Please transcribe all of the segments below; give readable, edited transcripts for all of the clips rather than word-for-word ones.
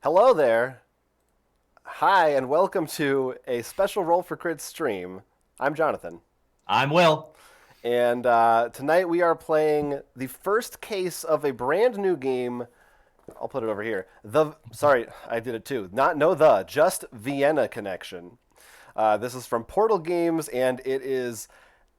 Hello there. Hi, and welcome to a special Roll for Crits stream. I'm Jonathan, I'm Will. and tonight we are playing the first case of a brand new game. I'll put it over here. Sorry, I did it too. Just Vienna Connection. This is from Portal Games, and it is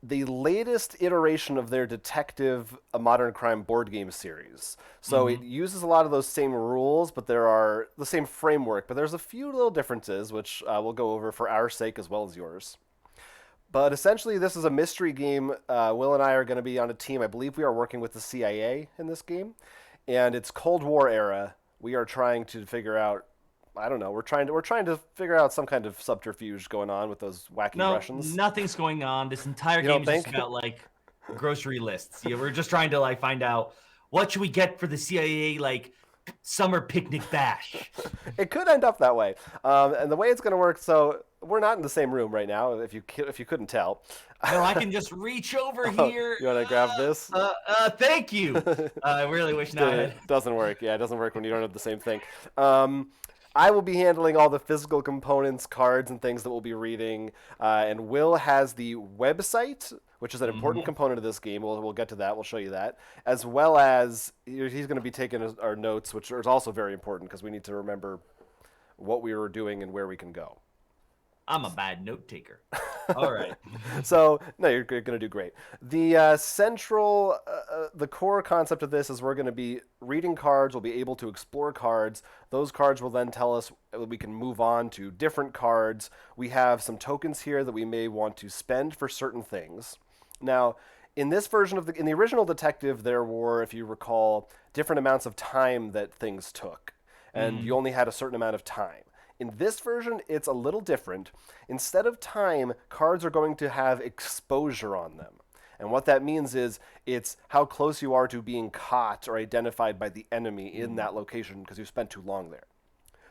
the latest iteration of their Detective a Modern Crime board game series. So it hmm uses a lot of those same rules, but there are the same framework, but there's a few little differences, which we'll go over for our sake as well as yours. But essentially, this is a mystery game. Will and I are going to be on a team. I believe we are working with the CIA in this game, and it's Cold War era. We are trying to figure out. I don't know. We're trying to figure out some kind of subterfuge going on with those wacky No, Russians. nothing's going on. This entire You game don't is just think? about grocery lists. Yeah, we're just trying to find out what should we get for the CIA summer picnic bash. It could end up that way. And the way it's going to work, so we're not in the same room right now, if you couldn't tell. No, I can just reach over Oh, here. you want to grab this? Thank you. I really wish now I had. It doesn't work. Yeah, it doesn't work when you don't have the same thing. I will be handling all the physical components, cards, and things that we'll be reading. And Will has the website, which is an important Mhm. component of this game. We'll get to that. We'll show you that. As well as he's going to be taking our notes, which is also very important because we need to remember what we were doing and where we can go. I'm a bad note taker. All right. So no, you're going to do great. The core concept of this is we're going to be reading cards. We'll be able to explore cards. Those cards will then tell us we can move on to different cards. We have some tokens here that we may want to spend for certain things. Now, in this version in the original Detective, there were, if you recall, different amounts of time that things took, and you Mhm. only had a certain amount of time. In this version, it's a little different. Instead of time, cards are going to have exposure on them. And what that means is it's how close you are to being caught or identified by the enemy in that location because you spent too long there.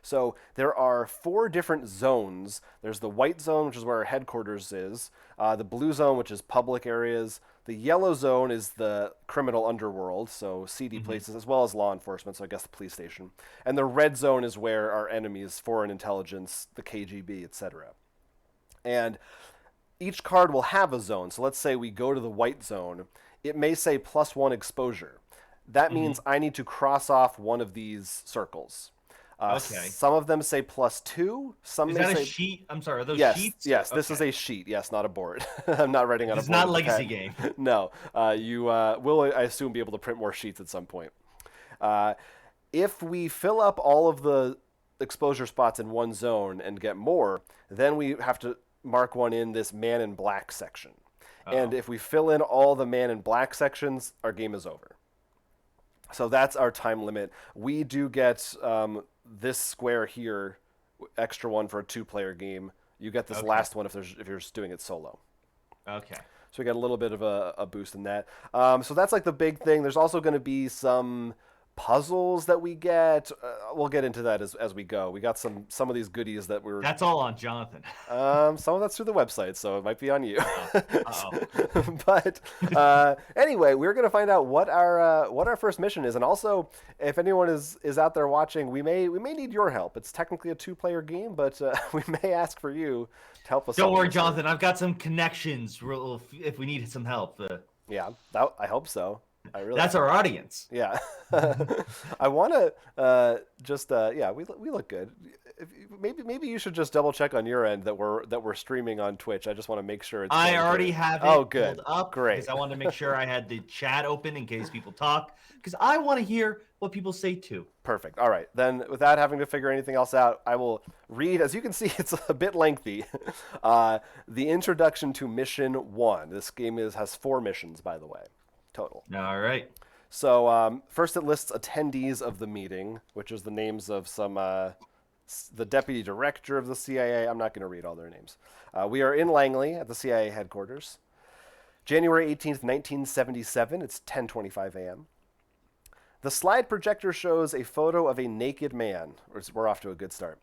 So there are four different zones. There's the white zone, which is where our headquarters is, the blue zone, which is public areas. The yellow zone is the criminal underworld, so seedy Mhm. places, as well as law enforcement, so I guess the police station. And the red zone is where our enemies, foreign intelligence, the KGB, etc. And each card will have a zone. So let's say we go to the white zone. It may say +1 exposure. That means Mhm. I need to cross off one of these circles. Okay. Some of them say +2. Some Is may that a say sheet? I'm sorry. Are those yes, sheets? yes. This is Okay. a sheet. Yes, not a board. I'm not writing on a This is board not a with a legacy pen. game. No, you will, I assume, be able to print more sheets at some point. Uh, if we fill up all of the exposure spots in one zone and get more, then we have to mark one in this man in black section. And Uh-oh. if we fill in all the man in black sections, our game is over. So that's our time limit. We do get this square here, extra one for a two-player game. You get this Okay. last one if you're just doing it solo. Okay. So we got a little bit of a boost in that. So that's like the big thing. There's also going to be some puzzles that we get. We'll get into that as we go. We got some of these goodies that we're. That's all on Jonathan. Some of that's through the website, so it might be on you. Uh-oh. Uh-oh. But anyway, we're going to find out what our first mission is, and also if anyone is out there watching, we may need your help. It's technically a two-player game, but we may ask for you to help us Don't solve worry, this thing. Jonathan. I've got some connections if we need some help. Yeah, I hope so. I really. That's our audience. Yeah, I want to just yeah. We look good. Maybe you should just double check on your end that we're streaming on Twitch. I just want to make sure it's I going already through. have Oh, it good, pulled up because great, I wanted to make sure I had the chat open in case people talk. Because I want to hear what people say too. perfect. All right, then without having to figure anything else out, I will read. As you can see, it's a bit lengthy. The introduction to Mission 1. This game has 4 missions, by the way, total. All right. So first, it lists attendees of the meeting, which is the names of the deputy director of the CIA. I'm not going to read all their names. We are in Langley at the CIA headquarters. January 18th, 1977. It's 10:25 a.m. The slide projector shows a photo of a naked man. We're off to a good start.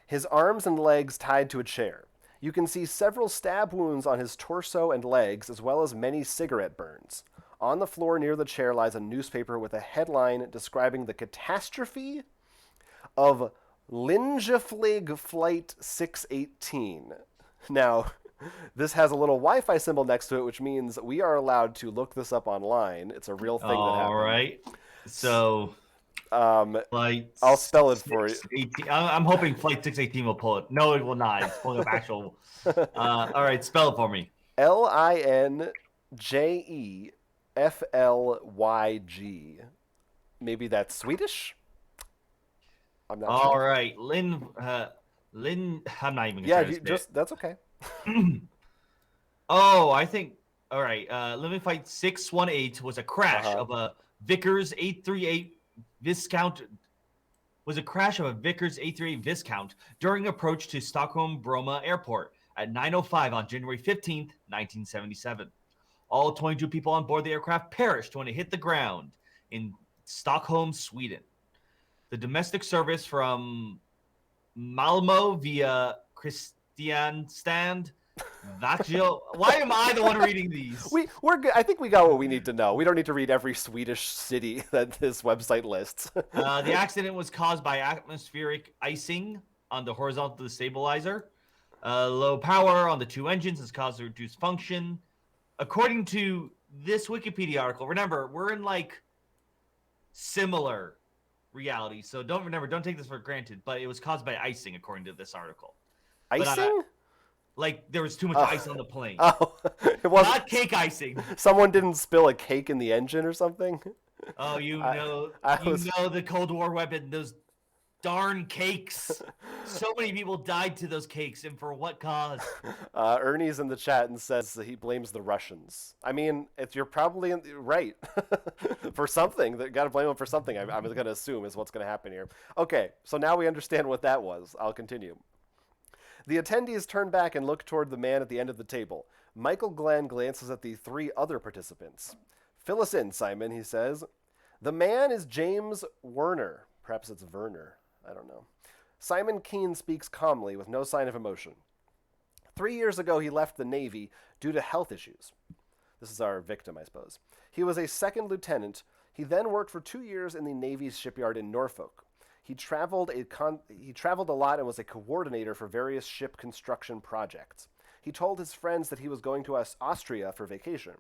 His arms and legs tied to a chair. You can see several stab wounds on his torso and legs, as well as many cigarette burns. On the floor near the chair lies a newspaper with a headline describing the catastrophe of Lingeflig Flight 618. Now, this has a little Wi-Fi symbol next to it, which means we are allowed to look this up online. It's a real thing that All happened. right. So flight I'll spell it for you. 618. I'm hoping flight 618 will pull it. No, it will not. It's pulling up actual. All right, spell it for me. Linjeflyg. Maybe that's Swedish? I'm not All sure. right, Lynn. I'm not even gonna Yeah, try to say just that's okay. Oh, I think. All right. Living Fight 618 was a crash of a Vickers 838 Viscount. Was a crash of a Vickers 838 Viscount during approach to Stockholm Bromma Airport at 9:05 on January 15th, 1977. All 22 people on board the aircraft perished when it hit the ground in Stockholm, Sweden. The domestic service from Malmo via Kristianstad. Why am I the one reading these? We're good. I think we got what we need to know. We don't need to read every Swedish city that this website lists. The accident was caused by atmospheric icing on the horizontal stabilizer. Low power on the two engines has caused a reduced function. According to this Wikipedia article, remember, we're in like similar reality. So don't take this for granted, but it was caused by icing, according to this article. Icing? Like there was too much ice on the plane. Oh, it wasn't. Not cake icing. Someone didn't spill a cake in the engine or something? Oh, you know the Cold War weapon, those darn cakes. So many people died to those cakes, and for what cause? Ernie's in the chat and says that he blames the Russians. I mean, you're probably right for something. Got to blame them for something. I'm going to assume is what's going to happen here. Okay, so now we understand what that was. I'll continue. The attendees turn back and look toward the man at the end of the table. Michael Glenn glances at the three other participants. Fill us in, Simon, he says. The man is James Werner. Perhaps it's Werner. I don't know. Simon Keene speaks calmly with no sign of emotion. 3 years ago, he left the Navy due to health issues. This is our victim, I suppose. He was a second lieutenant. He then worked for 2 years in the Navy's shipyard in Norfolk. He traveled a lot and was a coordinator for various ship construction projects. He told his friends that he was going to Austria for vacation.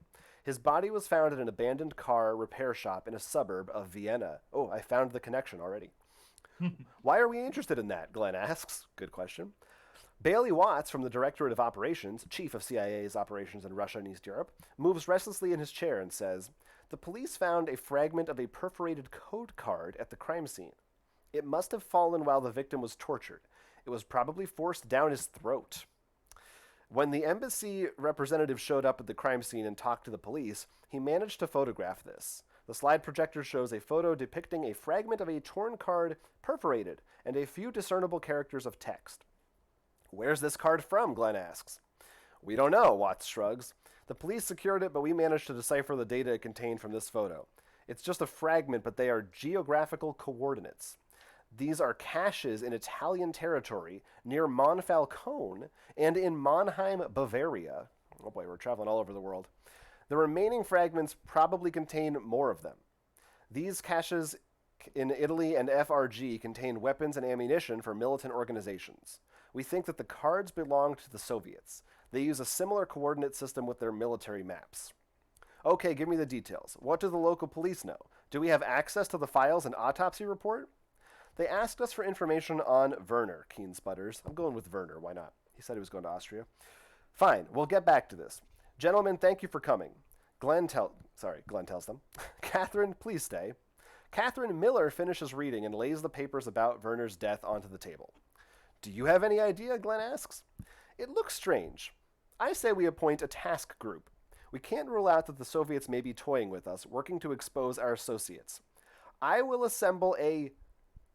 His body was found at an abandoned car repair shop in a suburb of Vienna. Oh, I found the connection already. Why are we interested in that? Glenn asks. Good question. Bailey Watts, from the Directorate of Operations, chief of CIA's operations in Russia and East Europe, moves restlessly in his chair and says, the police found a fragment of a perforated code card at the crime scene. It must have fallen while the victim was tortured. It was probably forced down his throat. When the embassy representative showed up at the crime scene and talked to the police, he managed to photograph this. The slide projector shows a photo depicting a fragment of a torn card, perforated, and a few discernible characters of text. Where's this card from? Glenn asks. We don't know, Watts shrugs. The police secured it, but we managed to decipher the data it contained from this photo. It's just a fragment, but they are geographical coordinates. These are caches in Italian territory near Monfalcone and in Mannheim, Bavaria. Oh boy, we're traveling all over the world. The remaining fragments probably contain more of them. These caches in Italy and FRG contain weapons and ammunition for militant organizations. We think that the cards belong to the Soviets. They use a similar coordinate system with their military maps. Okay, give me the details. What do the local police know? Do we have access to the files and autopsy report? They asked us for information on Werner, Keene sputters. I'm going with Werner, why not? He said he was going to Austria. Fine, we'll get back to this. Gentlemen, thank you for coming. Glenn tells them. Catherine, please stay. Catherine Miller finishes reading and lays the papers about Werner's death onto the table. Do you have any idea? Glenn asks. It looks strange. I say we appoint a task group. We can't rule out that the Soviets may be toying with us, working to expose our associates. I will assemble a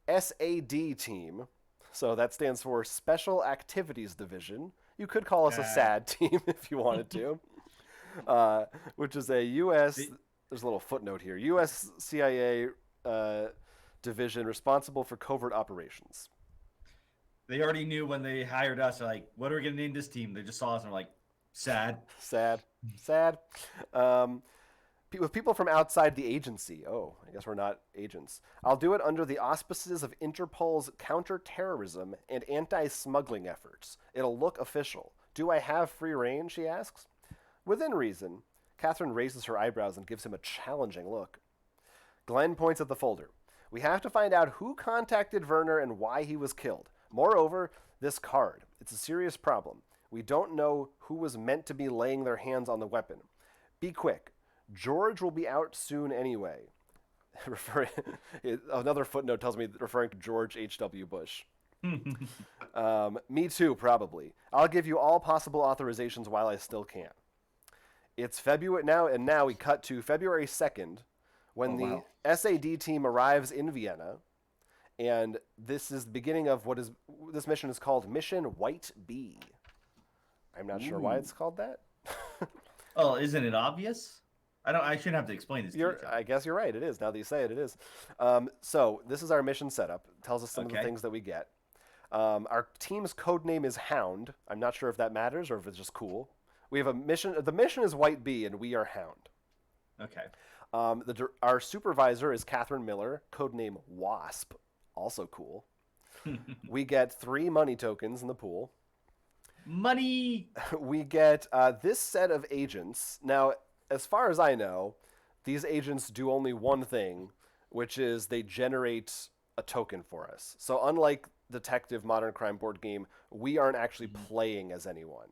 SAD team. So that stands for Special Activities Division. You could call us a SAD team if you wanted to. Which is a U.S. There's a little footnote here. U.S. CIA division responsible for covert operations. They already knew when they hired us. They're like, what are we going to name this team? They just saw us and were like, sad. Sad. With people from outside the agency. Oh, I guess we're not agents. I'll do it under the auspices of Interpol's counter-terrorism and anti-smuggling efforts. It'll look official. Do I have free reign, she asks. Within reason. Catherine raises her eyebrows and gives him a challenging look. Glenn points at the folder. We have to find out who contacted Werner and why he was killed. Moreover, this card. It's a serious problem. We don't know who was meant to be laying their hands on the weapon. Be quick. George will be out soon anyway. Another footnote tells me referring to George H.W. Bush. Me too, probably. I'll give you all possible authorizations while I still can. It's February now, and now we cut to February 2nd when the SAD team arrives in Vienna, and this is the beginning of this mission is called Mission White Bee. I'm not sure why it's called that. Oh, isn't it obvious? I shouldn't have to explain this to you. I guess you're right. It is. Now that you say it, it is. So this is our mission setup. It tells us some of the things that we get. Our team's code name is Hound. I'm not sure if that matters or if it's just cool. We have a mission. The mission is White Bee, and we are Hound. Okay. Our supervisor is Catherine Miller, codename Wasp. Also cool. We get 3 money tokens in the pool. Money! We get this set of agents. Now, as far as I know, these agents do only one thing, which is they generate a token for us. So unlike Detective Modern Crime board game, we aren't actually playing as anyone.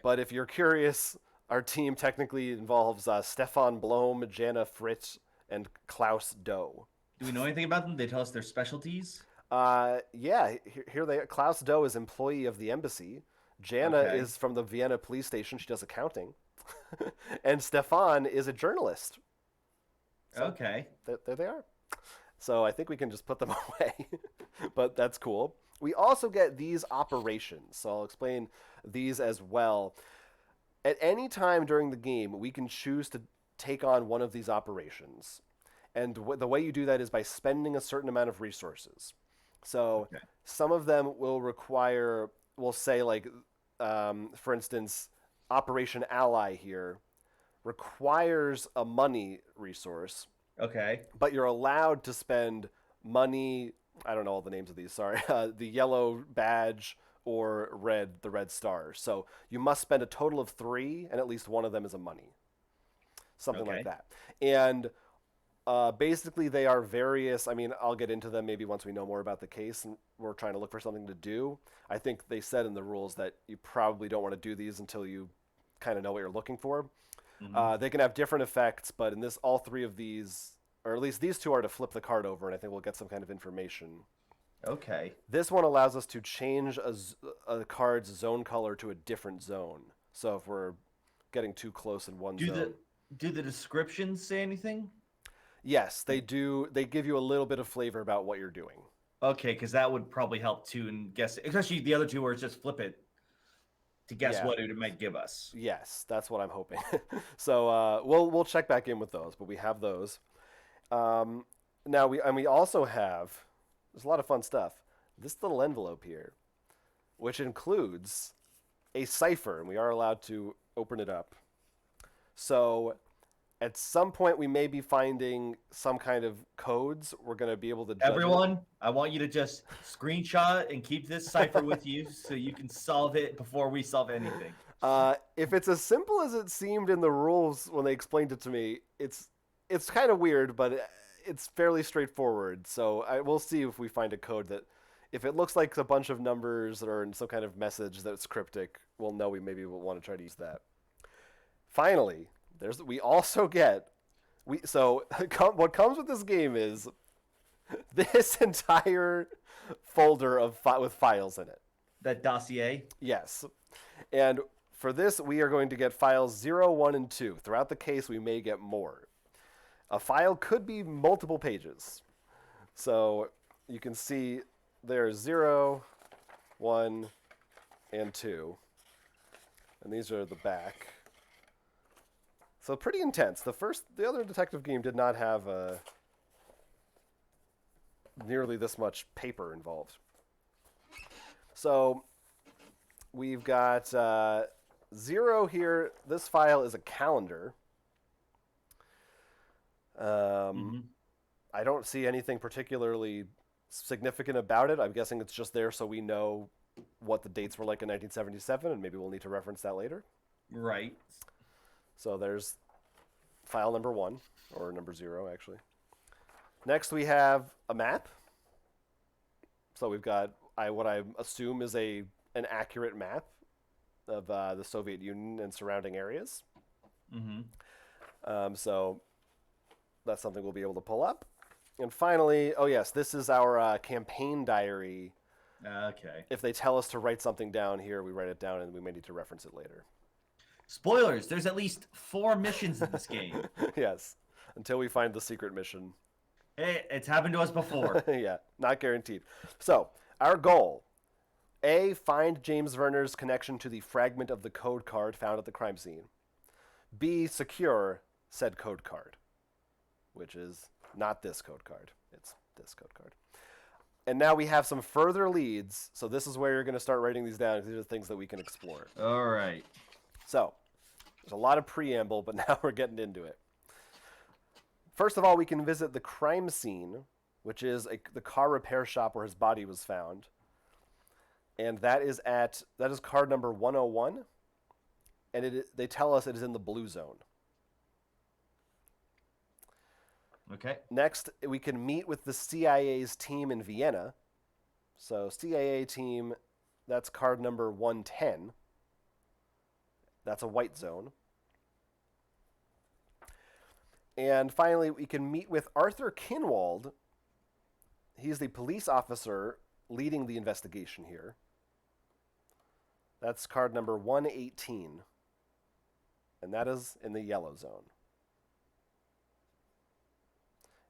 But if you're curious, our team technically involves Stefan Blom, Jana Fritz, and Klaus Doe. Do we know anything about them? They tell us their specialties? Yeah, here they are. Klaus Doe is employee of the embassy. Jana is from the Vienna police station. She does accounting. And Stefan is a journalist. So there they are. So I think we can just put them away. But that's cool. We also get these operations. So I'll explain these as well. At any time during the game, we can choose to take on one of these operations. And the way you do that is by spending a certain amount of resources. So some of them will require, we'll say like, for instance, Operation Ally here requires a money resource. Okay. But you're allowed to spend money, I don't know all the names of these, sorry, the yellow badge or the red star. So you must spend a total of 3, and at least one of them is a money. Something like that. And basically they are various, I mean, I'll get into them maybe once we know more about the case and we're trying to look for something to do. I think they said in the rules that you probably don't want to do these until you kind of know what you're looking for. They can have different effects, but in this, all 3 of these, or at least these 2 are to flip the card over, and I think we'll get some kind of information. Okay. This one allows us to change a card's zone color to a different zone. So if we're getting too close in one zone. Do the descriptions say anything? Yes, they do. They give you a little bit of flavor about what you're doing. Okay, because that would probably help too, and guess, especially the other 2 where it's just flip it to guess what it might give us. Yes, that's what I'm hoping. So we'll check back in with those, but we have those. Now we also have, there's a lot of fun stuff. This little envelope here, which includes a cipher, and we are allowed to open it up. So at some point, we may be finding some kind of codes. We're going to be able to judge Everyone, I want you to just screenshot and keep this cipher with you so you can solve it before we solve anything. If it's as simple as it seemed in the rules when they explained it to me, it's kind of weird, but it's fairly straightforward. So we'll see if we find a code that, if it looks like a bunch of numbers or in some kind of message that's cryptic, we'll know we maybe will want to try to use that. Finally, we also get what comes with this game is this entire folder with files in it. That dossier? Yes. And for this, we are going to get files 0, 1, and 2. Throughout the case, we may get more. A file could be multiple pages. So you can see there's 0, 1, and 2. And these are the back. So pretty intense. The other detective game did not have nearly this much paper involved. So we've got 0 here. This file is a calendar. Um, I don't see anything particularly significant about it. I'm guessing it's just there so we know what the dates were like in 1977, and maybe we'll need to reference that later. Right. So there's file number 1, or number 0, actually. Next, we have a map. So we've got what I assume is an accurate map of the Soviet Union and surrounding areas. So that's something we'll be able to pull up. And finally, oh yes, this is our campaign diary. Okay. If they tell us to write something down here, we write it down, and we may need to reference it later. Spoilers, there's at least 4 missions in this game. Yes, until we find the secret mission. Hey, it's happened to us before. Yeah, not guaranteed. So, our goal: A, find James Verner's connection to the fragment of the code card found at the crime scene. B, secure said code card, which is not this code card. It's this code card. And now we have some further leads, so this is where you're going to start writing these down. These are the things that we can explore. All right. So, there's a lot of preamble, but now we're getting into it. First of all, we can visit the crime scene, which is the car repair shop where his body was found. And that is card number 101, and they tell us it is in the blue zone. Okay. Next, we can meet with the CIA's team in Vienna. So CIA team, that's card number 110. That's a white zone. And finally, we can meet with Arthur Kinwald. He's the police officer leading the investigation here. That's card number 118. And that is in the yellow zone.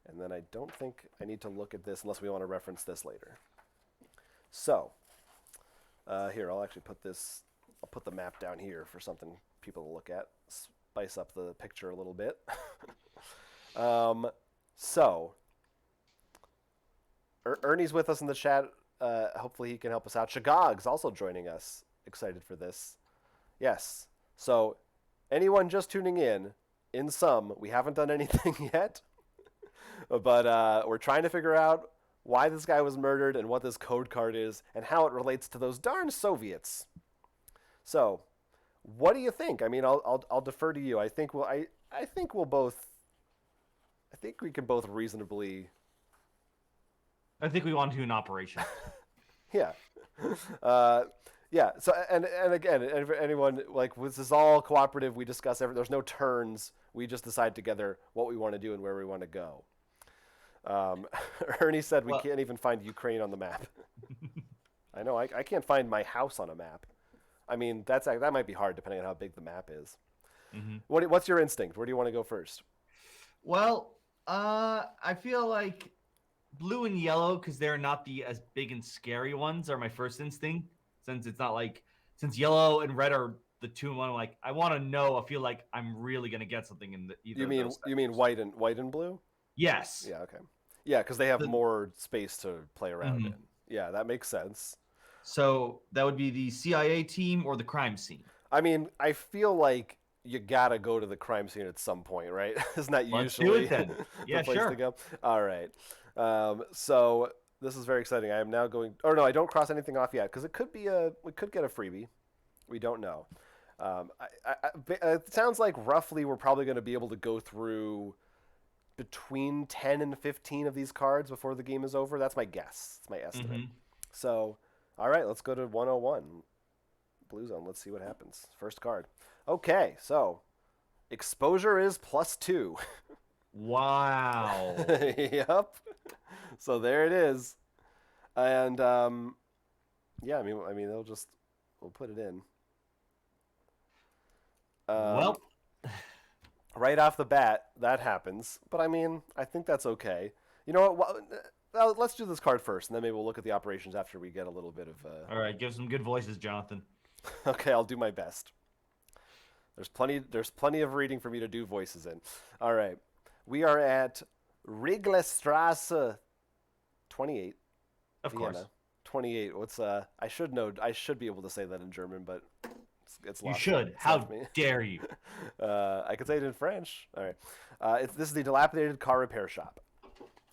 And then I don't think I need to look at this unless we want to reference this later. So, here, I'll actually put this, I'll put the map down here for something people to look at. Spice up the picture a little bit. So, Ernie's with us in the chat. Hopefully he can help us out. Shagog's also joining us. Excited for this. Yes. So, anyone just tuning in sum, we haven't done anything yet. But we're trying to figure out why this guy was murdered and what this code card is and how it relates to those darn Soviets. So, what do you think? I mean, I'll defer to you. I think we can both reasonably. I think we want to do an operation. Yeah. Yeah. So and again, anyone like this is all cooperative. We discuss there's no turns. We just decide together what we want to do and where we want to go. Ernie said we can't even find Ukraine on the map. I know. I can't find my house on a map. I mean, that might be hard depending on how big the map is. Mm-hmm. What's your instinct? Where do you want to go first? Well, I feel like blue and yellow, because they're not the as big and scary ones, are my first instinct. Since yellow and red are the two and one, like I want to know. I feel like I'm really gonna get something in either. You mean white and blue? Yes. Yeah. Okay. Yeah, because they have more space to play around in. Yeah, that makes sense. So that would be the CIA team or the crime scene. I mean, I feel like you gotta go to the crime scene at some point, right? Isn't that usually the place to go? All right. So this is very exciting. I am now going. Oh no, I don't cross anything off yet because we could get a freebie. We don't know. It sounds like roughly we're probably going to be able to go through between 10 and 15 of these cards before the game is over. That's my guess. It's my estimate. So, all right, let's go to 101. Blue zone. Let's see what happens. First card. Okay, so exposure is +2. Wow. Yep. So there it is. And yeah, I mean we'll put it in. Well, right off the bat, that happens. But I mean, I think that's okay. You know what? Well, let's do this card first, and then maybe we'll look at the operations after we get a little bit of. All right, give some good voices, Jonathan. Okay, I'll do my best. There's plenty of reading for me to do voices in. All right, we are at Riglestrasse 28. Of Vienna. course. 28. What's I should know. I should be able to say that in German, but It's You lost. should. It's How left me. dare you? I can say it in French. All right. This is the dilapidated car repair shop.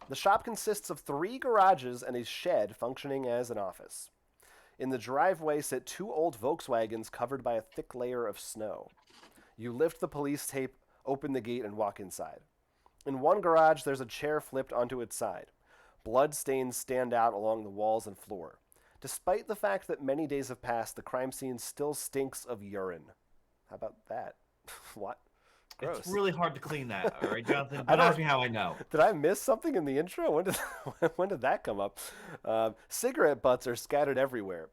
The shop consists of 3 garages and a shed functioning as an office. In the driveway sit 2 old Volkswagens covered by a thick layer of snow. You lift the police tape, open the gate, and walk inside. In one garage, there's a chair flipped onto its side. Blood stains stand out along the walls and floor. Despite the fact that many days have passed, the crime scene still stinks of urine. How about that? What? Gross. It's really hard to clean that. All right, Jonathan. I Don't don't- ask me how I know. Did I miss something in the intro? When did that come up? Cigarette butts are scattered everywhere.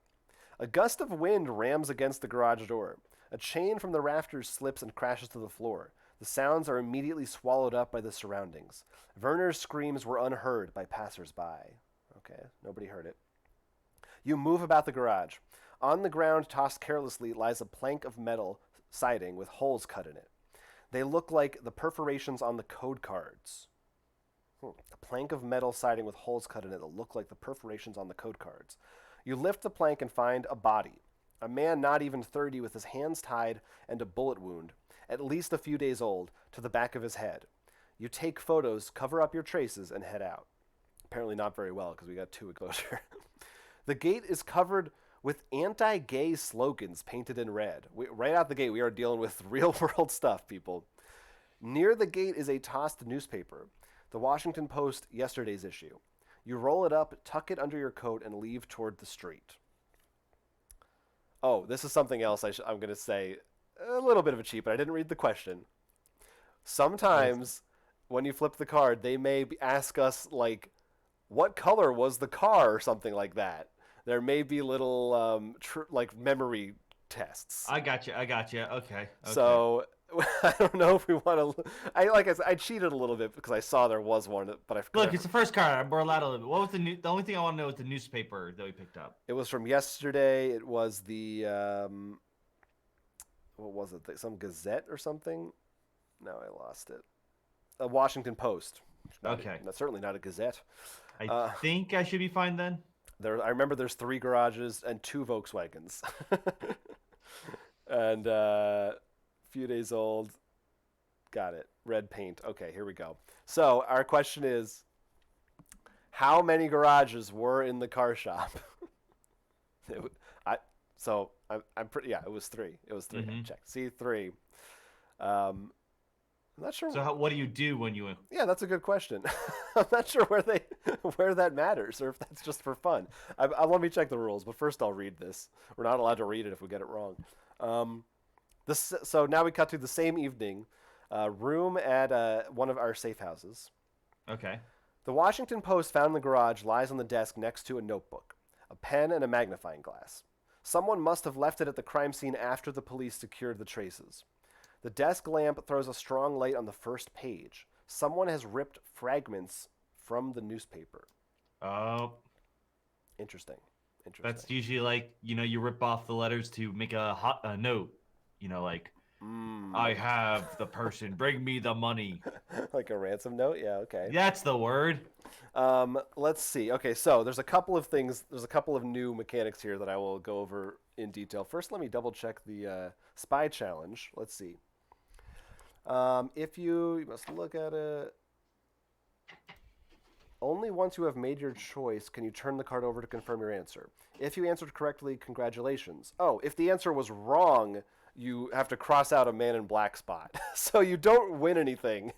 A gust of wind rams against the garage door. A chain from the rafters slips and crashes to the floor. The sounds are immediately swallowed up by the surroundings. Werner's screams were unheard by passers-by. Okay, nobody heard it. You move about the garage. On the ground, tossed carelessly, lies a plank of metal siding with holes cut in it. They look like the perforations on the code cards. A plank of metal siding with holes cut in it that look like the perforations on the code cards. You lift the plank and find a body. A man not even 30 with his hands tied and a bullet wound, at least a few days old, to the back of his head. You take photos, cover up your traces, and head out. Apparently not very well because we got 2 exposure. The gate is covered with anti-gay slogans painted in red. Right out the gate, we are dealing with real-world stuff, people. Near the gate is a tossed newspaper, the Washington Post yesterday's issue. You roll it up, tuck it under your coat, and leave toward the street. Oh, this is something else I'm going to say. A little bit of a cheat, but I didn't read the question. Sometimes when you flip the card, they may ask us, like, what color was the car or something like that. There may be little like memory tests. I got you. Okay. So I don't know if we want to. I cheated a little bit because I saw there was one, but I Look, it's the first card. We're allowed to. What was the only thing I want to know is the newspaper that we picked up. It was from yesterday. It was the what was it? Some Gazette or something? No, I lost it. A Washington Post. Certainly not a Gazette. I think I should be fine then. I remember there's 3 garages and 2 Volkswagens. And few days old. Got it. Red paint. Okay, here we go. So our question is, how many garages were in the car shop? I'm pretty. Yeah, it was 3. It was 3. Mm-hmm. Check. See, 3. I'm not sure. So what do you do when you? Yeah, that's a good question. I'm not sure where that matters, or if that's just for fun. Let me check the rules, but first I'll read this. We're not allowed to read it if we get it wrong. So now we cut to the same evening, room at one of our safe houses. Okay. The Washington Post found in the garage lies on the desk next to a notebook, a pen, and a magnifying glass. Someone must have left it at the crime scene after the police secured the traces. The desk lamp throws a strong light on the first page. Someone has ripped fragments from the newspaper. Oh. Interesting. That's usually like, you rip off the letters to make a note. Like, I have the person, bring me the money. Like a ransom note? Yeah, okay. That's the word. Let's see. Okay, so there's a couple of things. There's a couple of new mechanics here that I will go over in detail. First, let me double check the spy challenge. Let's see. If you must look at it. Only once you have made your choice can you turn the card over to confirm your answer. If you answered correctly, congratulations. Oh, if the answer was wrong, you have to cross out a Man in Black spot. So you don't win anything.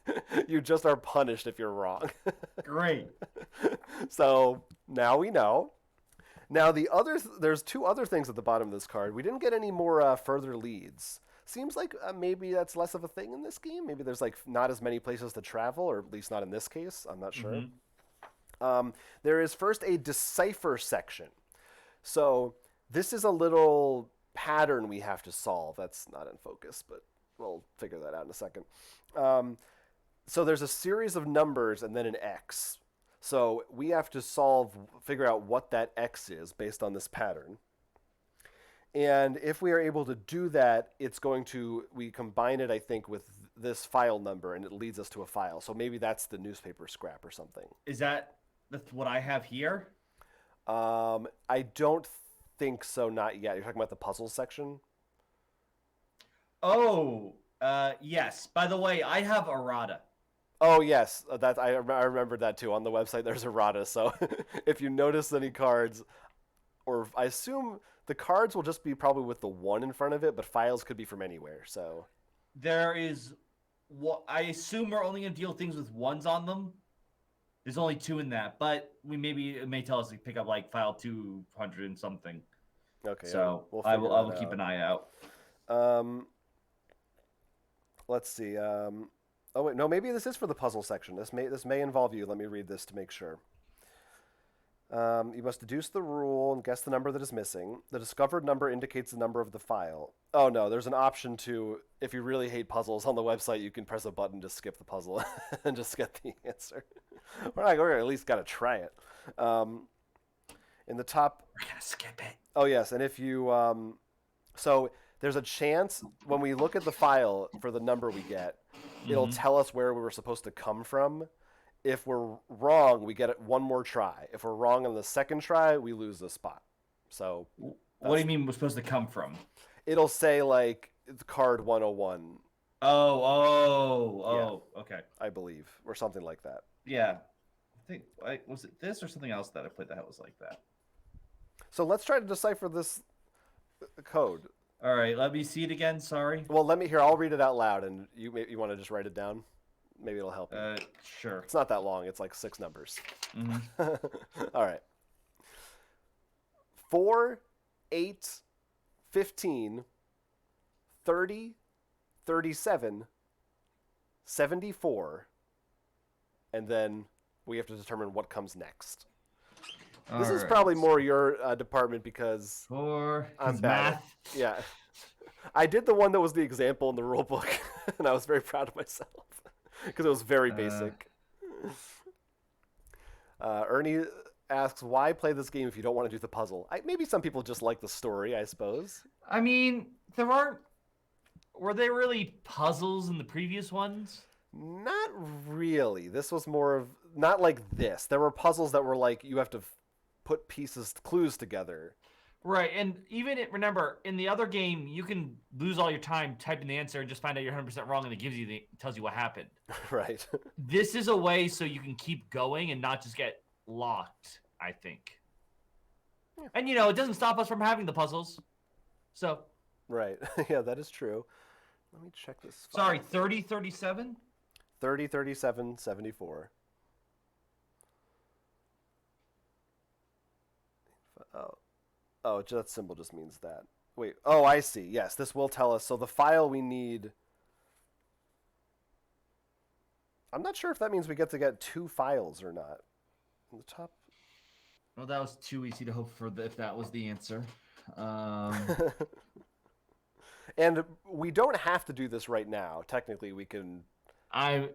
You just are punished if you're wrong. Great. So now we know. Now there's 2 other things at the bottom of this card. We didn't get any more further leads. Seems like maybe that's less of a thing in this game. Maybe there's like not as many places to travel, or at least not in this case. I'm not sure. Mm-hmm. There is first a decipher section. So this is a little pattern we have to solve. That's not in focus, but we'll figure that out in a second. So there's a series of numbers and then an X. So we have to figure out what that X is based on this pattern. And if we are able to do that, we combine it, I think, with this file number, and it leads us to a file. So maybe that's the newspaper scrap or something. Is that's what I have here? I don't think so, not yet. You're talking about the puzzle section? Oh, yes. By the way, I have errata. Oh yes, that I remembered that too. On the website, there's errata. So if you notice any cards, or I assume the cards will just be probably with the 1 in front of it, but files could be from anywhere. So There is what I assume we're only gonna deal with things with ones on them. There's only 2 in that, but it may tell us to pick up like file 200 and something. okay, yeah, So we'll I figure will that keep out. an eye out. Let's see. Oh wait, no, maybe this is for the puzzle section. This may involve you. Let me read this to make sure. You must deduce the rule and guess the number that is missing. The discovered number indicates the number of the file. Oh no, there's an option to, if you really hate puzzles on the website, you can press a button to skip the puzzle and just get the answer. We're at least got to try it. In the top. We're gonna skip it. Oh yes, and if you so there's a chance when we look at the file for the number we get, it'll tell us where we were supposed to come from. If we're wrong, we get it one more try. If we're wrong on the second try, we lose the spot. So What do you mean we're supposed to come from? it'll say like card 101. Okay. I believe, or something like that. Yeah. Was it this or something else that I played that was like that? So let's try to decipher this code. All right, let me see it again. Sorry. Well, I'll read it out loud, and you want to just write it down. Maybe it'll help you. Sure. It's not that long. It's like 6 numbers. All right. 4, 8, 15, 30, 37, 74, and then we have to determine what comes next. This is probably more your department because I'm bad. Math. Yeah. I did the one that was the example in the rule book, and I was very proud of myself because it was very basic. Ernie asks, why play this game if you don't want to do the puzzle? Maybe some people just like the story, I suppose. I mean, were there really puzzles in the previous ones? Not really. This was more of, not like this. There were puzzles that were like, you have to put clues together. Right, and remember, in the other game, you can lose all your time typing the answer and just find out you're 100% wrong, and it tells you what happened. Right. This is a way so you can keep going and not just get locked, I think. Yeah. And, it doesn't stop us from having the puzzles. So. Right. Yeah, that is true. Let me check this file. Sorry, 30, 37? 30, 37, 74. Oh, that symbol just means that. Wait. Oh, I see. Yes, this will tell us. So the file we need. I'm not sure if that means we get to get 2 files or not. In the top. Well, that was too easy to hope for if that was the answer. And we don't have to do this right now. Technically, we can. I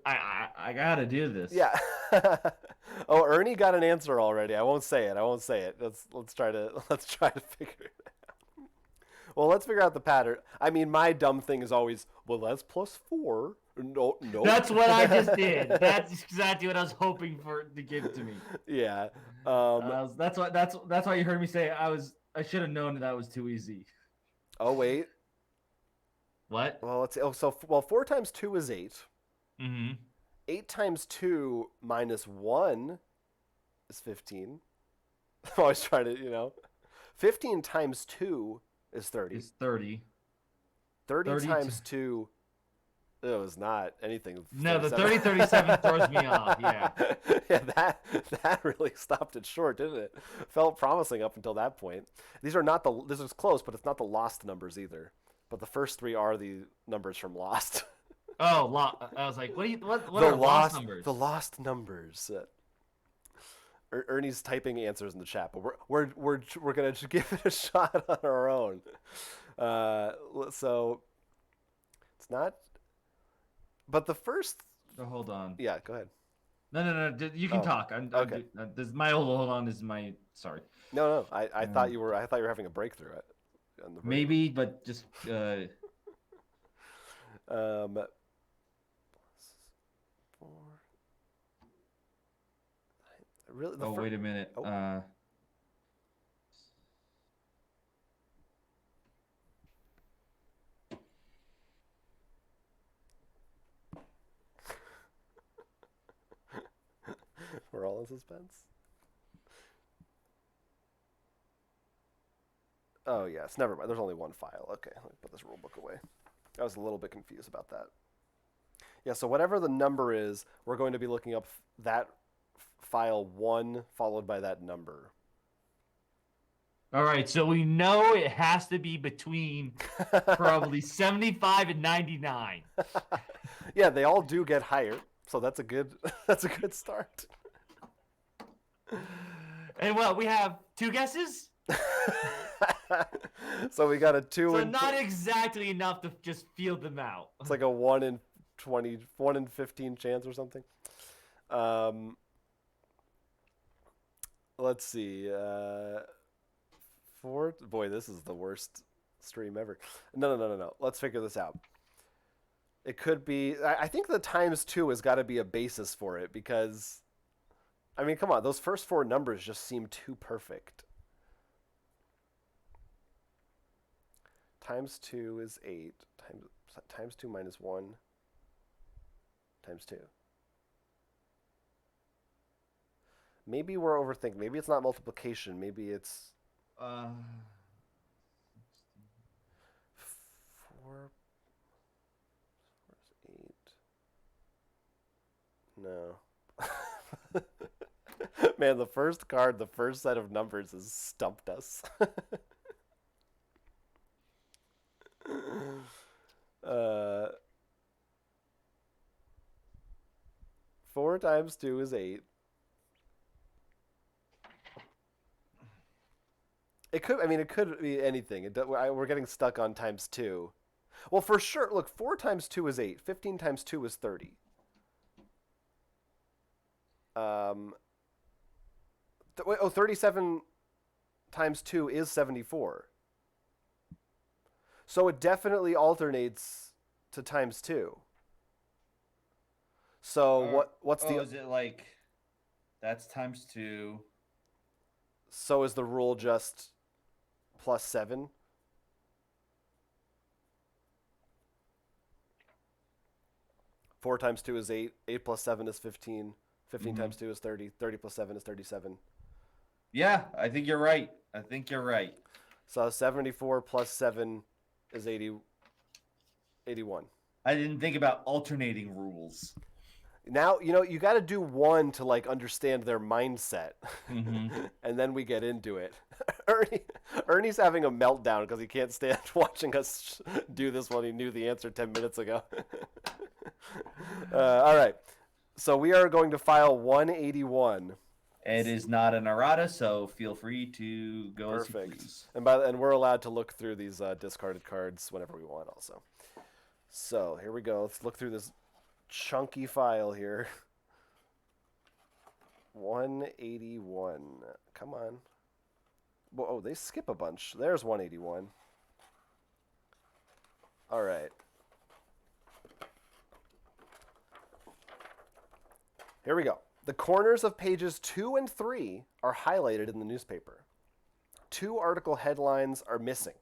gotta do this. Yeah. Oh, Ernie got an answer already. I won't say it. Let's try to figure it out. Well, let's figure out the pattern. I mean, my dumb thing is always, well, that's +4. No. That's what I just did. That's exactly what I was hoping for to give to me. Yeah. That's why you heard me say I should have known that was too easy. Oh wait. What? Well, let's see. 4 times 2 is 8. 8 times 2 minus 1 is 15. I'm always trying to, 15 times 2 is 30. It's 30. 30 times 2 it was not anything. No, the 30-37 throws me off, yeah. Yeah, that really stopped it short, didn't it? Felt promising up until that point. This is close, but it's not the lost numbers either. But the first 3 are the numbers from Lost. Oh, I was like, what are lost numbers? The lost numbers. Ernie's typing answers in the chat, but we're gonna give it a shot on our own. So it's not. But the first. So hold on. Yeah, go ahead. No. You can talk. Okay. This my hold on is my sorry. No. I thought you were having a breakthrough. Maybe, but just. Really? Wait a minute. Oh. suspense. Oh, yes. Never mind. There's only one file. Okay, let me put this rule book away. I was a little bit confused about that. Yeah, so whatever the number is, we're going to be looking up that file 1 followed by that number. All right, so we know it has to be between probably 75 and 99. Yeah, they all do get higher, so that's a good start. And what, we have 2 guesses? So we got a 2 So and not exactly enough to just field them out. it's like a 1 in 20, 1 in 15 chance or something. Let's see. 4. Boy, this is the worst stream ever. No. Let's figure this out. It could be. I think the times 2 has got to be a basis for it because, I mean, come on, those first 4 numbers just seem too perfect. Times 2 is 8. Times 2 minus 1 times 2. Maybe we're overthinking. Maybe it's not multiplication. Maybe it's 4 is 8. No. Man, the first set of numbers has stumped us. 4 times 2 is 8. It could be anything. We're getting stuck on times 2. Well, for sure, look, 4 times 2 is 8. 15 times 2 is 30. 37 times 2 is 74. So it definitely alternates to times 2. So what's the... is it like that's times 2? So is the rule just plus 7? Four times 2 is 8. 8 plus 7 is 15. 15 times 2 is 30. 30 plus 7 is 37. Yeah, I think you're right. So 74 plus 7 is 81. I didn't think about alternating rules. Now, you got to do 1 to like understand their mindset. And then we get into it. Ernie's having a meltdown because he can't stand watching us do this when he knew the answer 10 minutes ago. All right. So we are going to file 181. It is not an errata, so feel free to go as you please. And we're allowed to look through these discarded cards whenever we want also. So here we go. Let's look through this chunky file here. 181. Come on. Whoa, they skip a bunch. There's 181. All right. Here we go. The corners of pages 2 and 3 are highlighted in the newspaper. 2 article headlines are missing.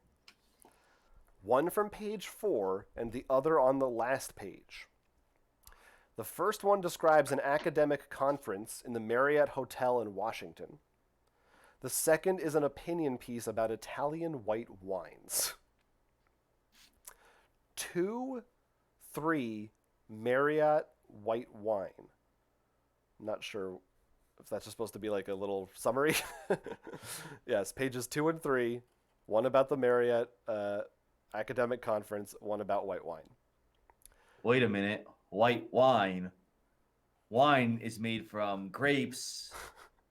One from page 4 and the other on the last page. The first one describes an academic conference in the Marriott Hotel in Washington. The second is an opinion piece about Italian white wines. 2, 3, Marriott white wine. Not sure if that's just supposed to be like a little summary. Yes, pages 2 and 3. One about the Marriott academic conference, one about white wine. Wait a minute. White wine. Wine is made from grapes,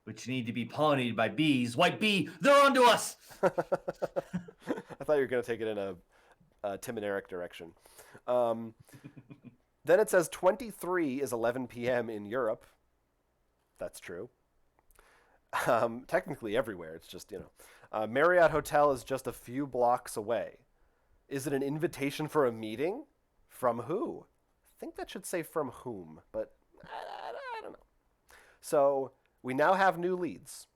which need to be pollinated by bees. White bee, they're onto us! I thought you were going to take it in a Tim and Eric direction. Then it says 23 is 11 p.m. in Europe. That's true. Technically everywhere. It's just, Marriott Hotel is just a few blocks away. Is it an invitation for a meeting? From who? I think that should say from whom, but I don't know. So we now have new leads.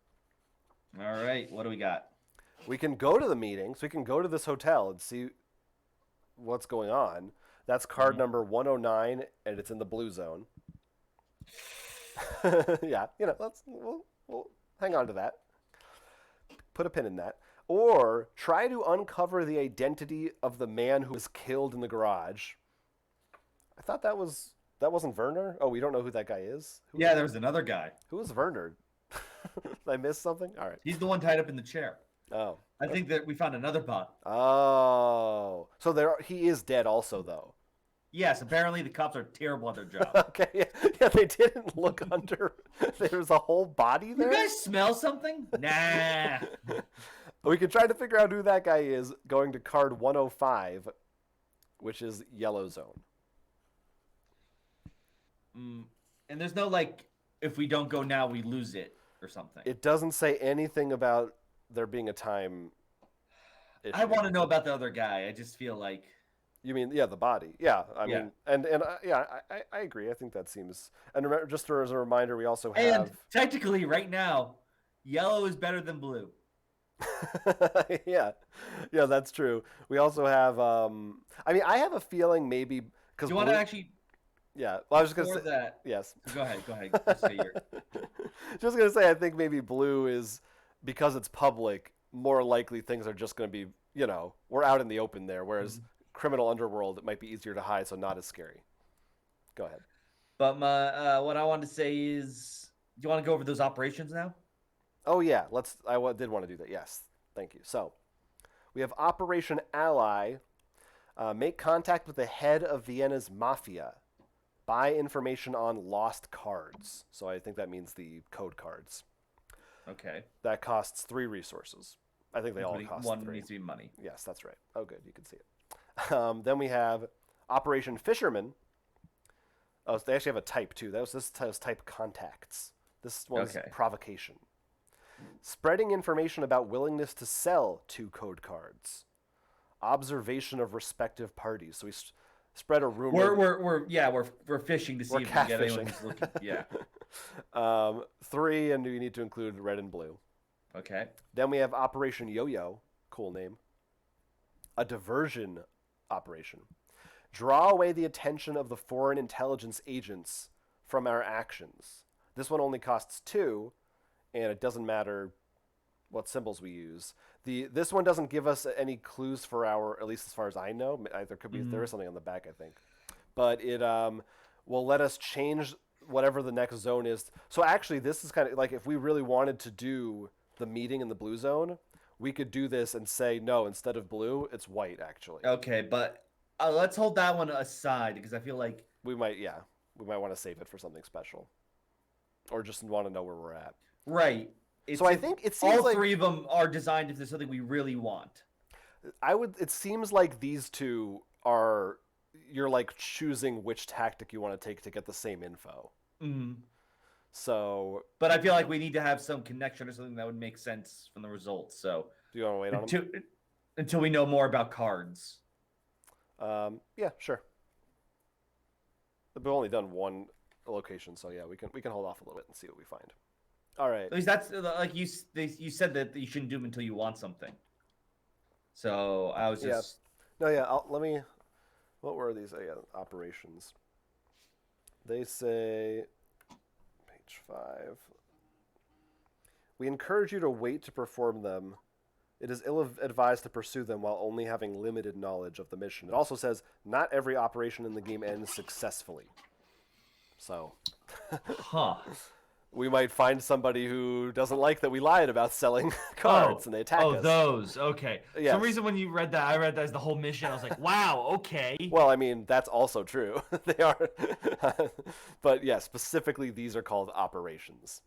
All right, what do we got? We can go to the meeting, so we can go to this hotel and see what's going on. That's card number 109, and it's in the blue zone. Yeah, we'll hang on to that. Put a pin in that. Or try to uncover the identity of the man who was killed in the garage. I thought that wasn't Werner. Oh, we don't know who that guy is. Yeah, there was another guy. Who was Werner? Did I miss something? All right. He's the one tied up in the chair. Oh. I think that we found another bot. Oh. So he is dead also, though. Yes, apparently the cops are terrible at their job. Okay. Yeah, they didn't look under. There's a whole body there. You guys smell something? Nah. We could try to figure out who that guy is going to card 105, which is Yellow Zone. And there's no like, if we don't go now, we lose it or something. It doesn't say anything about there being a time issue. I want to know about the other guy. I just feel like. You mean, yeah, the body. Yeah, I mean, and yeah, I agree. I think that seems. And remember, just as a reminder, we also have. And technically, right now, yellow is better than blue. Yeah, that's true. We also have. I mean, I have a feeling maybe because. Do you want to actually? Yeah, well, I was just gonna say that. Yes. Go ahead. Just say your. Just gonna say, I think maybe blue is because it's public. More likely, things are just gonna be. We're out in the open there, whereas. Criminal underworld, it might be easier to hide, so not as scary. Go ahead. But what I want to say is, do you want to go over those operations now? Oh yeah, I did want to do that. Yes, thank you. So, we have Operation Ally. Make contact with the head of Vienna's mafia. Buy information on lost cards. So I think that means the code cards. Okay. That costs 3 resources. I think they all cost 3. One needs to be money. Yes, that's right. Oh, good. You can see it. Then we have Operation Fisherman. Oh, they actually have a type too. This has type contacts. This one's provocation. Spreading information about willingness to sell 2 code cards. Observation of respective parties. So we spread a rumor. We're fishing to see We're if we can get catfishing. anyone who's looking. Yeah. 3, and we need to include red and blue. Okay. Then we have Operation Yo-Yo. Cool name. A diversion operation. Draw away the attention of the foreign intelligence agents from our actions. This one only costs 2, and it doesn't matter what symbols we use. This one doesn't give us any clues for at least as far as I know. There could be there is something on the back, I think, but it will let us change whatever the next zone is. So actually, this is kind of like if we really wanted to do the meeting in the blue zone. We could do this and say, no, instead of blue, it's white, actually. Okay, but let's hold that one aside because I feel like... We might want to save it for something special. Or just want to know where we're at. Right. So I think it seems all like... 3 of them are designed if there's something we really want. It seems like these 2 are... You're like choosing which tactic you want to take to get the same info. Mm-hmm. So, but I feel like we need to have some connection or something that would make sense from the results. So, do you want to wait on them? Until we know more about cards? Yeah, sure. We've only done 1 location, so yeah, we can hold off a little bit and see what we find. All right. At least that's like you said that you shouldn't do them until you want something. So I was just let me. What were these operations? They say. 5. We encourage you to wait to perform them. It is ill-advised to pursue them while only having limited knowledge of the mission. It also says, not every operation in the game ends successfully. So, we might find somebody who doesn't like that we lied about selling cards and they attack us. Oh, those. Okay. Yes. For some reason, when you read that, I read that as the whole mission. I was like, wow, okay. Well, I mean, that's also true. They are. But yeah, specifically, these are called operations.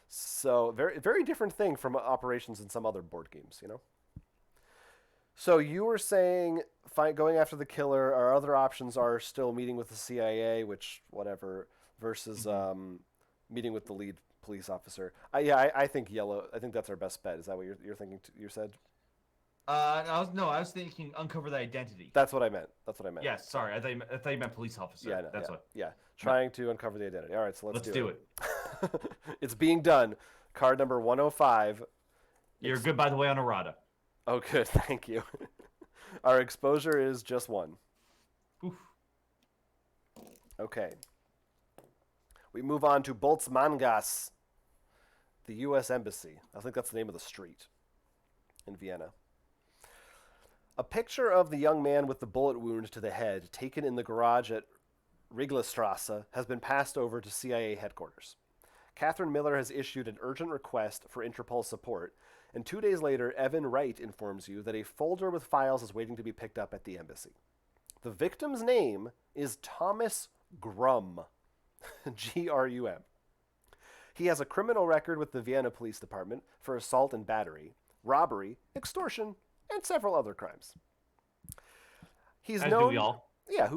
So, very, very different thing from operations in some other board games, So you were saying going after the killer. Our other options are still meeting with the CIA, which, whatever, versus meeting with the lead police officer. I think yellow. I think that's our best bet. Is that what you're thinking? You said. I was thinking uncover the identity. That's what I meant. Yes, sorry. I thought you meant police officer. Yeah, no, that's what. Yeah, trying to uncover the identity. All right, so let's do it. It's being done. Card number 105. You're good, by the way, on errata. Oh, good. Thank you. Our exposure is just 1. Oof. Okay. We move on to Boltzmangas, the U.S. Embassy. I think that's the name of the street in Vienna. A picture of the young man with the bullet wound to the head, taken in the garage at Riglerstrasse, has been passed over to CIA headquarters. Catherine Miller has issued an urgent request for Interpol support, and 2 days later, Evan Wright informs you that a folder with files is waiting to be picked up at the embassy. The victim's name is Thomas Grum. Grum. He has a criminal record with the Vienna Police Department for assault and battery, robbery, extortion, and several other crimes. He's As known. do we all. Yeah,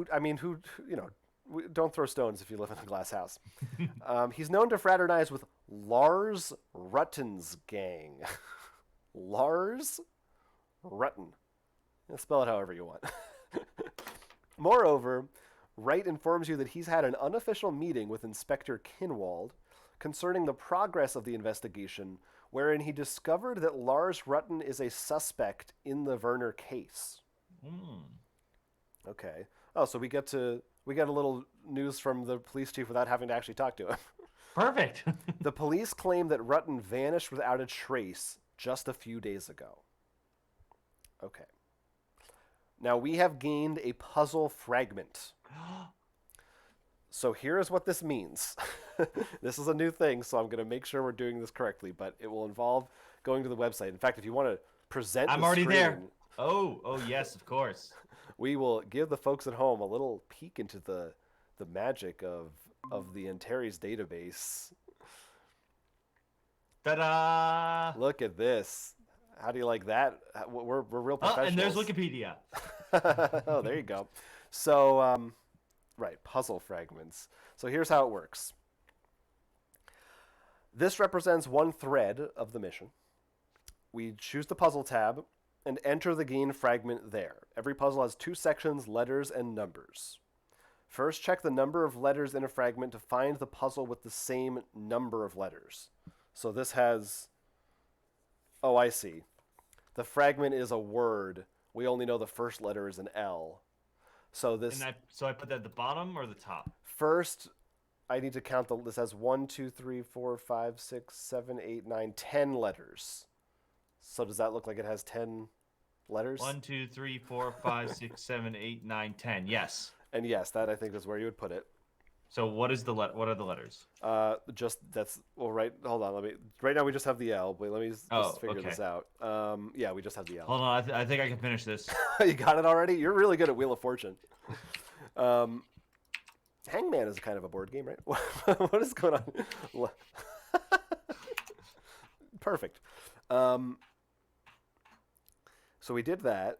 don't throw stones if you live in a glass house. He's known to fraternize with Lars Rutten's gang. Lars Rutten. Spell it however you want. Moreover, Wright informs you that he's had an unofficial meeting with Inspector Kinwald concerning the progress of the investigation, wherein he discovered that Lars Rutten is a suspect in the Werner case. Okay. Oh, so we get a little news from the police chief without having to actually talk to him. Perfect. The police claim that Rutten vanished without a trace just a few days ago. Okay. Now we have gained a puzzle fragment. So here's what this means. This is a new thing, so I'm going to make sure we're doing this correctly, but it will involve going to the website. In fact, if you want to present I'm the already screen, there. Oh, yes, of course. we will give the folks at home a little peek into the magic of the Antares database. Ta-da! Look at this. How do you like that? We're real Oh, professionals. and there's Wikipedia. Oh, there you go. So, right, puzzle fragments. So here's how it works. This represents one thread of the mission. We choose the puzzle tab and enter the gain fragment there. Every puzzle has 2 sections, letters, and numbers. First, check the number of letters in a fragment to find the puzzle with the same number of letters. So this has... Oh, I see. The fragment is a word. We only know the first letter is an L. So this... So I put that at the bottom or the top? First, I need to count this has 1, 2, 3, 4, 5, 6, 7, 8, 9, 10 letters. So does that look like it has 10 letters? 1, 2, 3, 4, 5, 6, 7, 8, 9, 10. Yes. And yes, that I think is where you would put it. So what are the letters? Hold on, right now we just have the L, but let me just figure this out. Yeah, we just have the L. Hold on, I think I can finish this. You got it already? You're really good at Wheel of Fortune. Hangman is kind of a board game, right? What is going on? Perfect. So we did that.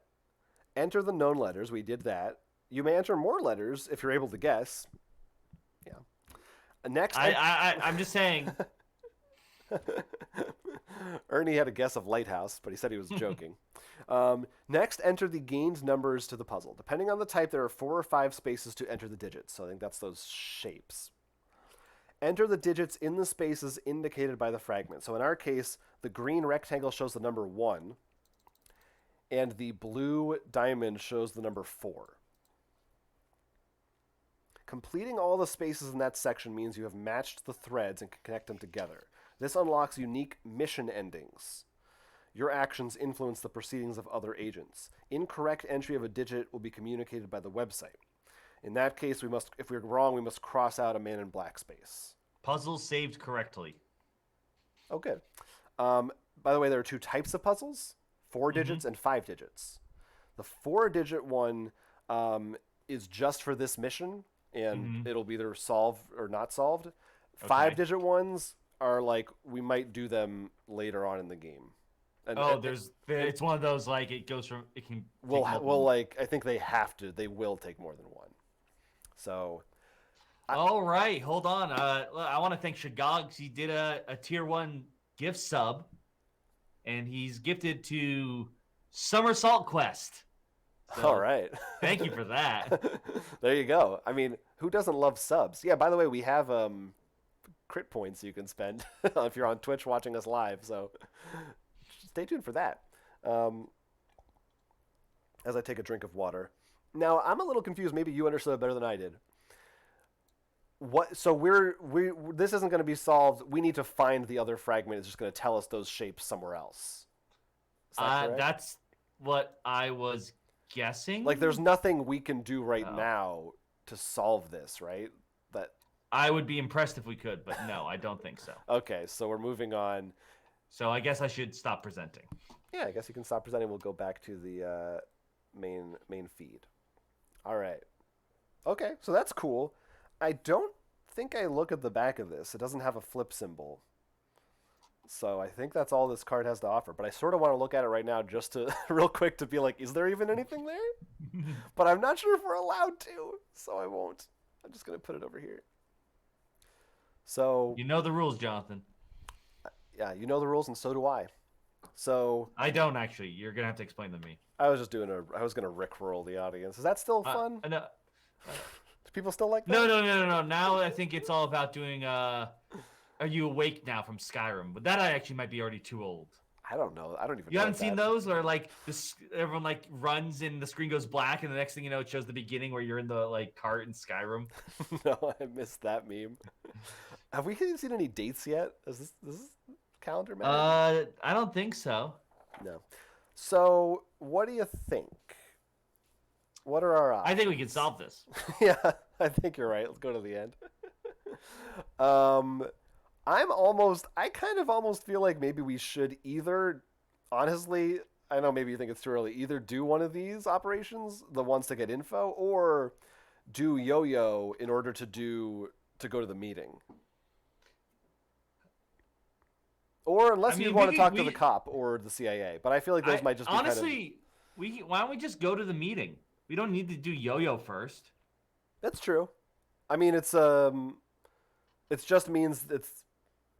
Enter the known letters. We did that. You may enter more letters if you're able to guess. Yeah. Next, I'm just saying. Ernie had a guess of lighthouse, but he said he was joking. Next, enter the gained numbers to the puzzle. Depending on the type, there are 4 or 5 spaces to enter the digits. So I think that's those shapes. Enter the digits in the spaces indicated by the fragment. So in our case, the green rectangle shows the number 1, and the blue diamond shows the number 4. Completing all the spaces in that section means you have matched the threads and can connect them together. This unlocks unique mission endings. Your actions influence the proceedings of other agents. Incorrect entry of a digit will be communicated by the website. In that case, if we're wrong, we must cross out a Man in Black space. Puzzle saved correctly. Oh, good. By the way, there are 2 types of puzzles, 4 digits and 5 digits. The 4-digit one is just for this mission, and it'll be either solved or not solved. 5-digit ones are like, we might do them later on in the game. And, it's one of those, like, it can I think they will take more than one. So. All right, hold on. I want to thank Shagog. He did a tier 1 gift sub, and he's gifted to Somersault Quest. So, all right. Thank you for that. There you go. I mean, who doesn't love subs? Yeah, by the way, we have crit points you can spend if you're on Twitch watching us live, so stay tuned for that. As I take a drink of water. Now, I'm a little confused. Maybe you understood it better than I did. what? So this isn't going to be solved. We need to find the other fragment. It's just going to tell us those shapes somewhere else. Is that correct? That's what I was guessing. Like, there's nothing we can do right now to solve this, right? That I would be impressed if we could, but no, I don't think so. Okay, so we're moving on. So I guess I should stop presenting. Yeah, I guess you can stop presenting. We'll go back to the main feed. All right. Okay, so that's cool. I don't think I look at the back of this. It doesn't have a flip symbol. So I think that's all this card has to offer. But I sort of want to look at it right now just to, real quick, to be like, is there even anything there? But I'm not sure if we're allowed to, so I won't. I'm just going to put it over here. So... You know the rules, Jonathan. Yeah, you know the rules, and so do I. So... I don't, actually. You're going to have to explain them to me. I was going to rickroll the audience. Is that still fun? No. Do people still like that? No. Now I think it's all about doing, Are You Awake Now from Skyrim. But that I actually might be already too old. I don't know. I don't even know. You haven't seen those? Where, like, everyone, like, runs and the screen goes black, and the next thing you know, it shows the beginning where you're in the, like, cart in Skyrim. No, I missed that meme. Have we seen any dates yet? Is this calendar matter? I don't think so. No. So, what do you think? What are our options? I think we can solve this. Yeah, I think you're right. Let's go to the end. I kind of almost feel like maybe we should either, honestly, I know maybe you think it's too early, either do one of these operations, the ones to get info, or do yo-yo in order to go to the meeting. Or unless you want to talk to the cop or the CIA, but I feel like those might just be honestly, why don't we just go to the meeting? We don't need to do yo-yo first. That's true. I mean, it just means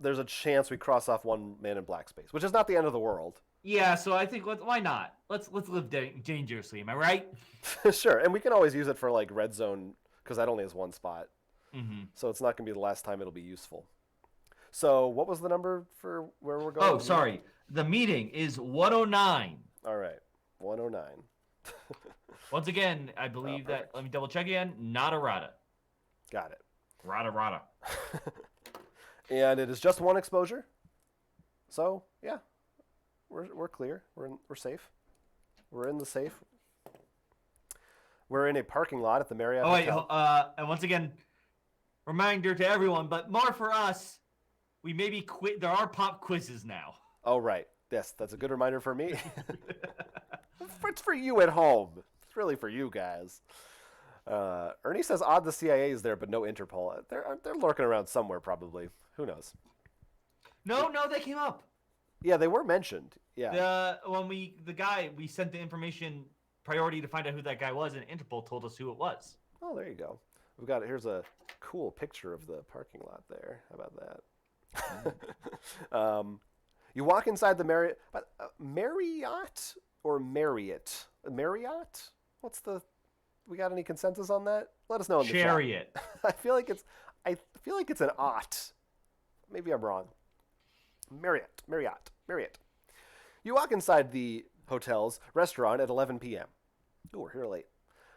there's a chance we cross off one Man in Black space, which is not the end of the world. Yeah, so I think why not? Let's live dangerously. Am I right? Sure, and we can always use it for like red zone because that only has one spot, so it's not going to be the last time it'll be useful. So, what was the number for where we're going? Oh, sorry. The meeting is 109. All right, 109. Once again, I believe that. Let me double check again. Not errata. Got it. Rata. And it is just one exposure. So yeah, we're clear. We're safe. We're in the safe. We're in a parking lot at the Marriott Hotel. And once again, reminder to everyone, but more for us. We maybe quit. There are pop quizzes now. Oh right. Yes, that's a good reminder for me. It's for you at home. It's really for you guys. Ernie says odd the CIA is there, but no Interpol. They're lurking around somewhere probably. Who knows? No, they came up. Yeah, they were mentioned. Yeah. We sent the information priority to find out who that guy was, and Interpol told us who it was. Oh, there you go. Here's a cool picture of the parking lot there. How about that? You walk inside the Marriott, Marriott or Marriott? Marriott? We got any consensus on that? Let us know in the chat. Chariot. I feel like it's an ought. Maybe I'm wrong. Marriott. You walk inside the hotel's restaurant at 11 p.m. Ooh, we're here late.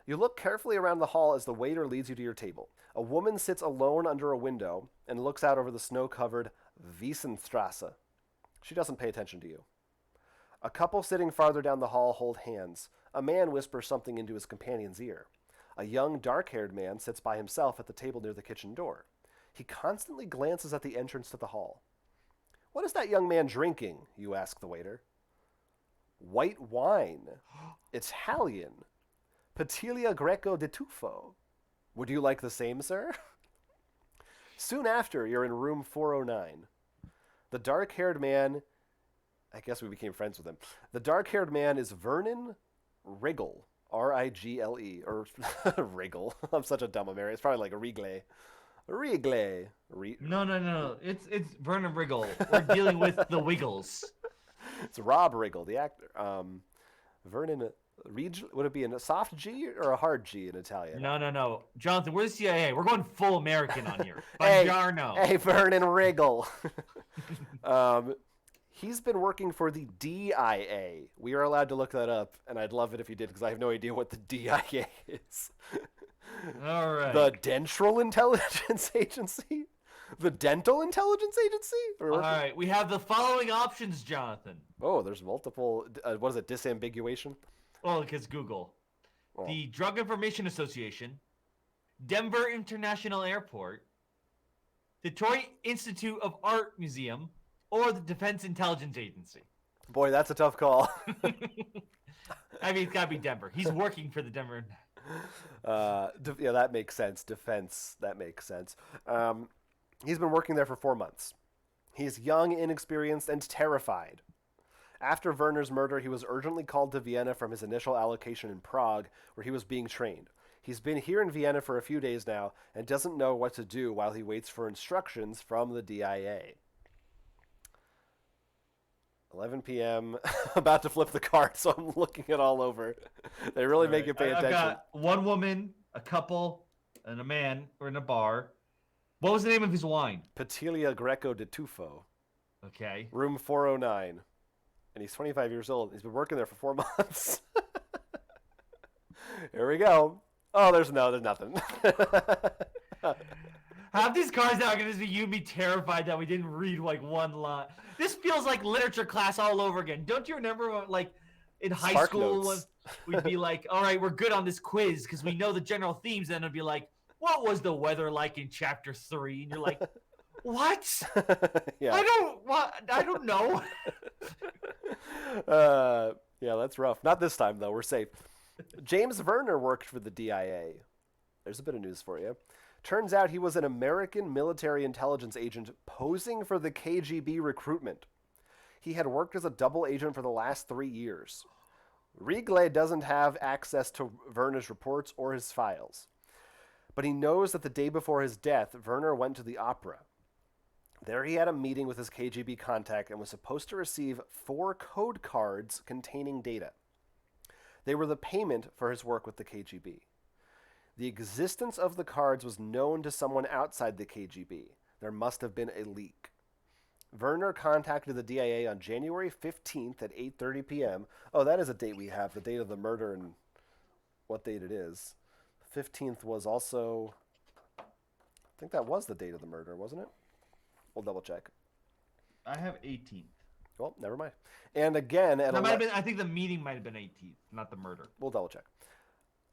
You look carefully around the hall as the waiter leads you to your table. A woman sits alone under a window and looks out over the snow-covered Wiesenstrasse. She doesn't pay attention to you. A couple sitting farther down the hall hold hands. A man whispers something into his companion's ear. A young, dark-haired man sits by himself at the table near the kitchen door. He constantly glances at the entrance to the hall. "What is that young man drinking?" you ask the waiter. "White wine. Italian. Patiglia Greco di Tufo. Would you like the same, sir?" Soon after, you're in room 409. The dark-haired man... I guess we became friends with him. The dark-haired man is Vernon Riggle. R-I-G-L-E. Or Riggle. I'm such a dumb American. It's probably like a Rigle. No. It's Vernon Riggle. We're dealing with the Wiggles. It's Rob Riggle, the actor. Vernon... would it be a soft G or a hard G in Italian? No. Jonathan, we're the CIA. We're going full American on here. Buongiorno. Hey, Vernon Riggle. He's been working for the DIA. We are allowed to look that up, and I'd love it if you did, because I have no idea what the DIA is. All right. The Dental Intelligence Agency? The Dental Intelligence Agency? All right. We have the following options, Jonathan. Oh, there's multiple. What is it? Disambiguation? Well, because Google. Oh. The Drug Information Association, Denver International Airport, Detroit Institute of Art Museum, or the Defense Intelligence Agency. Boy, that's a tough call. I mean, it's got to be Denver. He's working for the Denver. Yeah, that makes sense. Defense, that makes sense. He's been working there for 4 months. He's young, inexperienced, and terrified. After Werner's murder, he was urgently called to Vienna from his initial allocation in Prague, where he was being trained. He's been here in Vienna for a few days now and doesn't know what to do while he waits for instructions from the DIA. 11 p.m. About to flip the card, so I'm looking it all over. They really make you pay attention. I've got one woman, a couple, and a man. We're in a bar. What was the name of his wine? Petilia Greco de Tufo. Okay. Room 409. And he's 25 years old. He's been working there for 4 months. Here we go. Oh, there's nothing. Half these cards now are going to be you and me terrified that we didn't read like one line. This feels like literature class all over again. Don't you remember when, like in high Spark school notes. we'd be like, all right, we're good on this quiz because we know the general themes. And it'd be like, what was the weather like in chapter 3? And you're like, what? Yeah. I don't know. Yeah, that's rough. Not this time, though. We're safe. James Werner worked for the DIA. There's a bit of news for you. Turns out he was an American military intelligence agent posing for the KGB recruitment. He had worked as a double agent for the last 3 years. Riegele doesn't have access to Werner's reports or his files. But he knows that the day before his death, Werner went to the opera. There he had a meeting with his KGB contact and was supposed to receive 4 code cards containing data. They were the payment for his work with the KGB. The existence of the cards was known to someone outside the KGB. There must have been a leak. Werner contacted the DIA on January 15th at 8:30 p.m. Oh, that is a date we have, the date of the murder and what date it is. 15th was also... I think that was the date of the murder, wasn't it? We'll double check. I have 18th. Well, never mind. And again, at I think the meeting might have been 18th, not the murder. We'll double check.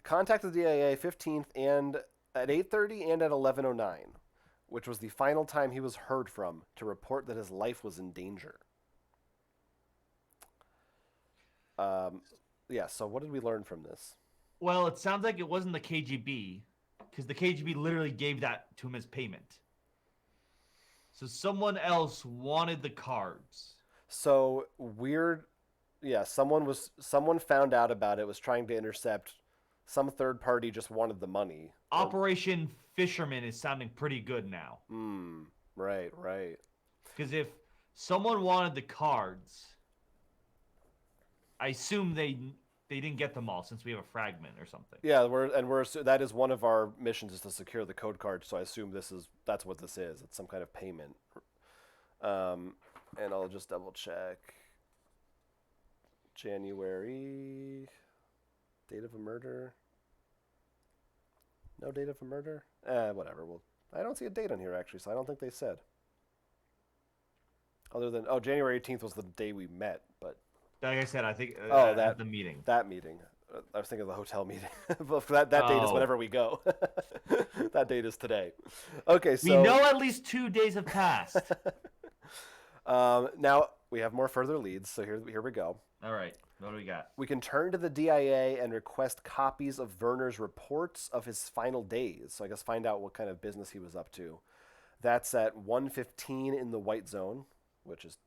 Contacted the DIA 15th and at 8:30 and at 11:09, which was the final time he was heard from to report that his life was in danger. Yeah, so what did we learn from this? Well, it sounds like it wasn't the KGB, because the KGB literally gave that to him as payment. So someone else wanted the cards. So weird. Yeah, someone found out about it, was trying to intercept. Some third party just wanted the money. Operation Fisherman is sounding pretty good now. Right. Because if someone wanted the cards, I assume they didn't get them all since we have a fragment or something. Yeah, that is one of our missions, is to secure the code card. So I assume that's what this is. It's some kind of payment. And I'll just double check. January. Date of a murder. No date of a murder? Whatever. Well, I don't see a date on here, actually, so I don't think they said. Other than, January 18th was the day we met, but... Like I said, I think the meeting. That meeting. I was thinking of the hotel meeting. But that date is whenever we go. That date is today. Okay, so... We know at least 2 days have passed. Now, we have more further leads, so here we go. All right. What do we got? We can turn to the DIA and request copies of Werner's reports of his final days. So I guess find out what kind of business he was up to. That's at 1:15 in the white zone, which is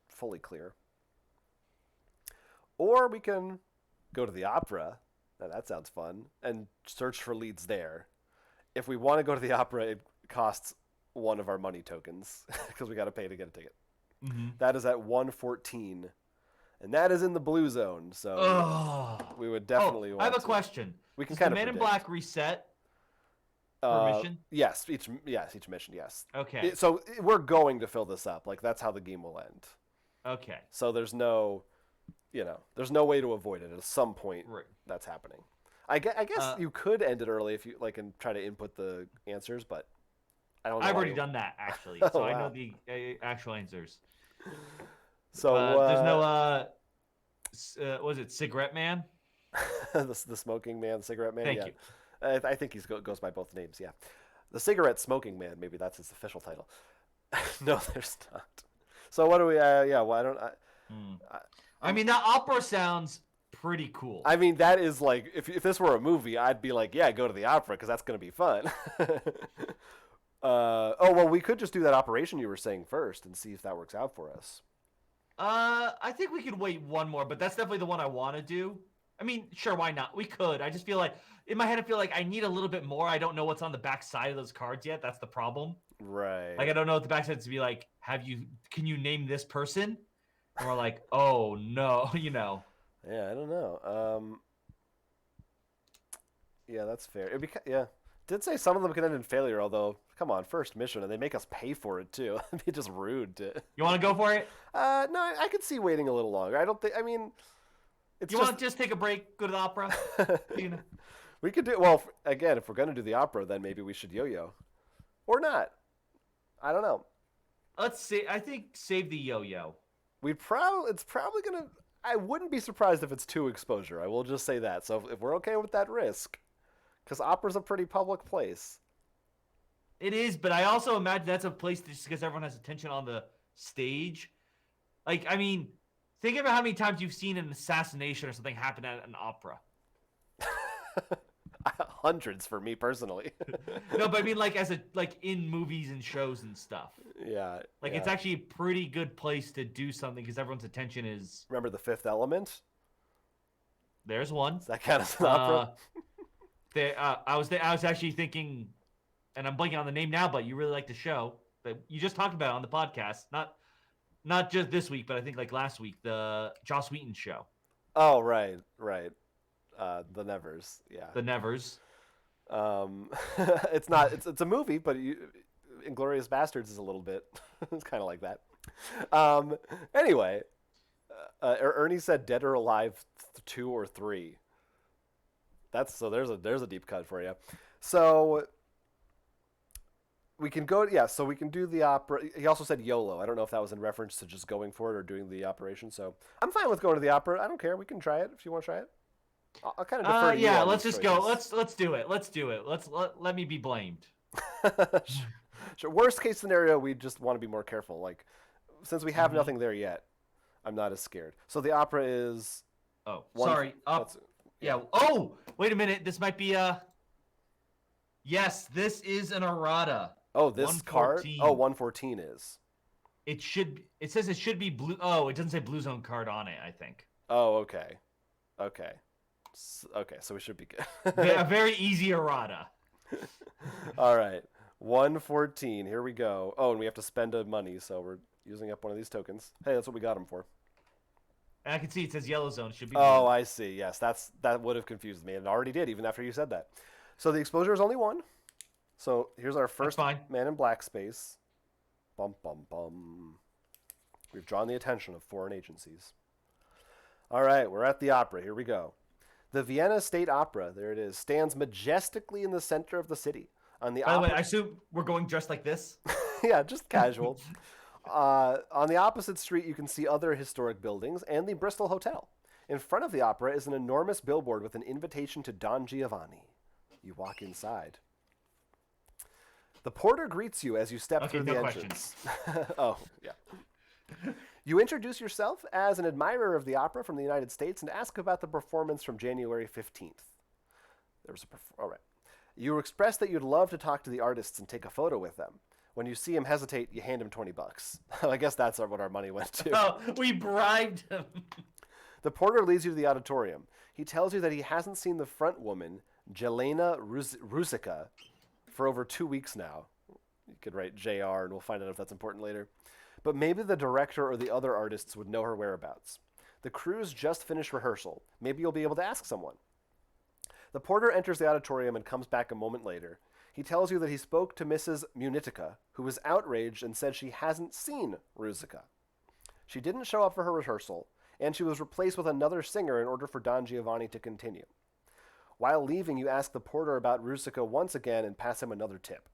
fully clear. Or we can go to the opera. Now that sounds fun. And search for leads there. If we want to go to the opera, it costs one of our money tokens because we got to pay to get a ticket. Mm-hmm. That is at 1:14. And that is in the blue zone, so we would definitely want to. I have a question. We can Does kind the of Man in predict. Black reset per mission? Yes, each mission, yes. Okay. So we're going to fill this up. Like, that's how the game will end. Okay. So there's no way to avoid it. At some point, Right. that's happening. I guess you could end it early if you like and try to input the answers, but I don't know. I've already done that actually, so I know the actual answers. So there's no was it Cigarette Man? the smoking man, the cigarette man. Thank yeah, you. I think he goes by both names. Yeah, the cigarette smoking man. Maybe that's his official title. No, there's not. So what do we? Yeah, well, I don't. I mean, that opera sounds pretty cool. I mean, that is like if this were a movie, I'd be like, yeah, go to the opera because that's gonna be fun. Oh well, we could just do that operation you were saying first and see if that works out for us. I think we could wait one more, but that's definitely the one I want to do. I mean, sure, why not? We could. I just feel like in my head, I feel like I need a little bit more. I don't know what's on the back side of those cards yet. That's the problem. Right. Like I don't know what the back side to be like. Can you name this person? And we're like, oh no, you know. Yeah, I don't know. Yeah, that's fair. Yeah. Did say some of them can end in failure, although, come on, first mission, and they make us pay for it, too. It'd be just rude to... You want to go for it? No, I could see waiting a little longer. I don't think... I mean, it's You want to just take a break, go to the opera? You know? We could do... Well, again, if we're going to do the opera, then maybe we should yo-yo. Or not. I don't know. Let's see. I think save the yo-yo. It's probably going to... I wouldn't be surprised if it's 2 exposure. I will just say that. So if we're okay with that risk... Because opera's a pretty public place. It is, but I also imagine that's a place just because everyone has attention on the stage. Like, I mean, think about how many times you've seen an assassination or something happen at an opera. Hundreds for me personally. No, but I mean, like in movies and shows and stuff. Yeah. Like yeah. It's actually a pretty good place to do something because everyone's attention is. Remember The Fifth Element? There's one. Does that count as an opera? I was actually thinking, and I'm blanking on the name now, but you really like the show that you just talked about on the podcast. Not just this week, but I think like last week, the Joss Whedon show. Oh, right. The Nevers, yeah. The Nevers. It's not. It's a movie, but Inglourious Bastards is a little bit. It's kind of like that. Anyway, Ernie said Dead or Alive 2 or 3. There's a deep cut for you. So we can go. Yeah. So we can do the opera. He also said YOLO. I don't know if that was in reference to just going for it or doing the operation. So I'm fine with going to the opera. I don't care. We can try it if you want to try it. I'll kind of defer to you. Yeah, let's just go. Let's do it. Let's do it. Let me be blamed. Sure. Worst case scenario, we just want to be more careful. Like, since we have nothing there yet, I'm not as scared. So the opera is. Oh, sorry. Yeah. Oh, wait a minute. This might be Yes, this is an errata. Oh, this card. Oh, 114 is. It should. It says it should be blue. Oh, it doesn't say Blue Zone card on it. I think. Oh, okay. So we should be good. A very easy errata. All right. 114. Here we go. Oh, and we have to spend money, so we're using up one of these tokens. Hey, that's what we got them for. And I can see it says Yellow Zone. Should be blue. Oh, I see. Yes, that would have confused me, and it already did, even after you said that. So the exposure is only 1. So here's our first Man in Black space. Bum, bum, bum. We've drawn the attention of foreign agencies. All right, we're at the opera. Here we go. The Vienna State Opera, there it is, stands majestically in the center of the city. By the way, I assume we're going dressed like this? Yeah, just casual. On the opposite street, you can see other historic buildings and the Bristol Hotel. In front of the opera is an enormous billboard with an invitation to Don Giovanni. You walk inside. The porter greets you as you step through the entrance. Oh, yeah. You introduce yourself as an admirer of the opera from the United States and ask about the performance from January 15th. All right. You express that you'd love to talk to the artists and take a photo with them. When you see him hesitate, you hand him $20. I guess that's what our money went to. Oh, we bribed him. The porter leads you to the auditorium. He tells you that he hasn't seen the front woman, Jelena Rusica, for over 2 weeks now. You could write JR and we'll find out if that's important later. But maybe the director or the other artists would know her whereabouts. The crew's just finished rehearsal. Maybe you'll be able to ask someone. The porter enters the auditorium and comes back a moment later. He tells you that he spoke to Mrs. Munitica, who was outraged and said she hasn't seen Rusica. She didn't show up for her rehearsal, and she was replaced with another singer in order for Don Giovanni to continue. While leaving, you ask the porter about Rusica once again and pass him another tip.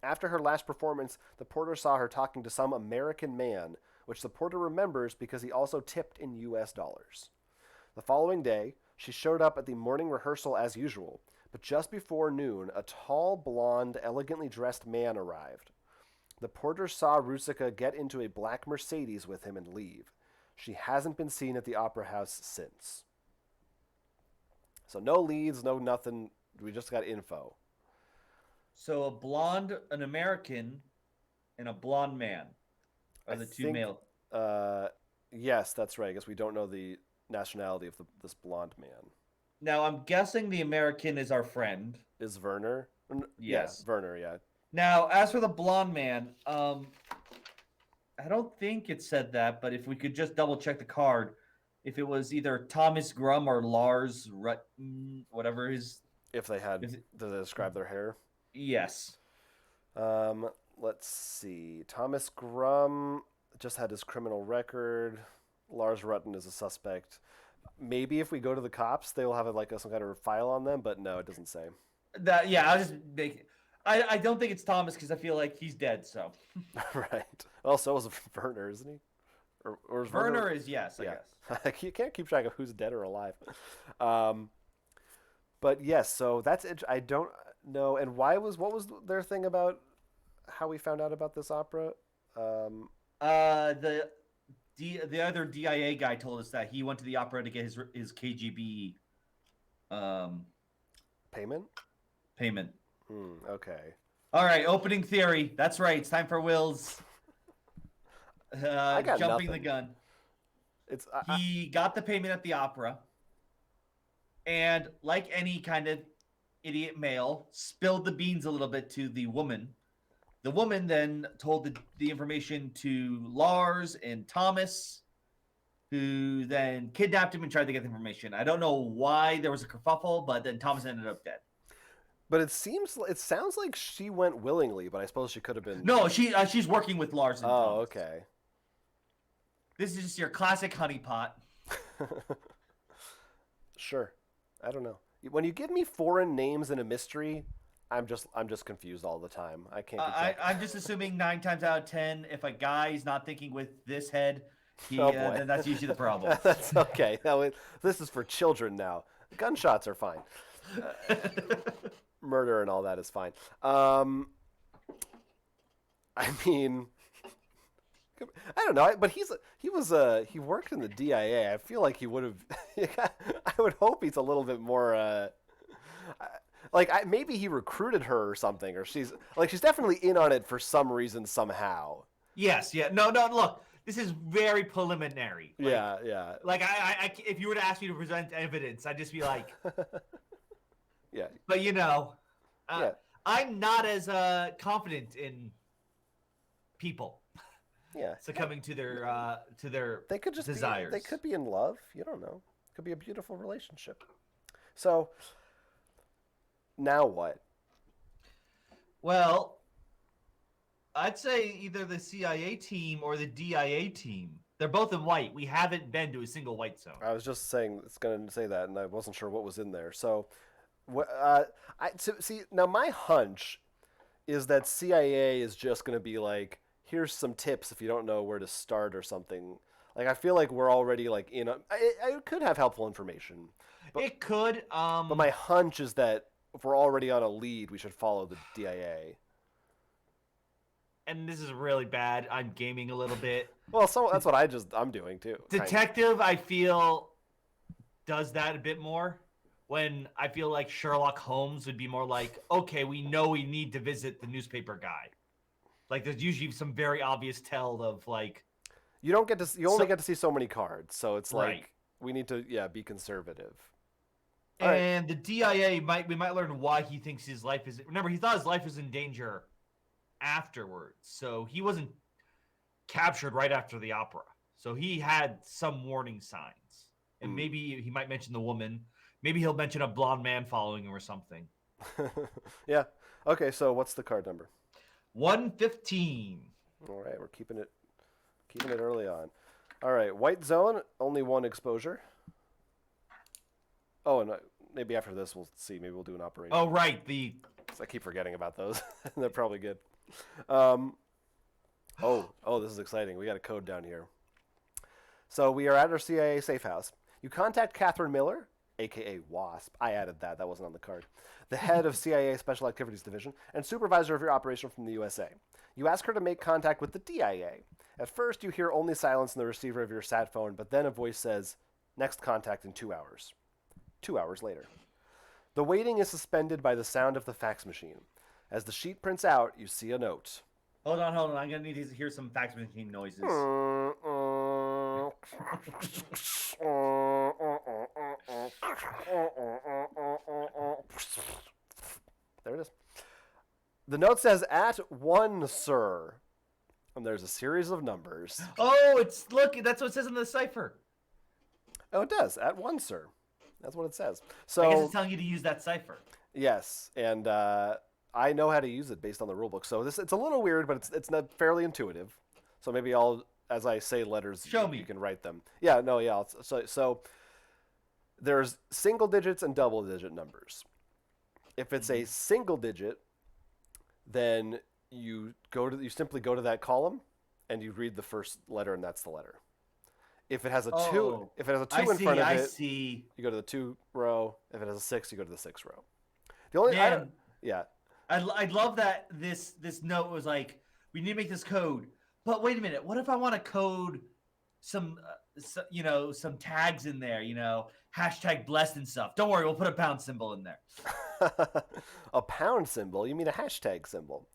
After her last performance, the porter saw her talking to some American man, which the porter remembers because he also tipped in US dollars. The following day, she showed up at the morning rehearsal as usual, but just before noon, a tall, blonde, elegantly dressed man arrived. The porter saw Rusica get into a black Mercedes with him and leave. She hasn't been seen at the opera house since. So no leads, no nothing. We just got info. So a blonde, an American, and a blonde man are the two male. Yes, that's right. I guess we don't know the nationality of this blonde man. Now I'm guessing the American is our friend. Is Werner? Yes. Yeah, Werner, yeah. Now, as for the blonde man, I don't think it said that, but if we could just double check the card, if it was either Thomas Grum or Lars Rutten, whatever his. If they had, did they describe their hair? Yes. Let's see. Thomas Grum just had his criminal record. Lars Rutten is a suspect. Maybe if we go to the cops, they will have some kind of file on them, but no, it doesn't say. I was just making. I don't think it's Thomas because I feel like he's dead. So. Right. Well, so is Werner, isn't he? Or is Werner is yes, I guess. You can't keep track of who's dead or alive. But yes, so that's it. I don't know. And what was their thing about how we found out about this opera? The other DIA guy told us that he went to the opera to get his KGB payment. Okay. All right, opening theory. That's right. It's time for Will's I got jumping nothing. the gun. He I got the payment at the opera, and like any kind of idiot male, spilled the beans a little bit to the woman. The woman then told the information to Lars and Thomas, who then kidnapped him and tried to get the information. I don't know why there was a kerfuffle, but then Thomas ended up dead. But it sounds like she went willingly, but I suppose she could have been. No, she's working with Lars and Thomas. Oh, okay. This is just your classic honeypot. Sure. I don't know. When you give me foreign names in a mystery, I'm just confused all the time. I can't. I'm just assuming 9 times out of 10, if a guy's not thinking with this head, boy. then that's usually the problem. That's okay. This is for children now. Gunshots are fine. Murder and all that is fine. I mean, I don't know, but he worked in the DIA. I feel like he would have. I would hope he's a little bit more. Maybe he recruited her or something, or she's definitely in on it for some reason somehow. Yes, yeah, no. Look, this is very preliminary. Yeah. Like I, if you were to ask me to present evidence, I'd just be like, yeah. But Yeah. I'm not as confident in people. Yeah. Succumbing to their They could just desires. They could be in love. You don't know. It could be a beautiful relationship. So now what? Well, I'd say either the CIA team or the DIA team. They're both in white. We haven't been to a single white zone. I was just saying it's going to say that, and I wasn't sure what was in there. So, see now my hunch is that CIA is just going to be like, here's some tips if you don't know where to start or something. Like I feel like we're already like I could have helpful information. But, it could. But my hunch is that if we're already on a lead, we should follow the DIA. And this is really bad. I'm gaming a little bit. Well, so that's what I'm doing too. Detective, I feel, does that a bit more. When I feel like Sherlock Holmes would be more like, okay, we know we need to visit the newspaper guy. Like there's usually some very obvious tell of like. You only get to see so many cards, so it's like right. We need to be conservative. And the DIA we might learn why he thinks his life is. Remember, he thought his life was in danger afterwards, so he wasn't captured right after the opera. So he had some warning signs, and maybe he might mention the woman. Maybe he'll mention a blonde man following him or something. Yeah. Okay. So what's the card number? 115. All right, we're keeping it early on. All right, white zone, only one exposure. Oh, and maybe after this we'll see. Maybe we'll do an operation. Oh, right. 'Cause I keep forgetting about those. They're probably good. This is exciting. We got a code down here. So we are at our CIA safe house. You contact Catherine Miller, a.k.a. Wasp. I added that. That wasn't on the card. The head of CIA Special Activities Division and supervisor of your operation from the USA. You ask her to make contact with the DIA. At first, you hear only silence in the receiver of your sat phone, but then a voice says, "Next contact in 2 hours." 2 hours later. The waiting is suspended by the sound of the fax machine. As the sheet prints out, you see a note. Hold on. I'm gonna need to hear some fax machine noises. There it is. The note says, "At 1, sir." And there's a series of numbers. Oh, look, that's what it says in the cipher. Oh, it does. "At 1, sir." That's what it says. I guess So, it's telling you to use that cipher. yes, and I know how to use it based on the rulebook. So it's a little weird, but it's not fairly intuitive. So maybe as I say letters, Show me. you can write them. Yeah, no, yeah. So there's single digits and double digit numbers. If it's a single digit, then you simply go to that column and you read the first letter, and that's the letter. If it has a two, if it has a two in front of I it, see. you go to the 2 row. If it has a 6, you go to the 6 row. The only Man, yeah. I'd love that this note was like, we need to make this code. But wait a minute, what if I want to code some tags in there, hashtag blessed and stuff? Don't worry, we'll put a pound symbol in there. A pound symbol? You mean a hashtag symbol?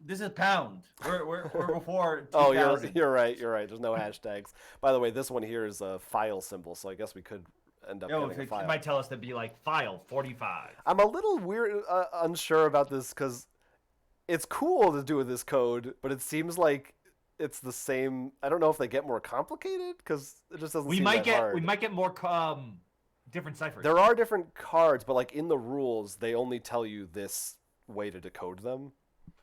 This is pound. We're before 2000. Oh, you're right. There's no hashtags. By the way, this one here is a file symbol, so I guess we could end up getting a file. It might tell us to be like file 45. I'm a little unsure about this because it's cool to do this code, but it seems like it's the same. I don't know if they get more complicated because it just doesn't seem that hard. We might get more different ciphers. There are different cards, but like in the rules, they only tell you this way to decode them.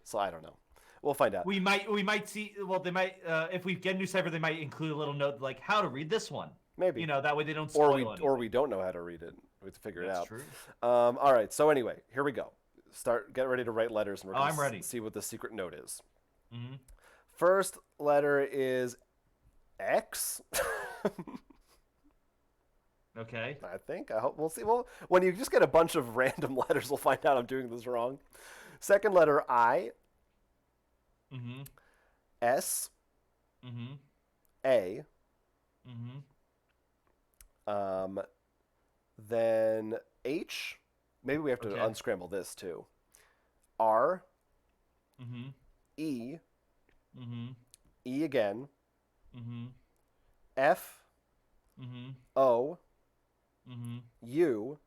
So I don't know. We'll find out. We might see. Well, they might. If we get a new cipher, they might include a little note like how to read this one. Maybe. That way they don't spoil anything. Or we don't know how to read it. We have to figure it out. That's true. All right. So anyway, here we go. Get ready to write letters, and we're I'm ready. See what the secret note is. Mm-hmm. First letter is X. Okay. I think. I hope we'll see. Well, when you just get a bunch of random letters, we'll find out I'm doing this wrong. Second letter I. Mm-hmm. S. Mm-hmm. A. Mm-hmm. Then H. Maybe we have to unscramble this too. R. Mm-hmm. E. Mm-hmm. E again. Mm-hmm. F. Mm-hmm. O. Mm-hmm. U.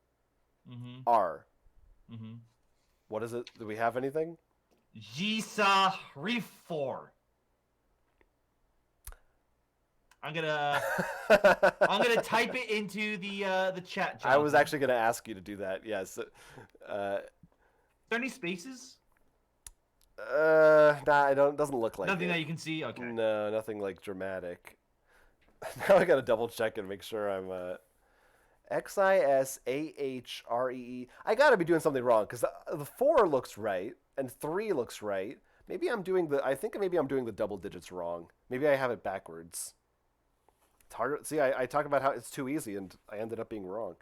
Mm-hmm. R. Mm-hmm. What is it? Do we have anything? Jisa Refor. I'm gonna type it into the chat. Jonathan. I was actually gonna ask you to do that. Yes. Is there any spaces? Nah, it doesn't look like Nothing it. that you can see. Okay. No, nothing like dramatic. Now I gotta double check and make sure I'm XISAHREE. I gotta be doing something wrong because the 4 looks right and 3 looks right. Maybe I'm doing the double digits wrong. Maybe I have it backwards. It's hard. See, I talk about how it's too easy and I ended up being wrong.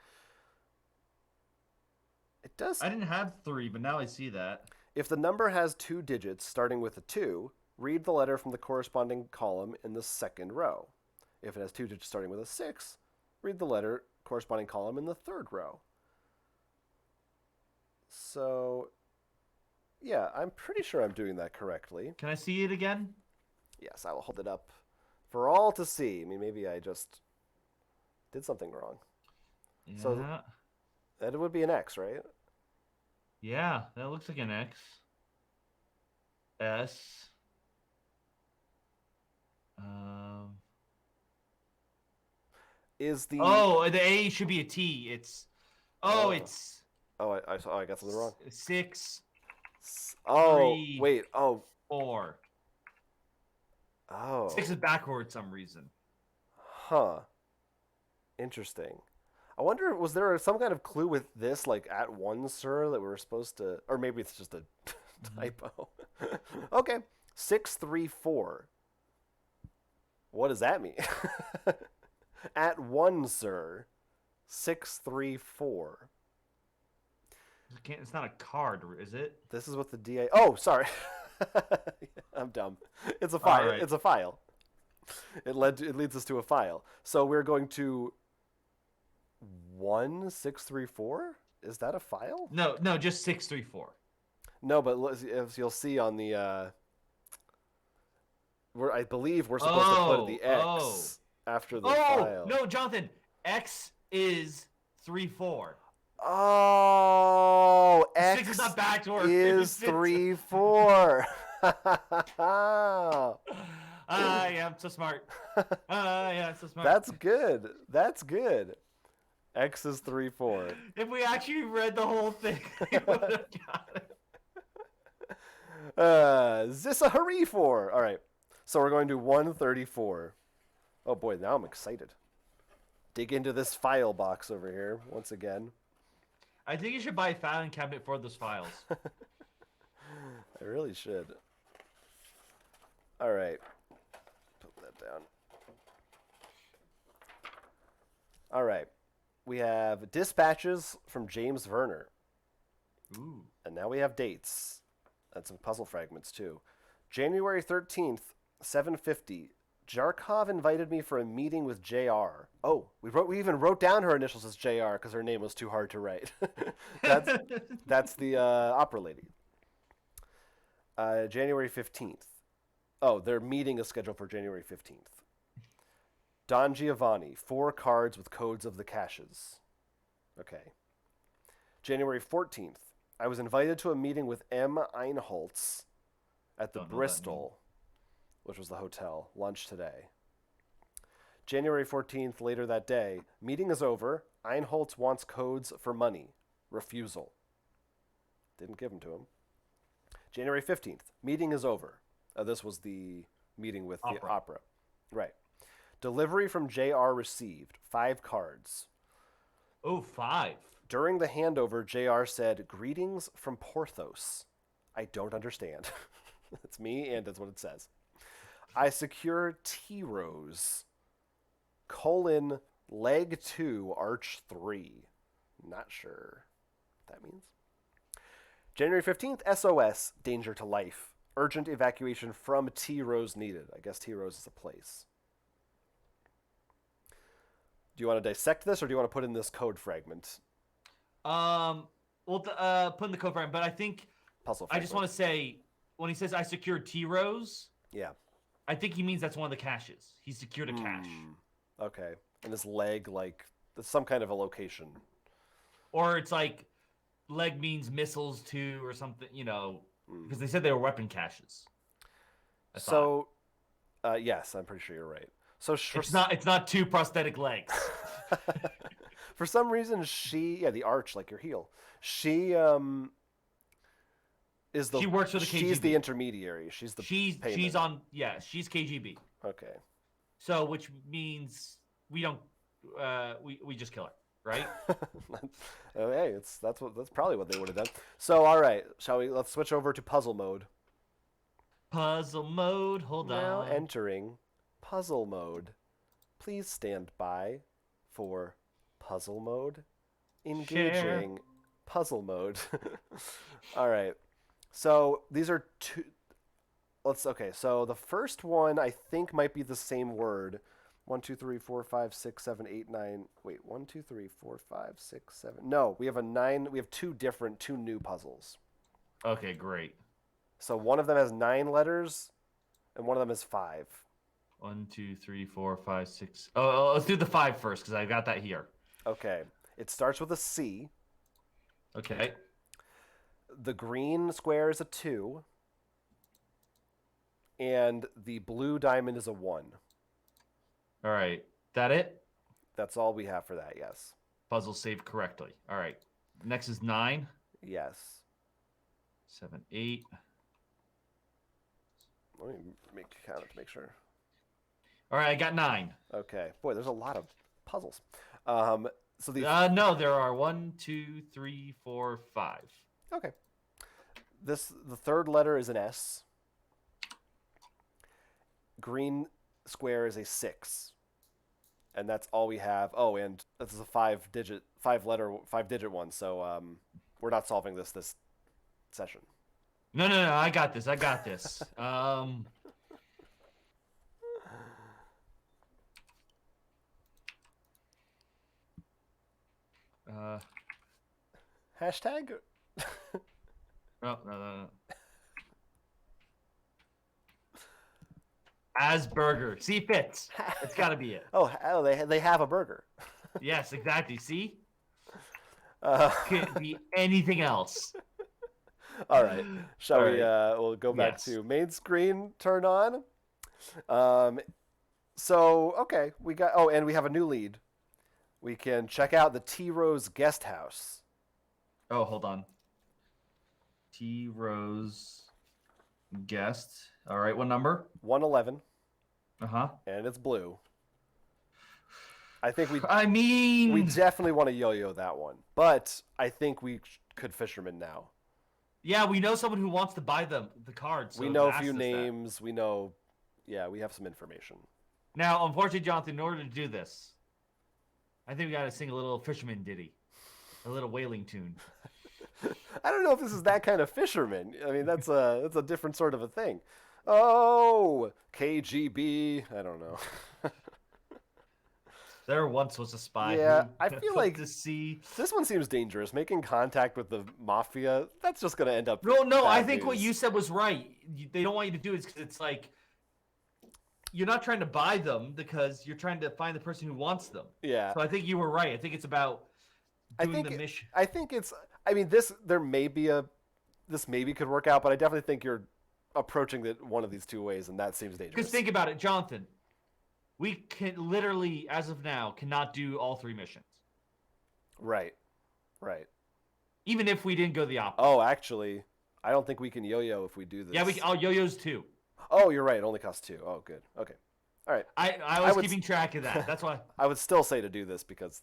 It does. I didn't have 3, but now I see that. If the number has 2 digits starting with a 2, read the letter from the corresponding column in the second row. If it has 2 digits starting with a 6, read the letter corresponding column in the third row. So, yeah, I'm pretty sure I'm doing that correctly. Can I see it again? Yes, I will hold it up for all to see. I mean, maybe I just did something wrong. Yeah. So that would be an X, right? Yeah, that looks like an X. S. Is the the A should be a T. It's it's I got something wrong. 6. Oh, 3, wait. 4. 6 is backward for some reason. Huh. Interesting. I wonder, was there some kind of clue with this, like at one, sir, that we were supposed to, or maybe it's just a typo. Okay, 634. What does that mean? At one, sir, 634. It's not a card, is it? This is what the DA. Oh, sorry. I'm dumb. It's a file. Right. It's a file. It leads us to a file. So we're going to 1634. Is that a file? No, just 634. No, but as you'll see on the, I believe we're supposed to put the X after the file. No, Jonathan. X is 34. Oh, X 6 is not backwards. is 34. Yeah, I'm so smart. Yeah, so smart. That's good. That's good. X is 34. If we actually read the whole thing, we would have got it. This a hurry for? All right. So we're going to 134. Oh boy, now I'm excited. Dig into this file box over here once again. I think you should buy a filing cabinet for those files. I really should. All right. Put that down. All right. We have dispatches from James Werner. Ooh. And now we have dates. And some puzzle fragments, too. January 13th, 7:50. Jarkov invited me for a meeting with JR. Oh, we even wrote down her initials as JR because her name was too hard to write. That's the opera lady. January 15th. Oh, their meeting is scheduled for January 15th. Don Giovanni, 4 cards with codes of the caches. Okay. January 14th. I was invited to a meeting with M. Einholtz at the Bristol, which was the hotel, lunch today. January 14th, later that day. Meeting is over. Einholtz wants codes for money. Refusal. Didn't give them to him. January 15th. Meeting is over. This was the meeting with the opera. Right. Delivery from JR received. 5 cards. Oh, 5. During the handover, JR said, "Greetings from Porthos." I don't understand. That's me, and that's what it says. I secure T-Rose. Leg 2, Arch 3. Not sure what that means. January 15th, SOS, danger to life. Urgent evacuation from T-Rose needed. I guess T-Rose is a place. Do you want to dissect this, or do you want to put in this code fragment? We'll put in the code fragment, but I think Puzzle I just want to say, when he says I secured T-Rose, yeah, I think he means that's one of the caches. He secured a cache. Okay. And this leg, like, some kind of a location. Or it's like, leg means missiles too, or something, because they said they were weapon caches. Yes, I'm pretty sure you're right. So it's not 2 prosthetic legs. For some reason, the arch, like your heel. She is the. She works for the KGB. She's the intermediary. She's the. She's KGB. Okay. So which means we don't we just kill her, right? Hey, that's probably what they would have done. So all right, let's switch over to puzzle mode. Puzzle mode. Hold on. Now entering puzzle mode. Please stand by for puzzle mode. Engaging puzzle mode. All right. So these are two. So the first one I think might be the same word. 1, 2, 3, 4, 5, 6, 7, 8, 9. Wait, 1, 2, 3, 4, 5, 6, 7. No, we have a 9. We have two new puzzles. Okay, great. So one of them has 9 letters, and one of them has 5. 1, 2, 3, 4, 5, 6. Oh, let's do the 5 first, because I got that here. Okay. It starts with a C. Okay. The green square is a 2. And the blue diamond is a 1. All right. That it? That's all we have for that, yes. Puzzle saved correctly. All right. Next is 9. Yes. 7, 8. Let me count it to make sure. All right, I got 9. Okay. Boy, there's a lot of puzzles. So the No, there are 1, 2, 3, 4, 5. okay. The third letter is an S. Green square is a 6. And that's all we have. Oh, and this is a 5-digit one. So we're not solving this session. No, I got this. Hashtag? No. Asperger. See, fits. It's got to be it. Oh, they have a burger. Yes, exactly. See? Uh, Could be anything else. all right. Shall we? right. We'll go back Yes. to main screen. Turn on. So okay, we got. Oh, and we have a new lead. We can check out the T Rose Guest House. Oh, hold on. T Rose guest. All right, what number? 111, Uh-huh. and it's blue. I think we definitely want to yo-yo that one, but I think we could fisherman now. Yeah, we know someone who wants to buy the cards. So we know a ask few us that. names. We know, yeah, we have some information. Now, unfortunately, Jonathan, in order to do this, I think we got to sing a little fisherman ditty, a little whaling tune. I don't know if this is that kind of fisherman. I mean, that's a different sort of a thing. Oh, KGB. I don't know. There once was a spy. Yeah, who I feel put like to sea. This one seems dangerous. Making contact with the mafia, that's just going to end up. No, I bad think what news. you said was right. They don't want you to do it because it's like you're not trying to buy them because you're trying to find the person who wants them. Yeah. So I think you were right. I think it's about doing the mission. I think it's. I mean, this maybe could work out, but I definitely think you're approaching it one of these two ways, and that seems dangerous. Because think about it, Jonathan. We can literally, as of now, cannot do all 3 missions. Right. Even if we didn't go the opposite. Oh, actually, I don't think we can yo-yo if we do this. Yeah, we can. Oh, yo-yos too. Oh, you're right. It only costs 2. Oh, good. Okay. All right. I was keeping track of that. That's why. I would still say to do this because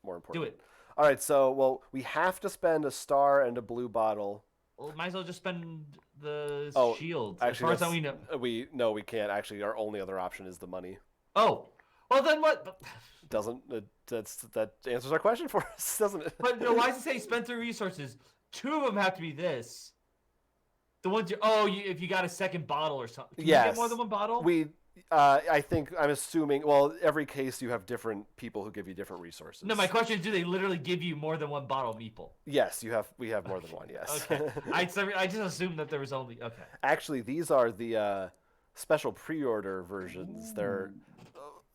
more important. Do it. All right. So, well, we have to spend a star and a blue bottle. Well, might as well just spend the shield. Actually, as far as we know. We can't. Actually, our only other option is the money. Oh, well then what? That answers our question for us, doesn't it? But no, why does it say spend 3 resources? 2 of them have to be this. The ones if you got a second bottle or something. Can you get more than one bottle? I'm assuming. Well, every case you have different people who give you different resources. No, my question is, do they literally give you more than one bottle of meeple? Yes, we have more than one. Yes. Okay. I just assumed that there was only. Okay. Actually, these are the special pre-order versions. They're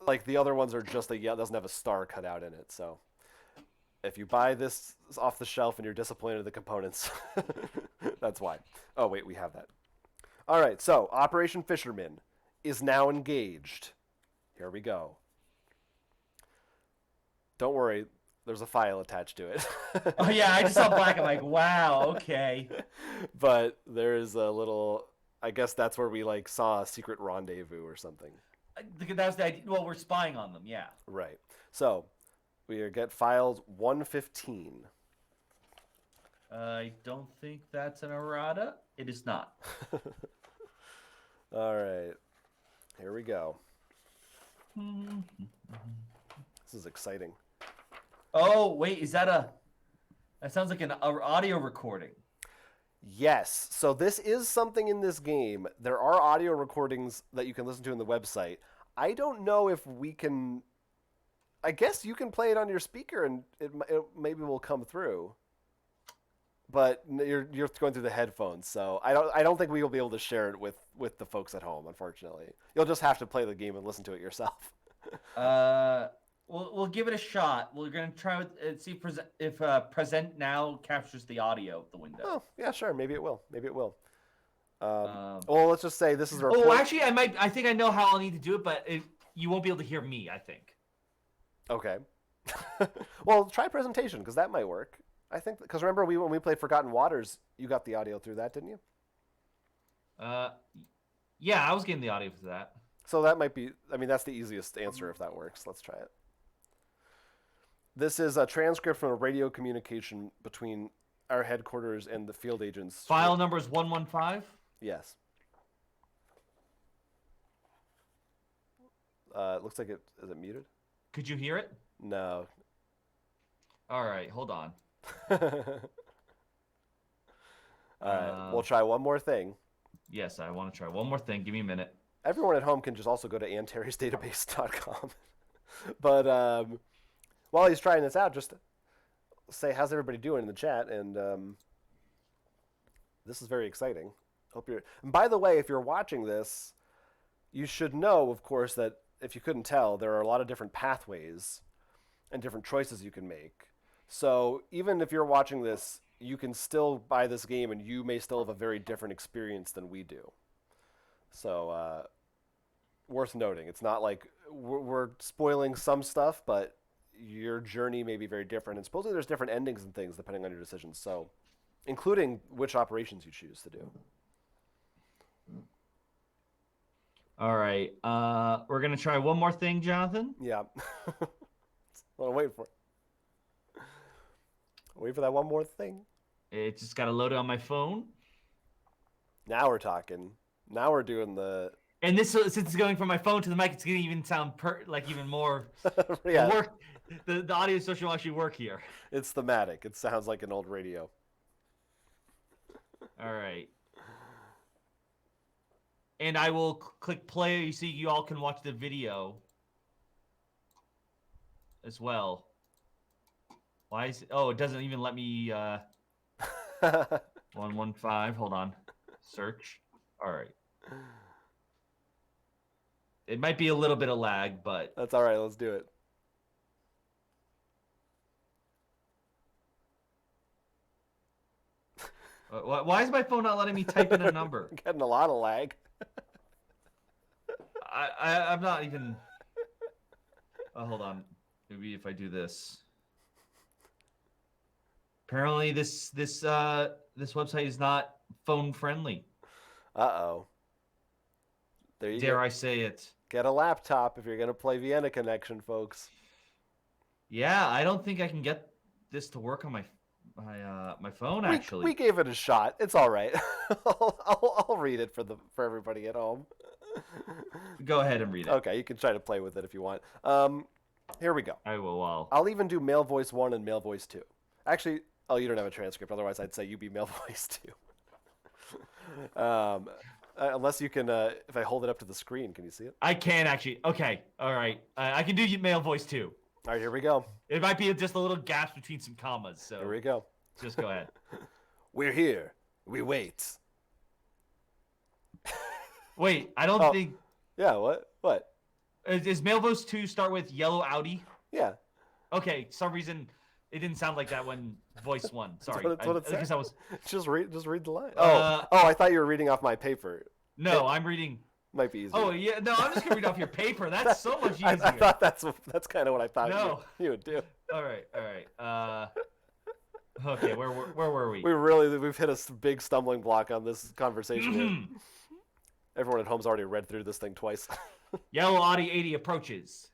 like the other ones are just it doesn't have a star cut out in it. So if you buy this off the shelf and you're disappointed in the components, that's why. Oh wait, we have that. All right, so Operation Fisherman is now engaged. Here we go. Don't worry, there's a file attached to it. Oh yeah, I just saw black. I'm like, wow, okay. But there is a little. I guess that's where we saw a secret rendezvous or something. That was the idea. Well, we're spying on them. Yeah. Right. So we get files 115. I don't think that's an errata. It is not. All right. Here we go. This is exciting. Oh wait, is that That sounds like an audio recording. Yes. So this is something in this game. There are audio recordings that you can listen to on the website. I don't know if we can. I guess you can play it on your speaker and it maybe will come through. But you're going through the headphones, so I don't think we will be able to share it with the folks at home. Unfortunately, you'll just have to play the game and listen to it yourself. We'll give it a shot. We're gonna try see if present now captures the audio of the window. Oh yeah, sure. Maybe it will. Well, let's just say this is a report. Oh, actually, I think I know how I'll need to do it, but you won't be able to hear me. I think. Okay. Well, try presentation because that might work. I think because remember when we played Forgotten Waters, you got the audio through that, didn't you? Yeah, I was getting the audio for that. So that might be. I mean, that's the easiest answer if that works. Let's try it. This is a transcript from a radio communication between our headquarters and the field agents. File number is 115. Yes. It looks like it. Is it muted? Could you hear it? No. All right, hold on. All right. We'll try one more thing. Yes, I want to try one more thing. Give me a minute. Everyone at home can just also go to antaresdatabase.com. But while he's trying this out, just say, how's everybody doing in the chat? And this is very exciting. Hope you're. And by the way, if you're watching this, you should know, of course, that if you couldn't tell, there are a lot of different pathways and different choices you can make. So even if you're watching this, you can still buy this game, and you may still have a very different experience than we do. So worth noting. It's not like we're spoiling some stuff, but your journey may be very different. And supposedly there's different endings and things depending on your decisions. So including which operations you choose to do. All right. We're going to try one more thing, Jonathan. Yeah. Well, wait for it. Wait for that one more thing. It just got to load it on my phone. Now we're talking. Now we're doing the... And this, since it's going from my phone to the mic, it's going to even sound even more... Yeah. The audio social will actually work here. It's thematic. It sounds like an old radio. All right. And I will click play so you all can watch the video as well. Why is it? Oh, it doesn't even let me 115. Hold on. Search. All right. It might be a little bit of lag, but That's all right. Let's do it. why is my phone not letting me type in a number? Getting a lot of lag. I'm not even. Oh, hold on. Maybe if I do this. Apparently, this website is not phone friendly. Uh-oh. There you Dare go. I say it? Get a laptop if you're going to play Vienna Connection, folks. Yeah, I don't think I can get this to work on my phone. Actually, We gave it a shot. It's all right. I'll read it for everybody at home. Go ahead and read it. Okay, you can try to play with it if you want. Here we go. I will. I'll even do male voice 1 and male voice 2. Actually, you don't have a transcript. Otherwise, I'd say you be male voice 2. Unless you can, if I hold it up to the screen, can you see it? I can actually. Okay, all right. I can do male voice too. All right, here we go. It might be just a little gaps between some commas. So Here we go. just go ahead. We're here. We wait. Wait, I don't think. Yeah, what? Is male voice 2 start with yellow Audi? Yeah. Okay, some reason it didn't sound like that when voice 1. Sorry. That's what it I guess said. I was. Just read the line. Uh, I thought you were reading off my paper. No, I'm reading. Might be easier. Oh yeah, no, I'm just gonna read off your paper. That's so much easier. I thought that's kind of what I thought No. you would do. All right. Okay, where were we? We've hit a big stumbling block on this conversation here. Everyone at home's already read through this thing twice. Yellow Audi 80 approaches.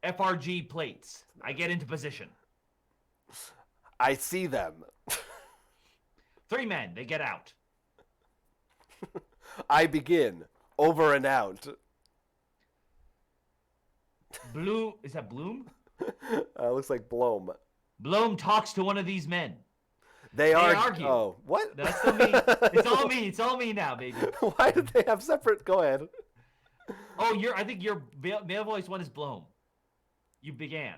FRG plates. I get into position. I see them. 3 men. They get out. I begin. Over and out. Bloom. Is that Bloom? Looks like Blom. Bloom talks to one of these men. They argue. Oh, what? That's still me. It's all me. It's all me now, baby. Why did they have separate? Go ahead. Oh, I think your male voice 1 is Bloom. You began.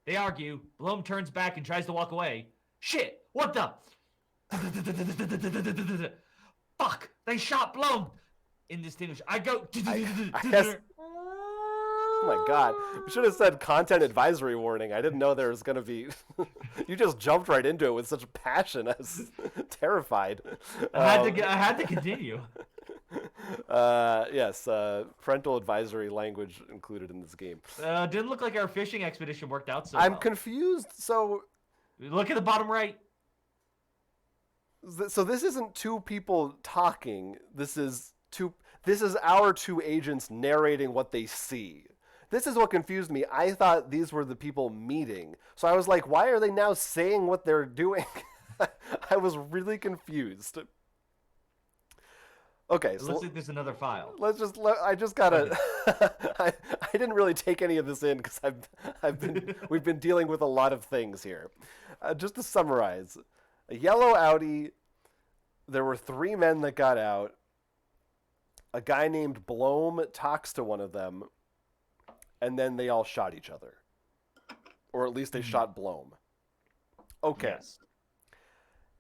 They argue. Bloom turns back and tries to walk away. Shit! What the? Fuck! They shot Bloom. Indistinguishable. I go. I guess. Oh my god. We should have said content advisory warning. I didn't know there was going to be... You just jumped right into it with such passion. I was terrified. I had to continue. Yes, parental advisory language included in this game. Didn't look like our fishing expedition worked out so I'm well. confused. So Look at the bottom right. this isn't 2 people talking. This is our 2 agents narrating what they see. This is what confused me. I thought these were the people meeting. So I was like, why are they now saying what they're doing? I was really confused. Okay, It looks like there's another file. I just gotta. I didn't really take any of this in because we've been dealing with a lot of things here. Just to summarize, a yellow Audi. There were 3 men that got out. A guy named Blome talks to one of them, and then they all shot each other, or at least they shot Blome. Okay. Yes.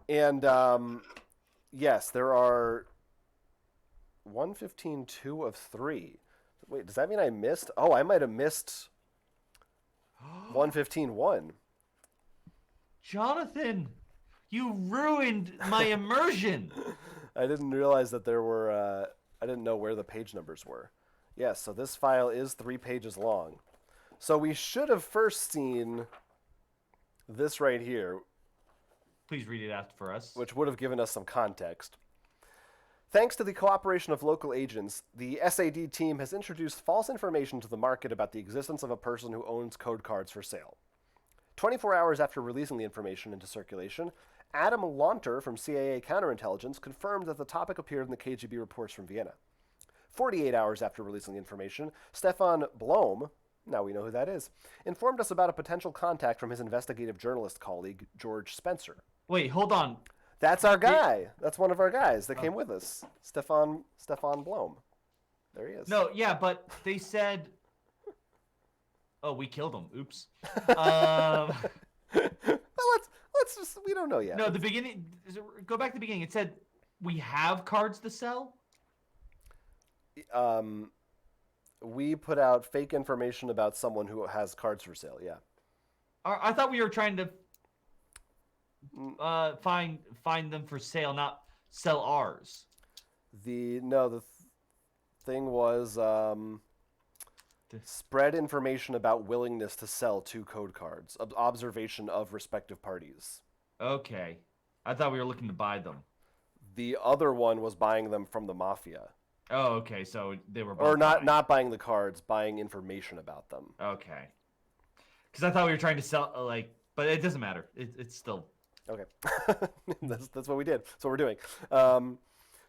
And yes, there are 115 2 of 3. Wait, does that mean I missed? Oh, I might have missed 115 1. Jonathan, you ruined my immersion. I didn't realize that there were. I didn't know where the page numbers were. Yes, so this file is 3 pages long. So we should have first seen this right here, Please read it out for us. which would have given us some context. Thanks to the cooperation of local agents, the SAD team has introduced false information to the market about the existence of a person who owns code cards for sale. 24 hours after releasing the information into circulation, Adam Launter from CAA Counterintelligence confirmed that the topic appeared in the KGB reports from Vienna. 48 hours after releasing the information, Stefan Blome, now we know who that is, informed us about a potential contact from his investigative journalist colleague, George Spencer. Wait, hold on. That's our guy. That's one of our guys that came with us. Stefan Blome. There he is. No, yeah, but they said... Oh, we killed him. Oops. Well, let's just, we don't know yet. No, the beginning... Go back to the beginning. It said, we have cards to sell? We put out fake information about someone who has cards for sale, yeah. I thought we were trying to find them for sale, not sell ours. The thing was spread information about willingness to sell 2 code cards. Observation of respective parties. Okay. I thought we were looking to buy them. The other one was buying them from the mafia. Oh, okay. So they were both Or buying. not buying the cards, buying information about them. Okay. Because I thought we were trying to sell, but it doesn't matter. It's still... Okay. That's what we did. That's what we're doing.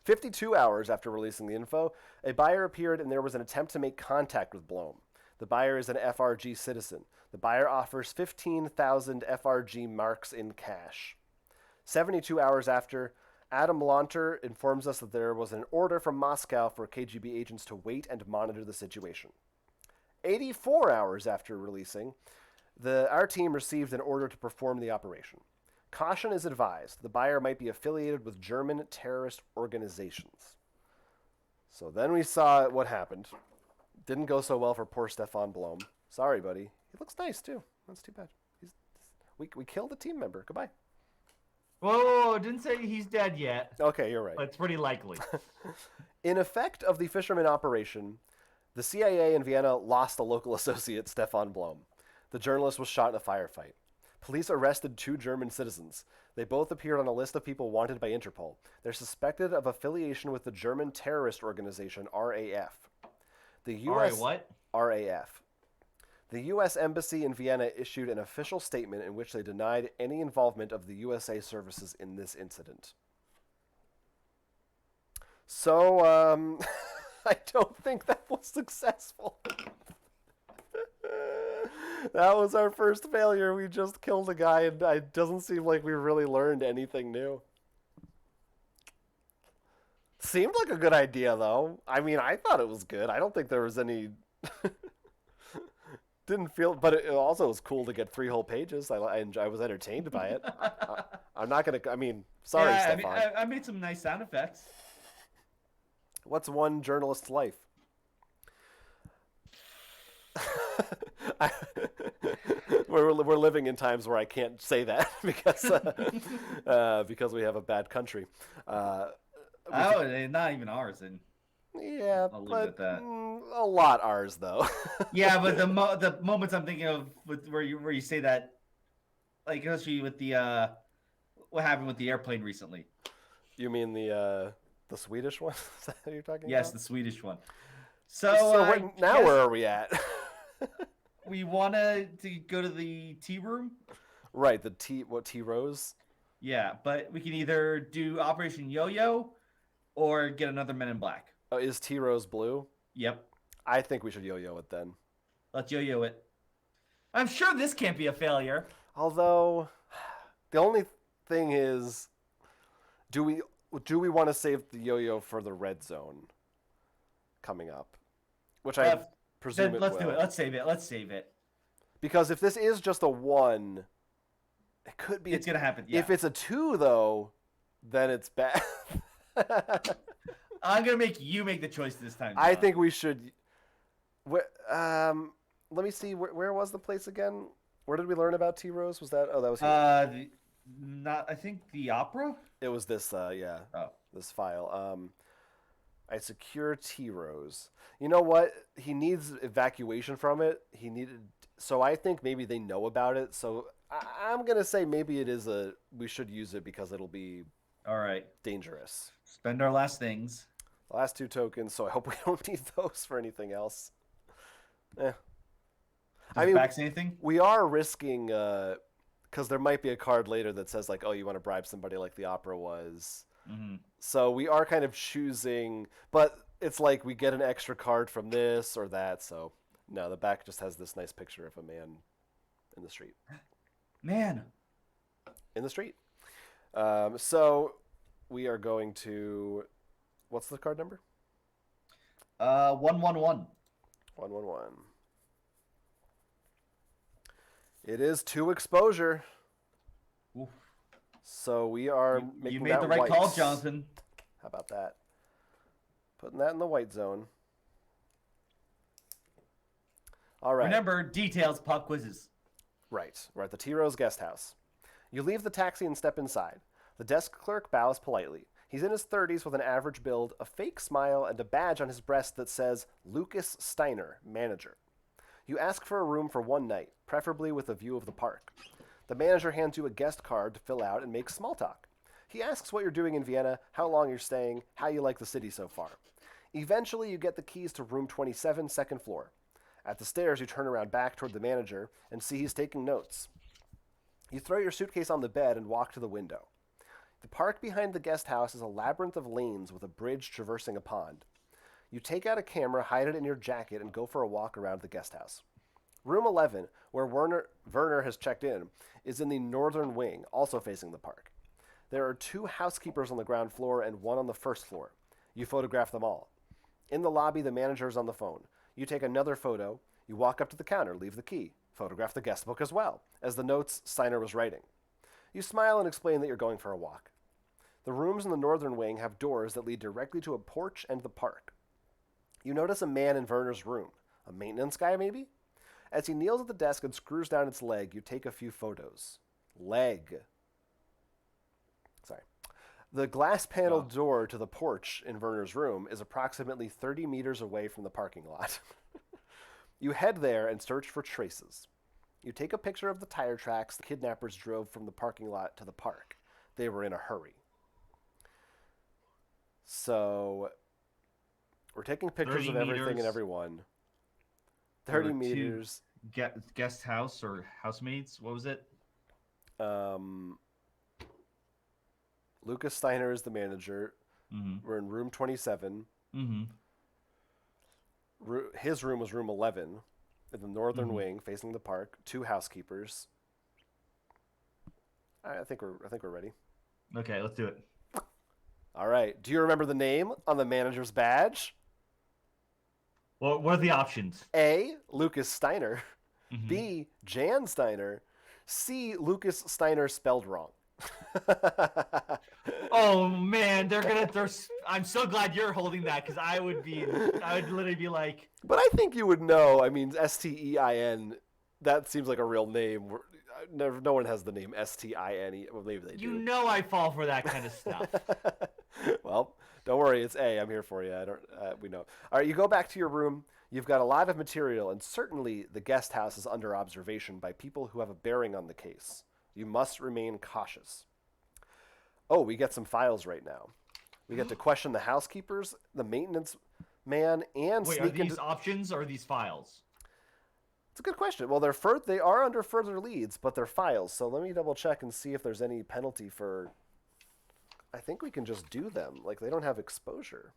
52 hours after releasing the info, a buyer appeared and there was an attempt to make contact with Blome. The buyer is an FRG citizen. The buyer offers 15,000 FRG marks in cash. 72 hours after, Adam Launter informs us that there was an order from Moscow for KGB agents to wait and monitor the situation. 84 hours after releasing, our team received an order to perform the operation. Caution is advised. The buyer might be affiliated with German terrorist organizations. So then we saw what happened. Didn't go so well for poor Stefan Blome. Sorry, buddy. He looks nice, too. That's too bad. We killed a team member. Goodbye. Whoa, didn't say he's dead yet. Okay, you're right. But it's pretty likely. In effect of the fisherman operation, the CIA in Vienna lost a local associate, Stefan Blome. The journalist was shot in a firefight. Police arrested 2 German citizens. They both appeared on a list of people wanted by Interpol. They're suspected of affiliation with the German terrorist organization RAF. The U.S. what? RAF. The U.S. Embassy in Vienna issued an official statement in which they denied any involvement of the USA services in this incident. So, I don't think that was successful. That was our first failure. We just killed a guy, and it doesn't seem like we really learned anything new. Seemed like a good idea, though. I mean, I thought it was good. I don't think there was any... Didn't feel... But it also was cool to get 3 whole pages. I was entertained by it. I'm not going to... I mean, sorry, yeah, Stefan. I made some nice sound effects. What's one journalist's life? We're living in times where I can't say that because we have a bad country. Not even ours. And yeah, I'll leave but it at that. A lot ours though. yeah, but the moments I'm thinking of where you say that, like especially with the what happened with the airplane recently. You mean the Swedish one? Is that what you're talking about? Yes, the Swedish one. So where are we at? We want to go to the tea room. Right, the T Rose? Yeah, but we can either do Operation Yo-Yo or get another Men in Black. Oh, is T Rose blue? Yep. I think we should yo-yo it then. Let's yo-yo it. I'm sure this can't be a failure. Although, the only thing is, do we want to save the yo-yo for the red zone coming up? Which I presume Then it let's will. do it. Let's save it. Let's save it. Because if this is just a 1, it could be. It's gonna happen. Yeah. If it's a 2, though, then it's bad. I'm gonna make you make the choice this time. I John. think we should. Let me see. Where was the place again? Where did we learn about T Rose? Was that? Oh, that was here. I think the opera. It was this. Yeah. Oh. This file. I secure T Rose. You know what? He needs evacuation from it. He needed. So I think maybe they know about it. So I'm gonna say maybe it is a. We should use it because it'll be All right. dangerous. Spend our last things. The last 2 tokens. So I hope we don't need those for anything else. I mean, Backs anything? we are risking because there might be a card later that says like, oh, you want to bribe somebody like the opera was. Mm-hmm. So we are kind of choosing, but it's like we get an extra card from this or that. So no, the back just has this nice picture of a man in the street. Man. In the street. So we are going to. What's the card number? 111. 111. It is 2 exposure. Oof. So we are making You made that the right white. call, Jonathan. How about that? Putting that in the white zone. All right. Remember, details, pop quizzes. Right. We're at the T Rose guest house. You leave the taxi and step inside. The desk clerk bows politely. He's in his 30s with an average build, a fake smile, and a badge on his breast that says Lucas Steiner, manager. You ask for a room for 1 night, preferably with a view of the park. The manager hands you a guest card to fill out and make small talk. He asks what you're doing in Vienna, how long you're staying, how you like the city so far. Eventually, you get the keys to room 27, second floor. At the stairs, you turn around back toward the manager and see he's taking notes. You throw your suitcase on the bed and walk to the window. The park behind the guest house is a labyrinth of lanes with a bridge traversing a pond. You take out a camera, hide it in your jacket, and go for a walk around the guest house. Room 11, where Werner has checked in, is in the northern wing, also facing the park. There are 2 housekeepers on the ground floor and 1 on the first floor. You photograph them all. In the lobby, the manager is on the phone. You take another photo. You walk up to the counter, leave the key. Photograph the guest book as well, as the notes Steiner was writing. You smile and explain that you're going for a walk. The rooms in the northern wing have doors that lead directly to a porch and the park. You notice a man in Werner's room. A maintenance guy, maybe? As he kneels at the desk and screws down its leg, you take a few photos. Leg. Sorry. The glass-paneled door to the porch in Werner's room is approximately 30 meters away from the parking lot. You head there and search for traces. You take a picture of the tire tracks the kidnappers drove from the parking lot to the park. They were in a hurry. So, we're taking pictures of everything and meters. everyone. 30 meters. Guest house or housemates? What was it? Lucas Steiner is the manager. Mm-hmm. We're in room 27. Mm-hmm. His room was room 11 in the northern wing facing the park. 2 housekeepers. I think we're ready. Okay, let's do it. All right. Do you remember the name on the manager's badge? Well, what are the options? A. Lucas Steiner. Mhm. B. Jan Steiner. C. Lucas Steiner spelled wrong. Oh man, I'm so glad you're holding that because I would literally be like, But I think you would know. I mean, Stein. That seems like a real name. No one has the name Stine. Well, maybe they do. you know, I fall for that kind of stuff. Well, don't worry. It's A. I'm here for you. We know. All right, you go back to your room. You've got a lot of material, and certainly the guest house is under observation by people who have a bearing on the case. You must remain cautious. Oh, we get some files right now. We get to question the housekeepers, the maintenance man, and Wait, are sneak these into... options or are these files? It's a good question. Well, they are under further leads, but they're files. So let me double check and see if there's any penalty for. I think we can just do them. Like, they don't have exposure.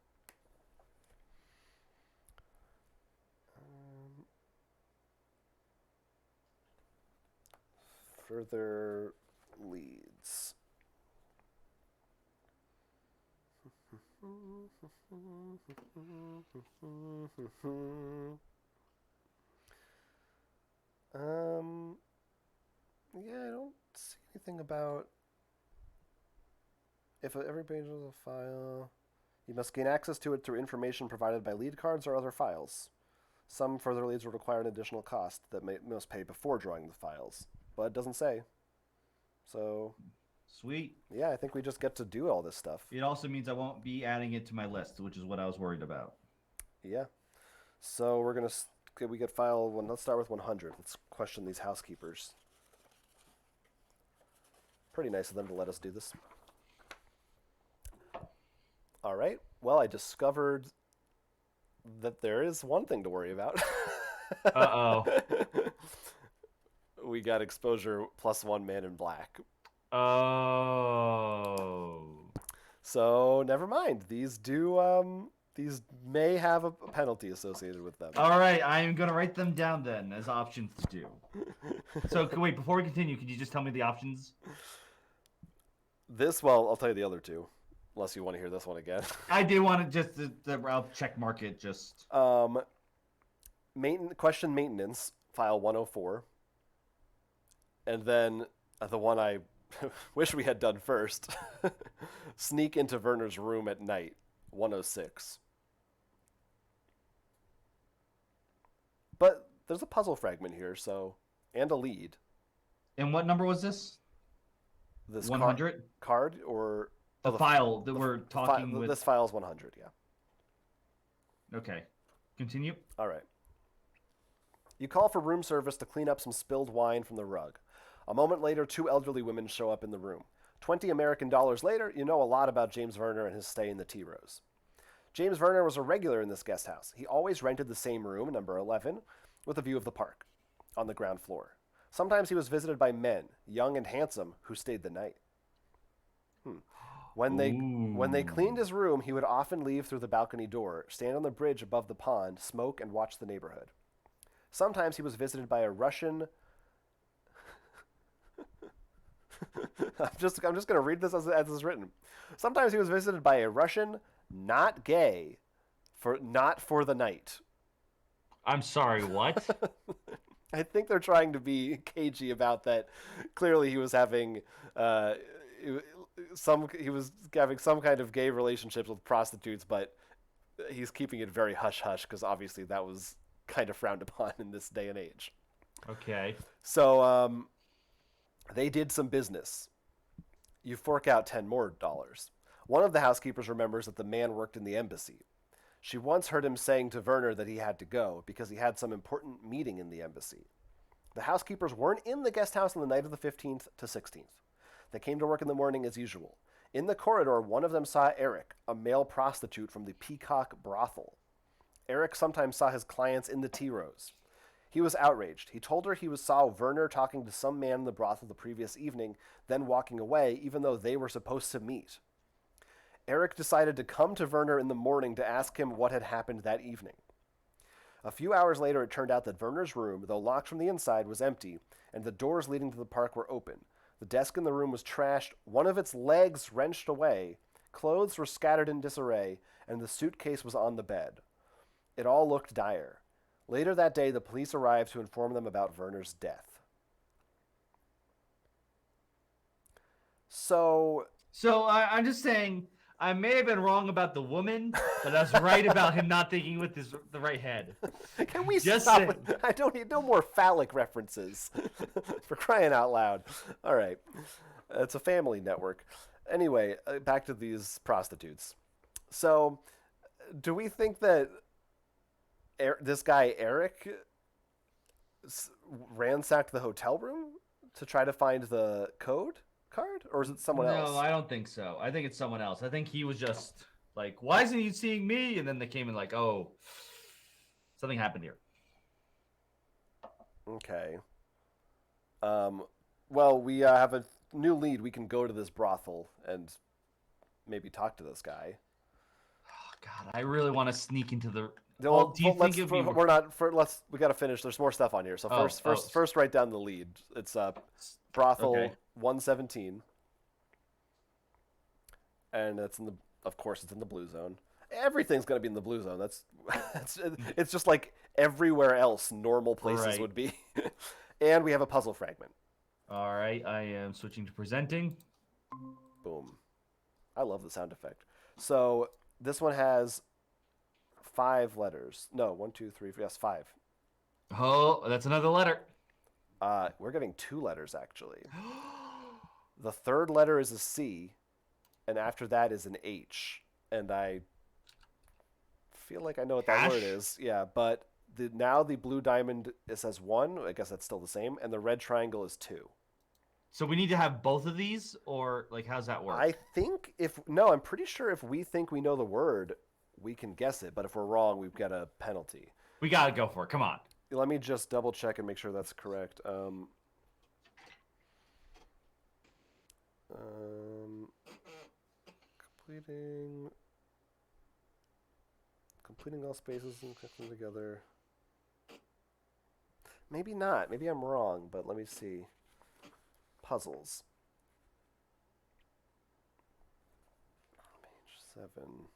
Further leads. Yeah, I don't see anything about if every page is a file. You must gain access to it through information provided by lead cards or other files. Some further leads will require an additional cost that must pay before drawing the files, but it doesn't say. So, Sweet. yeah, I think we just get to do all this stuff. It also means I won't be adding it to my list, which is what I was worried about. Yeah. So we're gonna we get file one. Let's start with 100. Let's question these housekeepers. Pretty nice of them to let us do this. All right. Well, I discovered that there is one thing to worry about. Uh-oh. We got exposure +1 man in black. Oh. So never mind. These may have a penalty associated with them. All right, I am going to write them down then as options to do. So, wait, before we continue, could you just tell me the options? Well, I'll tell you the other two, unless you want to hear this one again. I do want to just, I'll check mark it just. Question maintenance, file 104. And then the one I wish we had done first, sneak into Werner's room at night, 106. But there's a puzzle fragment here, so, and a lead. And what number was this? This 100? Card or The file that we're talking with. This file is 100, yeah. Okay. Continue. All right. You call for room service to clean up some spilled wine from the rug. A moment later, 2 elderly women show up in the room. $20 American later, you know a lot about James Werner and his stay in the Tea Rose. James Werner was a regular in this guest house. He always rented the same room, number 11, with a view of the park, on the ground floor. Sometimes he was visited by men, young and handsome, who stayed the night. When they cleaned his room, he would often leave through the balcony door, stand on the bridge above the pond, smoke, and watch the neighborhood. Sometimes he was visited by a Russian... I'm just going to read this as it's written. Sometimes he was visited by a Russian, not gay, not for the night. I'm sorry, what? I think they're trying to be cagey about that. Clearly, he was having some kind of gay relationships with prostitutes, but he's keeping it very hush hush because obviously that was kind of frowned upon in this day and age. Okay. So they did some business. You fork out $10 more. One of the housekeepers remembers that the man worked in the embassy. She once heard him saying to Werner that he had to go because he had some important meeting in the embassy. The housekeepers weren't in the guest house on the night of the 15th to 16th. They came to work in the morning as usual. In the corridor, one of them saw Eric, a male prostitute from the Peacock brothel. Eric sometimes saw his clients in the Tea Rose. He was outraged. He told her he saw Werner talking to some man in the brothel the previous evening, then walking away, even though they were supposed to meet. Eric decided to come to Werner in the morning to ask him what had happened that evening. A few hours later, it turned out that Werner's room, though locked from the inside, was empty, and the doors leading to the park were open. The desk in the room was trashed, one of its legs wrenched away, clothes were scattered in disarray, and the suitcase was on the bed. It all looked dire. Later that day, the police arrived to inform them about Werner's death. So I'm just saying, I may have been wrong about the woman, but I was right about him not thinking with the right head. Can we Just stop? saying. I don't need no more phallic references. For crying out loud. All right. It's a family network. Anyway, back to these prostitutes. So, do we think that this guy, Eric, ransacked the hotel room to try to find the code card? Or is it someone else? No, I don't think so. I think it's someone else. I think he was just like, why isn't he seeing me? And then they came in like, oh, something happened here. Okay. Well, we have a new lead. We can go to this brothel and maybe talk to this guy. Oh, God, I really want to sneak into the. Well, Well, do you think it'd be? we're not for let's we got to finish. There's more stuff on here. So first write down the lead. It's brothel Okay. 117, and it's in the of course it's in the blue zone. Everything's gonna be in the blue zone. It's just like everywhere else normal places Right. would be. And we have a puzzle fragment. All right, I am switching to presenting. Boom. I love the sound effect. So this one has 5 letters. No, 1, 2, 3, 4, yes, 5. Oh, that's another letter. We're getting 2 letters actually. The third letter is a C, and after that is an H. And I feel like I know what that Hash? word is. Yeah, but now the blue diamond it says 1. I guess that's still the same, and the red triangle is 2. So we need to have both of these, or like, how's that work? I think I'm pretty sure if we think we know the word, we can guess it. But if we're wrong, we've got a penalty. We gotta go for it. Come on. Let me just double check and make sure that's correct. Completing all spaces and connecting them together. Maybe not. Maybe I'm wrong, but let me see. Puzzles. Page 7.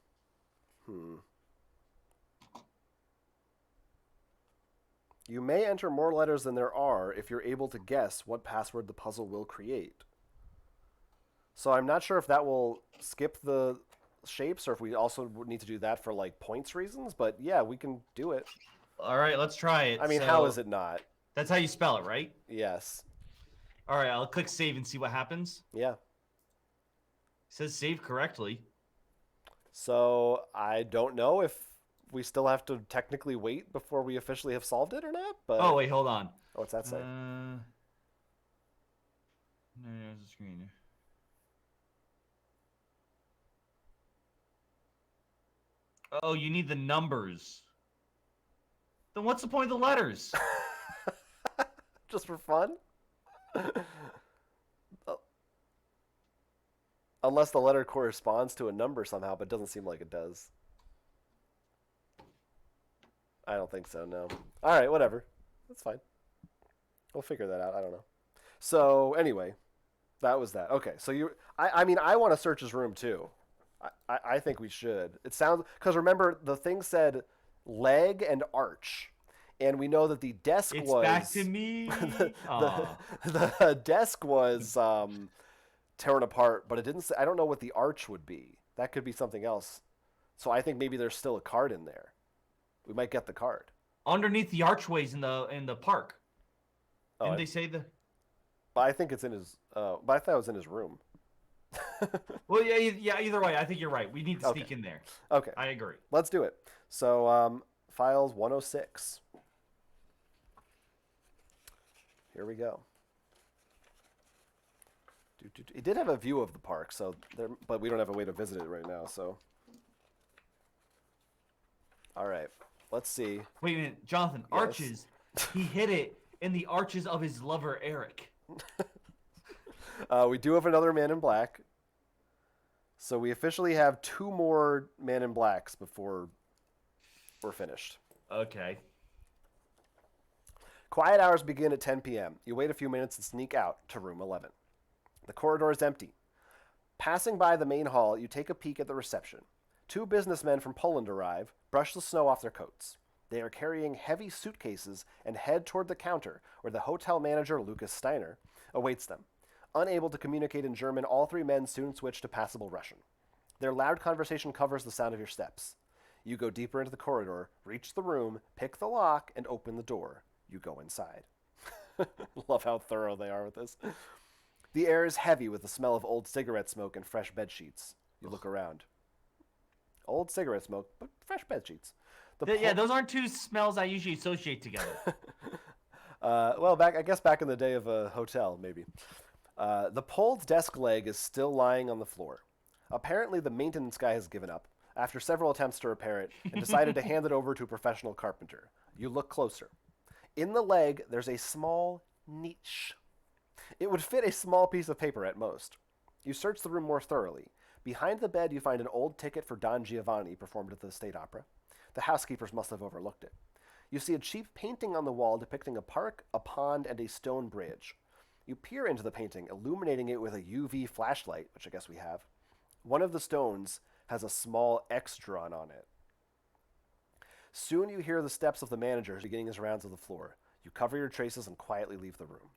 You may enter more letters than there are if you're able to guess what password the puzzle will create. So I'm not sure if that will skip the shapes or if we also need to do that for like points reasons, but yeah, we can do it. All right, let's try it. I mean, how is it not? That's how you spell it, right? Yes. All right, I'll click save and see what happens. Yeah. It says save correctly. So I don't know if we still have to technically wait before we officially have solved it or not, but Oh, wait, hold on. what's that say? No, there's a screen. Oh, you need the numbers. Then what's the point of the letters? Just for fun? Unless the letter corresponds to a number somehow, but it doesn't seem like it does. I don't think so, no. All right, whatever. That's fine. We'll figure that out. I don't know. So, anyway, that was that. Okay, so I mean, I want to search his room, too. I think we should. It sounds... Because remember, the thing said leg and arch. And we know that the desk It's was... back to me. the desk was torn apart, but it didn't say... I don't know what the arch would be. That could be something else. So I think maybe there's still a card in there. We might get the card. Underneath the archways in the park. Oh, Didn't they say the... But I think it's in his... but I thought it was in his room. Well, yeah. Either way, I think you're right. We need to sneak Okay. in there. Okay. I agree. Let's do it. So, files 106. Here we go. It did have a view of the park, but we don't have a way to visit it right now, so... All right. Let's see. Wait a minute, Jonathan. Yes. Arches. He hid it in the arches of his lover, Eric. We do have another Man in Black. So we officially have 2 more Man in Blacks before we're finished. Okay. Quiet hours begin at 10 p.m. You wait a few minutes and sneak out to room 11. The corridor is empty. Passing by the main hall, you take a peek at the reception. 2 businessmen from Poland arrive, brush the snow off their coats. They are carrying heavy suitcases and head toward the counter where the hotel manager, Lucas Steiner, awaits them. Unable to communicate in German, all 3 men soon switch to passable Russian. Their loud conversation covers the sound of your steps. You go deeper into the corridor, reach the room, pick the lock, and open the door. You go inside. Love how thorough they are with this. The air is heavy with the smell of old cigarette smoke and fresh bed sheets. You look around. Old cigarette smoke, but fresh bed sheets. Yeah, those aren't 2 smells I usually associate together. Well, I guess back in the day of a hotel, maybe. The pulled desk leg is still lying on the floor. Apparently, the maintenance guy has given up after several attempts to repair it and decided to hand it over to a professional carpenter. You look closer. In the leg, there's a small niche. It would fit a small piece of paper at most. You search the room more thoroughly. Behind the bed, you find an old ticket for Don Giovanni, performed at the State Opera. The housekeepers must have overlooked it. You see a cheap painting on the wall depicting a park, a pond, and a stone bridge. You peer into the painting, illuminating it with a UV flashlight, which I guess we have. One of the stones has a small X drawn on it. Soon you hear the steps of the manager beginning his rounds of the floor. You cover your traces and quietly leave the room.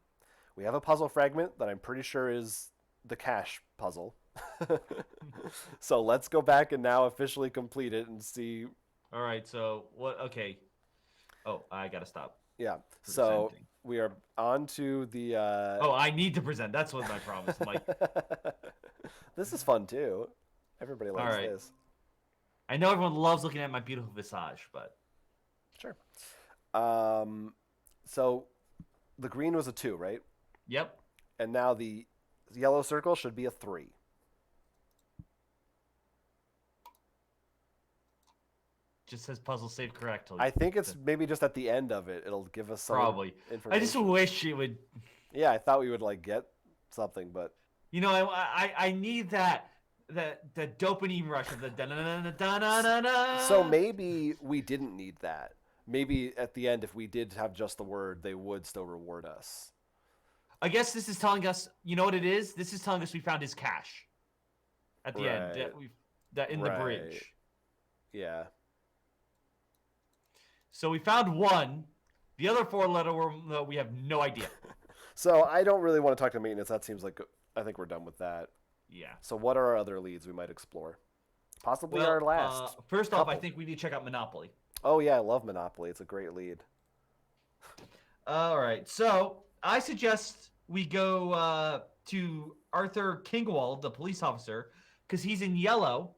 We have a puzzle fragment that I'm pretty sure is the cash puzzle. So let's go back and now officially complete it and see. All right. So what? Okay. Oh, I gotta stop. Yeah. So Presenting. we are on to the. Oh, I need to present. That's what my problem is. I'm like, This is fun too. Everybody likes right. this. I know everyone loves looking at my beautiful visage, but Sure. So the green was a 2, right? yep. And now the yellow circle should be a 3. Just says puzzle saved correctly. I think it's maybe just at the end of it. It'll give us some Probably. information. I just wish it would. Yeah, I thought we would like get something, but You know, I need that the dopamine rush of the da na na da na na na. so maybe we didn't need that. Maybe at the end, if we did have just the word, they would still reward us. I guess this is telling us. You know what it is? This is telling us we found his cash. At the end, Right. that in the Right. bridge. Yeah. So we found one. The other 4-letter word, we have no idea. So I don't really want to talk to maintenance. That seems like I think we're done with that. Yeah. So what are our other leads we might explore? Possibly Well, our last. first off, I couple. think we need to check out Monopoly. Oh yeah, I love Monopoly. It's a great lead. All right. So I suggest we go to Arthur Kingwald, the police officer, because he's in yellow,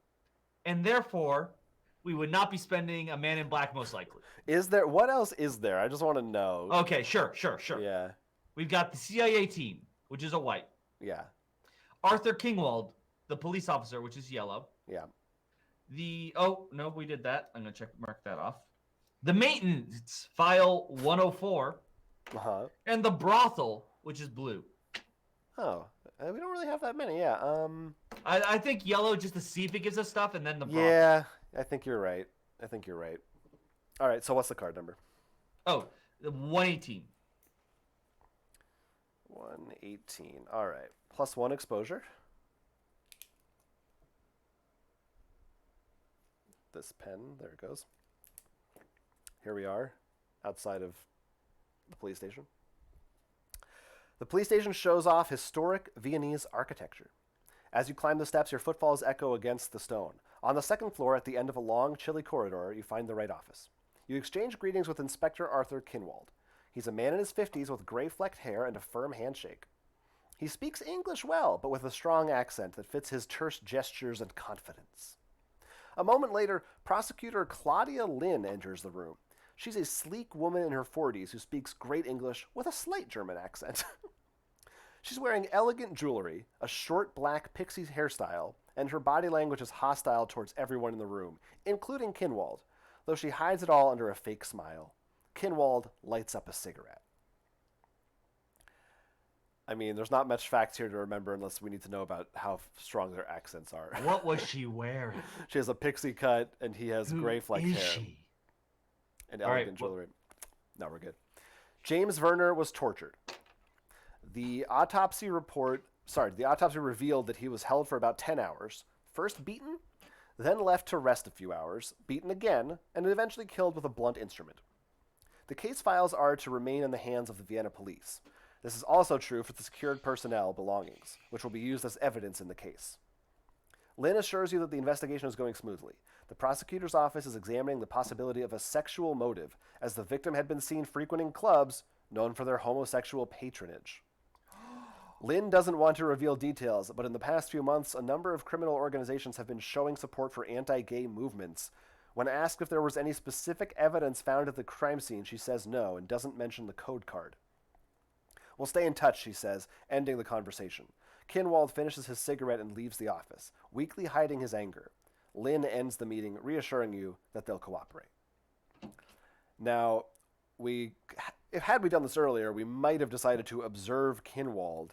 and therefore we would not be spending a man in black most likely. Is there what else is there? I just want to know. Okay, sure. Yeah. We've got the CIA team, which is a white. Yeah. Arthur Kingwald, the police officer, which is yellow. Yeah. No, we did that. I'm gonna mark that off. The maintenance file 104, Uh-huh. and the brothel, which is blue. Oh, we don't really have that many. Yeah. I think yellow just to see if it gives us stuff, and then the brothel. Yeah, I think you're right. All right, so what's the card number? Oh, the 118. 118. All right. +1 exposure. This pen, there it goes. Here we are, outside of the police station. The police station shows off historic Viennese architecture. As you climb the steps, your footfalls echo against the stone. On the second floor, at the end of a long, chilly corridor, you find the right office. You exchange greetings with Inspector Arthur Kinwald. He's a man in his 50s with gray flecked hair and a firm handshake. He speaks English well, but with a strong accent that fits his terse gestures and confidence. A moment later, Prosecutor Claudia Lynn enters the room. She's a sleek woman in her 40s who speaks great English with a slight German accent. She's wearing elegant jewelry, a short black pixie hairstyle, and her body language is hostile towards everyone in the room, including Kinwald, though she hides it all under a fake smile. Kinwald lights up a cigarette. I mean, there's not much facts here to remember unless we need to know about how strong their accents are. What was she wearing? She has a pixie cut, and he has gray flecked is hair she? and All right, elegant jewelry. No, we're good. James Werner was tortured. The autopsy revealed that he was held for about 10 hours, first beaten, then left to rest a few hours, beaten again, and eventually killed with a blunt instrument. The case files are to remain in the hands of the Vienna police. This is also true for the secured personnel belongings, which will be used as evidence in the case. Lynn assures you that the investigation is going smoothly. The prosecutor's office is examining the possibility of a sexual motive, as the victim had been seen frequenting clubs known for their homosexual patronage. Lynn doesn't want to reveal details, but in the past few months, a number of criminal organizations have been showing support for anti-gay movements. When asked if there was any specific evidence found at the crime scene, she says no and doesn't mention the code card. We'll stay in touch, she says, ending the conversation. Kinwald finishes his cigarette and leaves the office, weakly hiding his anger. Lynn ends the meeting, reassuring you that they'll cooperate. Now, we if had we done this earlier, we might have decided to observe Kinwald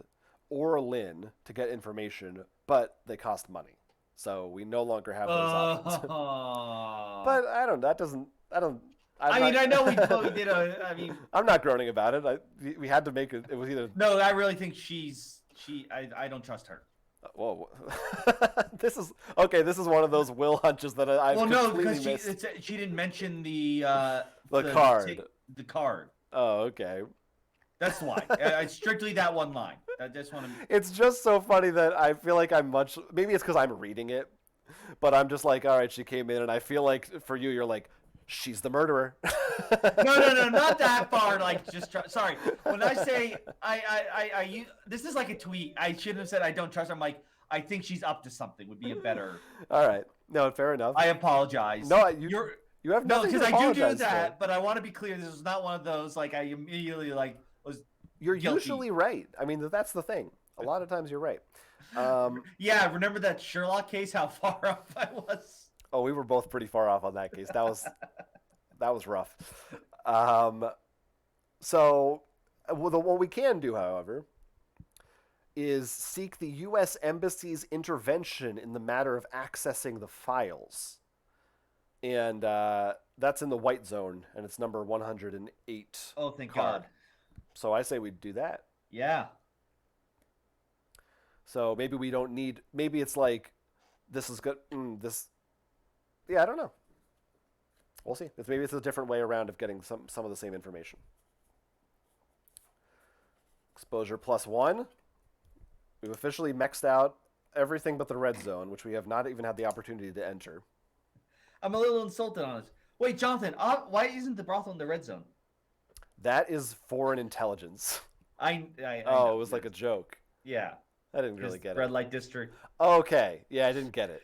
or Lynn to get information, but they cost money. So we no longer have those options. But I don't. That doesn't. I don't. I know we did a. I mean, I'm not groaning about it. We had to make it. It was either. No, I really think I don't trust her. Whoa. This is okay. This is one of those will hunches that I. Well, no, completely because missed. she didn't mention the card. The card. Oh, okay. That's why. It's strictly that one line. I just want to. It's just so funny that I feel like I'm much. Maybe it's because I'm reading it, but I'm just like, all right, she came in, and I feel like for you, you're like, she's the murderer. No, not that far. Like, sorry. When I say this is like a tweet. I shouldn't have said I don't trust her. I'm like, I think she's up to something. Would be a better. All right. No, fair enough. I apologize. No, you have nothing because to I do apologize that, for. but I want to be clear. This is not one of those like I immediately like was. You're guilty. usually right. I mean, that's the thing. A lot of times you're right. Yeah, remember that Sherlock case? How far off I was. Oh, we were both pretty far off on that case. That was rough. So, what we can do, however, is seek the U.S. Embassy's intervention in the matter of accessing the files. And that's in the white zone, and it's number 108. Oh, thank card. God. So I say we do that. Yeah. So maybe we don't need. Maybe it's like, this is good. Yeah, I don't know. We'll see. Maybe it's a different way around of getting some of the same information. Exposure +1. We've officially maxed out everything but the red zone, which we have not even had the opportunity to enter. I'm a little insulted on it. Wait, Jonathan, why isn't the brothel in the red zone? That is foreign intelligence. I it was like a joke. Yeah. I didn't really get Red light district. Okay. Yeah, I didn't get it.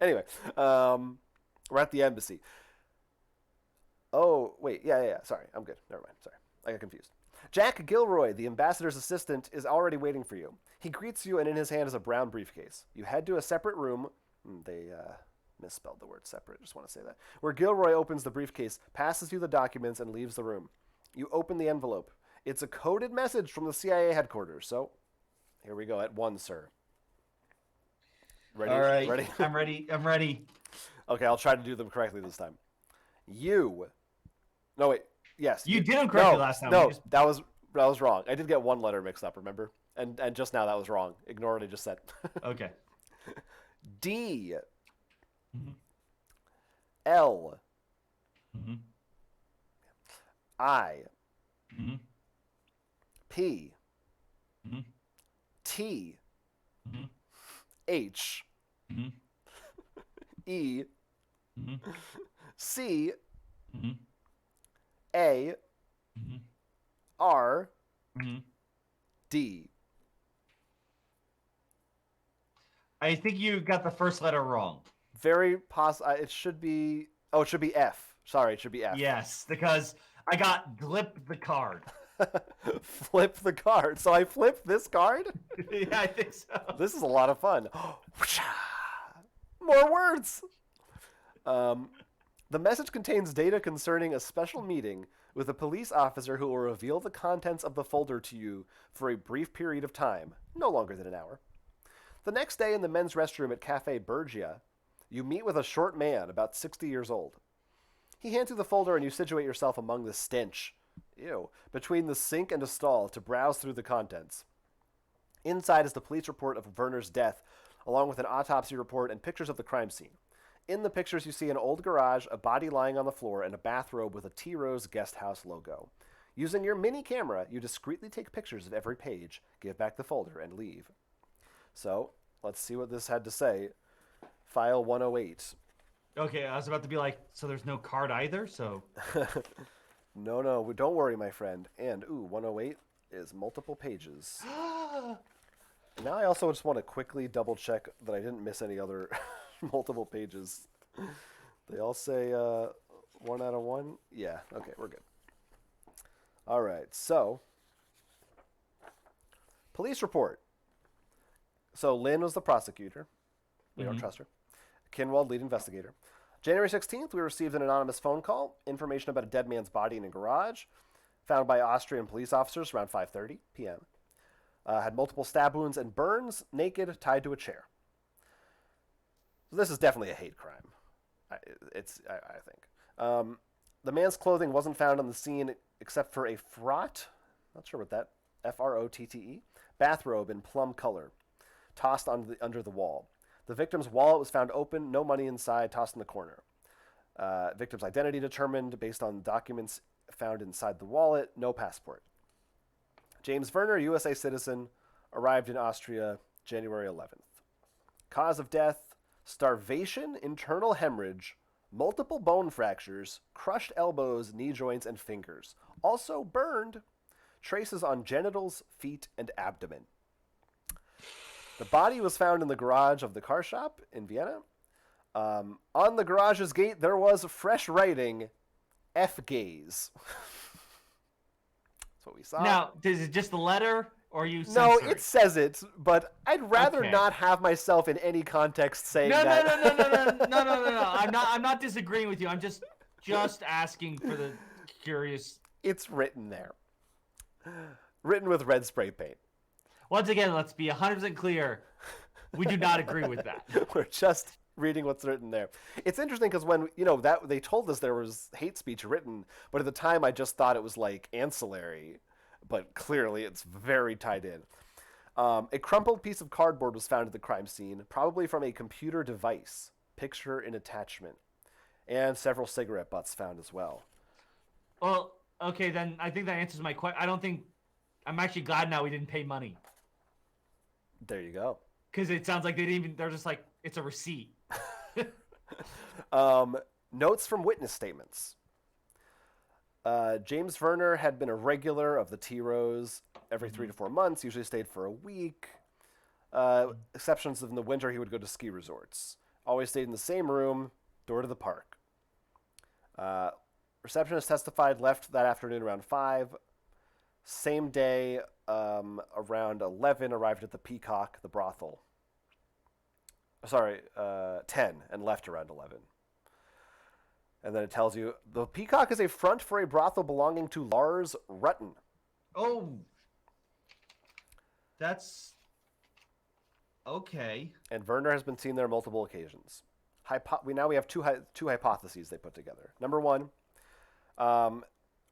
Anyway, we're at the embassy. Oh, wait. Yeah. Sorry. I'm good. Never mind. Sorry. I got confused. Jack Gilroy, the ambassador's assistant, is already waiting for you. He greets you, and in his hand is a brown briefcase. You head to a separate room. They misspelled the word separate. Just want to say that. Where Gilroy opens the briefcase, passes you the documents, and leaves the room. You open the envelope. It's a coded message from the CIA headquarters. So, here we go at 1, sir. Ready? All right. Ready? I'm ready. Okay, I'll try to do them correctly this time. No, wait. Yes. You did them correctly last time. No, that was wrong. I did get one letter mixed up, remember? And just now that was wrong. Ignore what I just said. Okay. D. Mm-hmm. L. Mm-hmm. I. Mm-hmm. P. Mm-hmm. T. Mm-hmm. H. Mm-hmm. E. Mm-hmm. C. Mm-hmm. A. Mm-hmm. R. Mm-hmm. D. I think you got the first letter wrong. Very possible. It should be. Oh, it should be F. Sorry, it should be F. Yes, because I got glip the card. Flip the card. So I flipped this card? Yeah, I think so. This is a lot of fun. More words. The message contains data concerning a special meeting with a police officer who will reveal the contents of the folder to you for a brief period of time, no longer than an hour. The next day in the men's restroom at Cafe Bergia, you meet with a short man about 60 years old. He hands you the folder and you situate yourself among the stench, between the sink and a stall to browse through the contents. Inside is the police report of Werner's death, along with an autopsy report and pictures of the crime scene. In the pictures, you see an old garage, a body lying on the floor, and a bathrobe with a T. Rose Guest House logo. Using your mini camera, you discreetly take pictures of every page, give back the folder, and leave. So, let's see what this had to say. File 108. Okay, I was about to be like, so there's no card either, so... No, don't worry, my friend. And, 108 is multiple pages. Now I also just want to quickly double check that I didn't miss any other multiple pages. They all say 1 out of 1? Yeah, okay, we're good. All right, so police report. So Lynn was the prosecutor. We don't trust her. Kinwald, lead investigator. January 16th, we received an anonymous phone call, information about a dead man's body in a garage, found by Austrian police officers around 5:30 p.m. Had multiple stab wounds and burns, naked, tied to a chair. So this is definitely a hate crime. I think. The man's clothing wasn't found on the scene except for a fraught, not sure what that, F-R-O-T-T-E, bathrobe in plum color, tossed under the wall. The victim's wallet was found open, no money inside, tossed in the corner. Victim's identity determined based on documents found inside the wallet, no passport. James Werner, USA citizen, arrived in Austria January 11th. Cause of death, starvation, internal hemorrhage, multiple bone fractures, crushed elbows, knee joints, and fingers. Also burned, traces on genitals, feet, and abdomen. The body was found in the garage of the car shop in Vienna. On the garage's gate, there was fresh writing, F-gaze. That's what we saw. Now, is it just the letter, or you No, censor it says it, but I'd rather Okay. not have myself in any context saying No, that. no. I'm not disagreeing with you. I'm just asking for the curious. It's written there. Written with red spray paint. Once again, let's be 100% clear. We do not agree with that. We're just reading what's written there. It's interesting because when, that they told us there was hate speech written, but at the time I just thought it was like ancillary, but clearly it's very tied in. A crumpled piece of cardboard was found at the crime scene, probably from a computer device, picture in attachment, and several cigarette butts found as well. Well, okay, then I think that answers my question. I'm actually glad now we didn't pay money. There you go. Because it sounds like they're just like, it's a receipt. Notes from witness statements. James Werner had been a regular of the T-Rose every 3 to 4 months, usually stayed for a week. Exceptions in the winter, he would go to ski resorts. Always stayed in the same room, door to the park. Receptionist testified, left that afternoon around 5. Same day, around 11, arrived at the Peacock, the brothel. 10, and left around 11. And then it tells you, the Peacock is a front for a brothel belonging to Lars Rutten. Oh. That's... okay. And Werner has been seen there multiple occasions. We have two hypotheses they put together. Number one,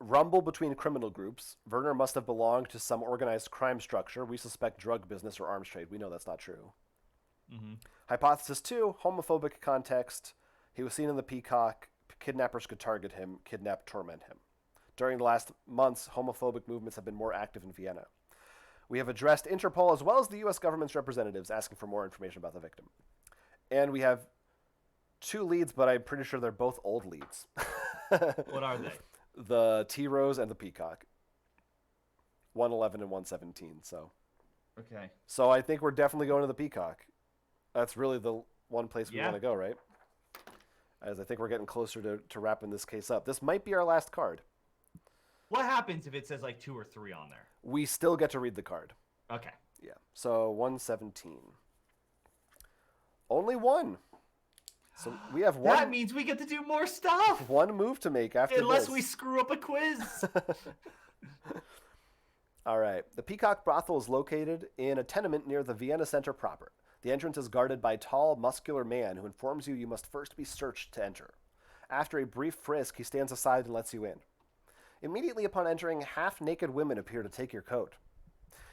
rumble between criminal groups. Werner must have belonged to some organized crime structure. We suspect drug business or arms trade. We know that's not true. Mm-hmm. Hypothesis 2, homophobic context. He was seen in the Peacock. Kidnappers could target him, kidnap, torment him. During the last months, homophobic movements have been more active in Vienna. We have addressed Interpol as well as the U.S. government's representatives asking for more information about the victim. And we have 2 leads, but I'm pretty sure they're both old leads. What are they? The T-Rose and the Peacock. 111 and 117, so. Okay. So I think we're definitely going to the Peacock. That's really the one place we want to go, right? As I think we're getting closer to wrapping this case up. This might be our last card. What happens if it says like 2 or 3 on there? We still get to read the card. Okay. Yeah. So 117. Only 1. So we have 1. That means we get to do more stuff. 1 move to make after Unless this. we screw up a quiz. All right. The Peacock Brothel is located in a tenement near the Vienna Center proper. The entrance is guarded by a tall, muscular man who informs you must first be searched to enter. After a brief frisk, he stands aside and lets you in. Immediately upon entering, half-naked women appear to take your coat.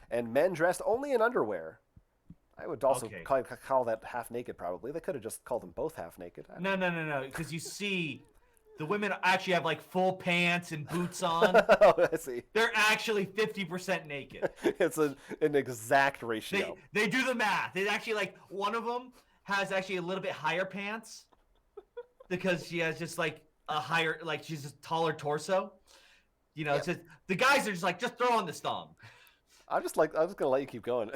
And men dressed only in underwear. I would also call that half-naked, probably. They could have just called them both half-naked. No. Because you see, the women actually have like full pants and boots on. Oh, I see. They're actually 50% naked. It's an exact ratio. They do the math. It actually, like, one of them has actually a little bit higher pants because she has just like a higher, like she's just taller torso. It's just, the guys are just like, just throw on this thong. I'm just gonna let you keep going.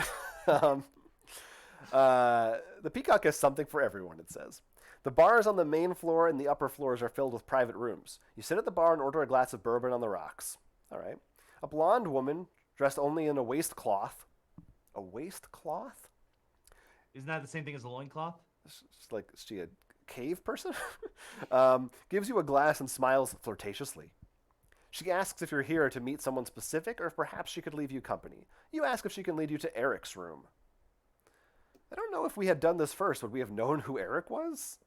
The Peacock has something for everyone, it says. The bars on the main floor and the upper floors are filled with private rooms. You sit at the bar and order a glass of bourbon on the rocks. All right. A blonde woman dressed only in a waistcloth. A waistcloth? Isn't that the same thing as a loincloth? It's like, is she a cave person, gives you a glass and smiles flirtatiously. She asks if you're here to meet someone specific or if perhaps she could leave you company. You ask if she can lead you to Eric's room. I don't know if we had done this first. Would we have known who Eric was?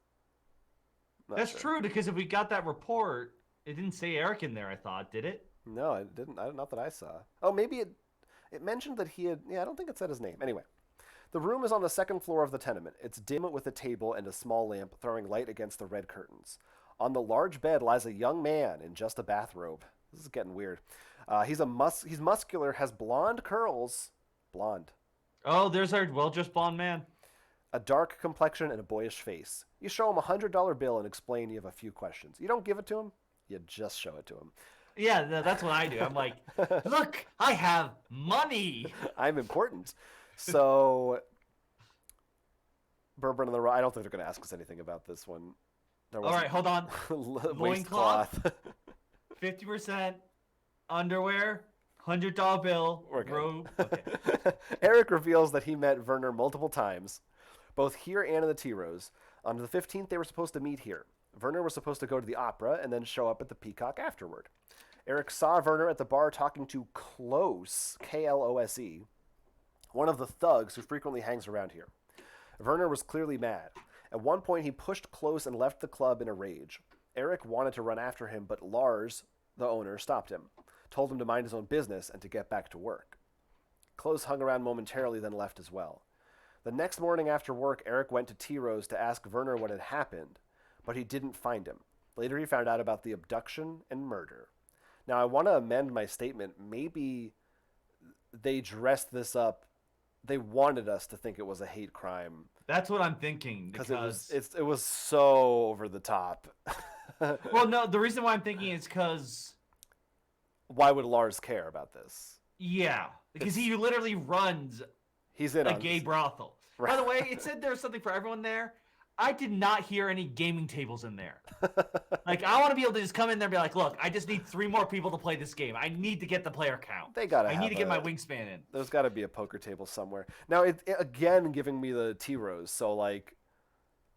Not That's sure. true, because if we got that report, it didn't say Eric in there, I thought, did it? No, it didn't. Not that I saw. Oh, maybe it mentioned that he had... Yeah, I don't think it said his name. Anyway. The room is on the second floor of the tenement. It's dim with a table and a small lamp throwing light against the red curtains. On the large bed lies a young man in just a bathrobe. This is getting weird. He's muscular, has blonde curls. Blonde. Oh, there's our well-dressed blonde man. A dark complexion and a boyish face. You show him a $100 bill and explain you have a few questions. You don't give it to him, you just show it to him. Yeah, that's what I do. I'm like, look, I have money. I'm important. So, Bourbon on the Rock. I don't think they're going to ask us anything about this one. All right, hold on. Waistcloth. 50% underwear, $100 bill, We're good. robe. Okay. Eric reveals that he met Werner multiple times, both here and in the Tea Rose. On the 15th, they were supposed to meet here. Werner was supposed to go to the opera and then show up at the Peacock afterward. Eric saw Werner at the bar talking to Klose, Klose, one of the thugs who frequently hangs around here. Werner was clearly mad. At one point, he pushed Klose and left the club in a rage. Eric wanted to run after him, but Lars, the owner, stopped him, told him to mind his own business and to get back to work. Klose hung around momentarily, then left as well. The next morning after work, Eric went to Tea Rose to ask Werner what had happened, but he didn't find him. Later, he found out about the abduction and murder. Now, I want to amend my statement. Maybe they dressed this up. They wanted us to think it was a hate crime. That's what I'm thinking. Because it was so over the top. Well, no, the reason why I'm thinking is because... Why would Lars care about this? Yeah, because he literally runs He's in a on gay this. brothel. Right. By the way, it said there's something for everyone there. I did not hear any gaming tables in there. Like, I want to be able to just come in there and be like, look, I just need 3 more people to play this game. I need to get the player count. They gotta I need to have get my wingspan in. There's got to be a poker table somewhere. Now, it again giving me the Tea Rose. So, like,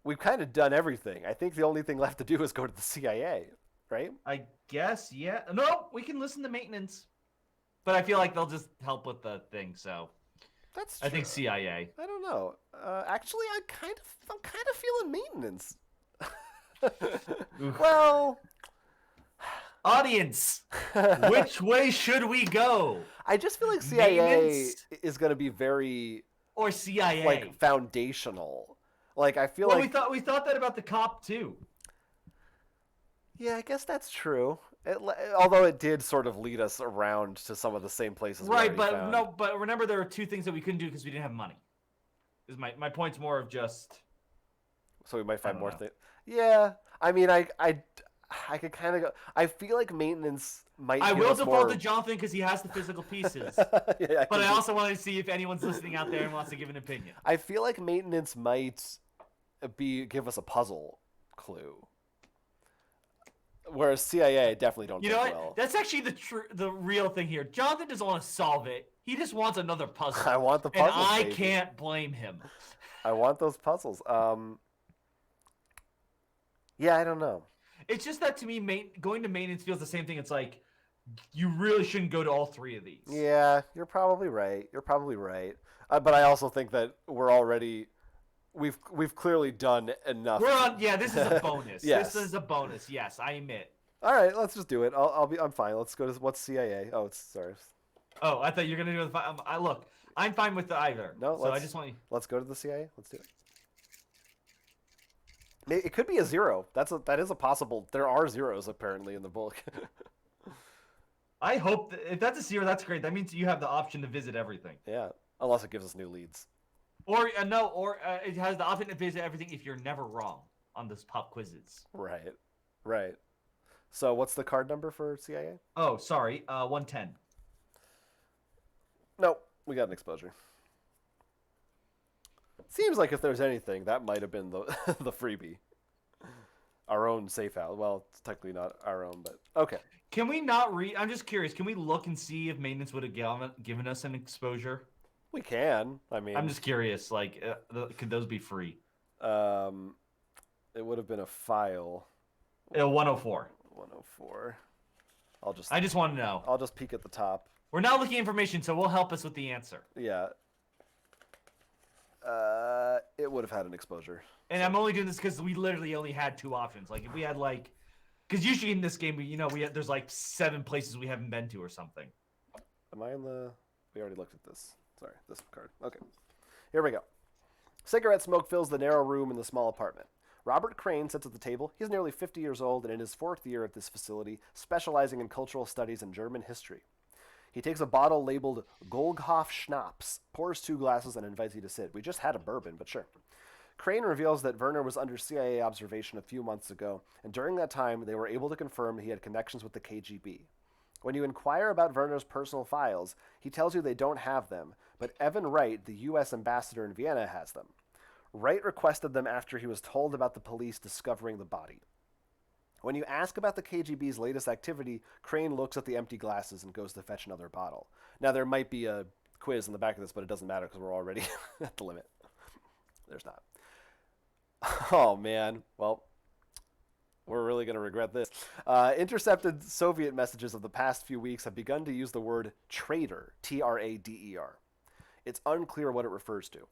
we've kind of done everything. I think the only thing left to do is go to the CIA, right? I guess, yeah. No, we can listen to maintenance. But I feel like they'll just help with the thing, so... That's true. I think CIA. I don't know. Actually, I'm kind of feeling maintenance. Well, Audience, which way should we go? I just feel like CIA Maintenance? is going to be very Or CIA? like foundational. Like I feel well, like we thought that about the cop too. yeah, I guess that's true. Although it did sort of lead us around to some of the same places. Right, we but found. no, but remember there were 2 things that we couldn't do because we didn't have money. Is my point's more of just So we might find don't more know. things. Yeah, I mean, I could kind of go. I feel like maintenance might. I give will us default more... to Jonathan because he has the physical pieces. Yeah, But I also want to see if anyone's listening out there and wants to give an opinion. I feel like maintenance might give us a puzzle clue. Whereas CIA, I definitely don't You think know what? will. That's actually the real thing here. Jonathan doesn't want to solve it. He just wants another puzzle. I want the And puzzles. I baby. can't blame him. I want those puzzles. Yeah, I don't know. It's just that to me, going to maintenance feels the same thing. It's like you really shouldn't go to all 3 of these. Yeah, you're probably right. But I also think that we're already we've clearly done enough. We're on. Yeah, this is a bonus. Yes. This is a bonus. Yes, I admit. All right, let's just do it. I'm fine. Let's go to what's CIA. Oh, it's sorry. Oh, I thought you were gonna do the. Look, I'm fine with either. No, so I just want you. Let's go to the CIA. Let's do it. It could be a 0. That is a possible. There are zeros apparently in the book. I hope that if that's a 0, that's great. That means you have the option to visit everything. Yeah, unless it gives us new leads. Or no, or it has the option to visit everything if you're never wrong on this pop quizzes. Right. So what's the card number for CIA? Oh, sorry, 110. Nope, we got an exposure. Seems like if there's anything, that might have been the the freebie. Our own safe house. Well, it's technically not our own, but okay. Can we not read? I'm just curious. Can we look and see if maintenance would have given us an exposure? We can. I mean, I'm just curious. Like, could those be free? It would have been a file. 104. 104. I just want to know. I'll just peek at the top. We're not looking at information, so we'll help us with the answer. Yeah. It would have had an exposure. And I'm only doing this because we literally only had 2 options. Like if we had like, because usually in this game, there's like 7 places we haven't been to or something. Am I in the? We already looked at this. Sorry, this card. Okay. Here we go. Cigarette smoke fills the narrow room in the small apartment. Robert Crane sits at the table. He's nearly 50 years old and in his 4th year at this facility, specializing in cultural studies and German history. He takes a bottle labeled Goldhoff Schnapps, pours 2 glasses, and invites you to sit. We just had a bourbon, but sure. Crane reveals that Werner was under CIA observation a few months ago, and during that time, they were able to confirm he had connections with the KGB. When you inquire about Werner's personal files, he tells you they don't have them, but Evan Wright, the U.S. ambassador in Vienna, has them. Wright requested them after he was told about the police discovering the body. When you ask about the KGB's latest activity, Crane looks at the empty glasses and goes to fetch another bottle. Now, there might be a quiz in the back of this, but it doesn't matter because we're already at the limit. There's not. Oh, man. Well, we're really going to regret this. Intercepted Soviet messages of the past few weeks have begun to use the word traitor, T-R-A-D-E-R. It's unclear what it refers to.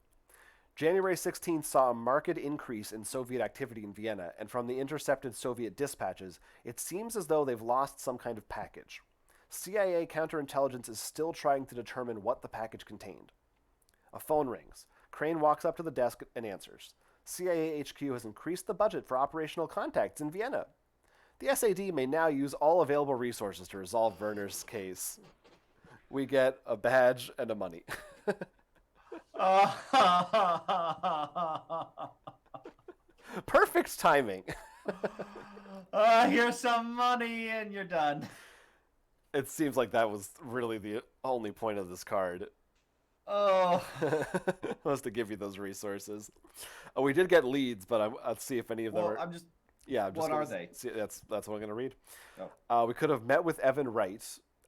January 16th saw a marked increase in Soviet activity in Vienna, and from the intercepted Soviet dispatches, it seems as though they've lost some kind of package. CIA counterintelligence is still trying to determine what the package contained. A phone rings. Crane walks up to the desk and answers. CIA HQ has increased the budget for operational contacts in Vienna. The SAD may now use all available resources to resolve Werner's case. We get a badge and a money. Perfect timing. Here's some money and you're done. It seems like that was really the only point of this card. Oh. Was to give you those resources. We did get leads, but I'll see if any of them Well, are... I'm just... Yeah, I'm just what are they? See, that's what I'm going to read. Oh. We could have met with Evan Wright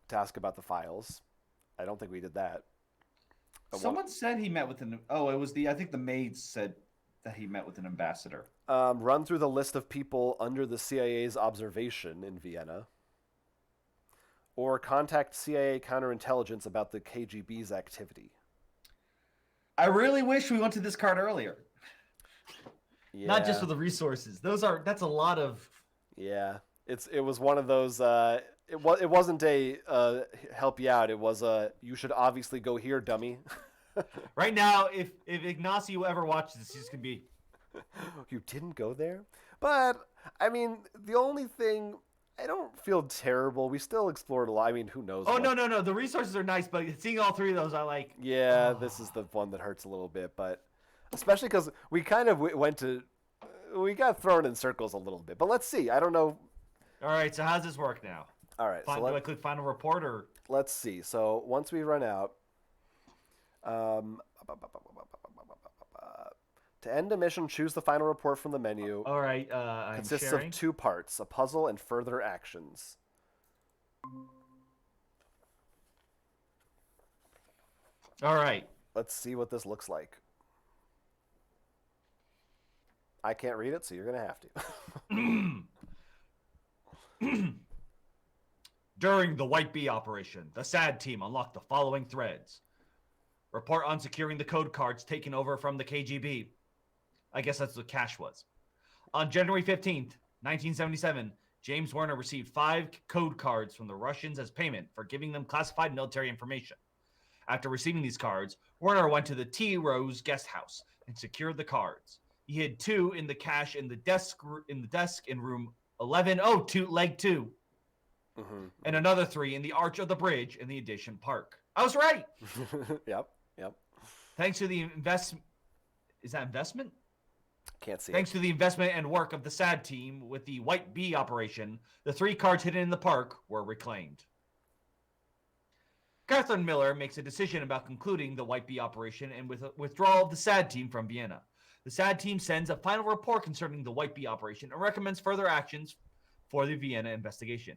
to ask about the files. I don't think we did that. Someone said he met with an... Oh, it was the... I think the maid said that he met with an ambassador. Run through the list of people under the CIA's observation in Vienna. Or contact CIA counterintelligence about the KGB's activity. I really wish we went to this card earlier. Yeah. Not just for the resources. That's a lot of... Yeah. It was one of those... It wasn't a help you out. It was a you should obviously go here, dummy. Right now, if Ignacio ever watches this, he's going to be... You didn't go there? But, I mean, the only thing... I don't feel terrible. We still explored a lot. I mean, who knows? Oh, no. The resources are nice, but seeing all 3 of those, I like... Yeah, this is the one that hurts a little bit, but... Especially because we kind of went to... We got thrown in circles a little bit. But let's see. I don't know... All right, so how's this work now? All right. Do I click final report or... Let's see. So once we run out... To end a mission, choose the final report from the menu. All right, I'm Consists sharing. of 2 parts, a puzzle and further actions. All right. Let's see what this looks like. I can't read it, so you're going to have to. During the White Bee operation, the SAD team unlocked the following threads. Report on securing the code cards taken over from the KGB. I guess that's what cash was. On January 15th, 1977, James Werner received 5 code cards from the Russians as payment for giving them classified military information. After receiving these cards, Werner went to the T. Rose guest house and secured the cards. He hid 2 in the cache in the desk in room 11. Oh, leg 2. Mm-hmm. And another 3 in the arch of the bridge in the Edition Park. I was right. Yep. Thanks to the investment. Is that investment? Can't see Thanks to the investment and work of the SAD team with the White Bee operation, the 3 cards hidden in the park were reclaimed. Catherine Miller makes a decision about concluding the White Bee operation and with a withdrawal of the SAD team from Vienna. The SAD team sends a final report concerning the White Bee operation and recommends further actions for the Vienna investigation.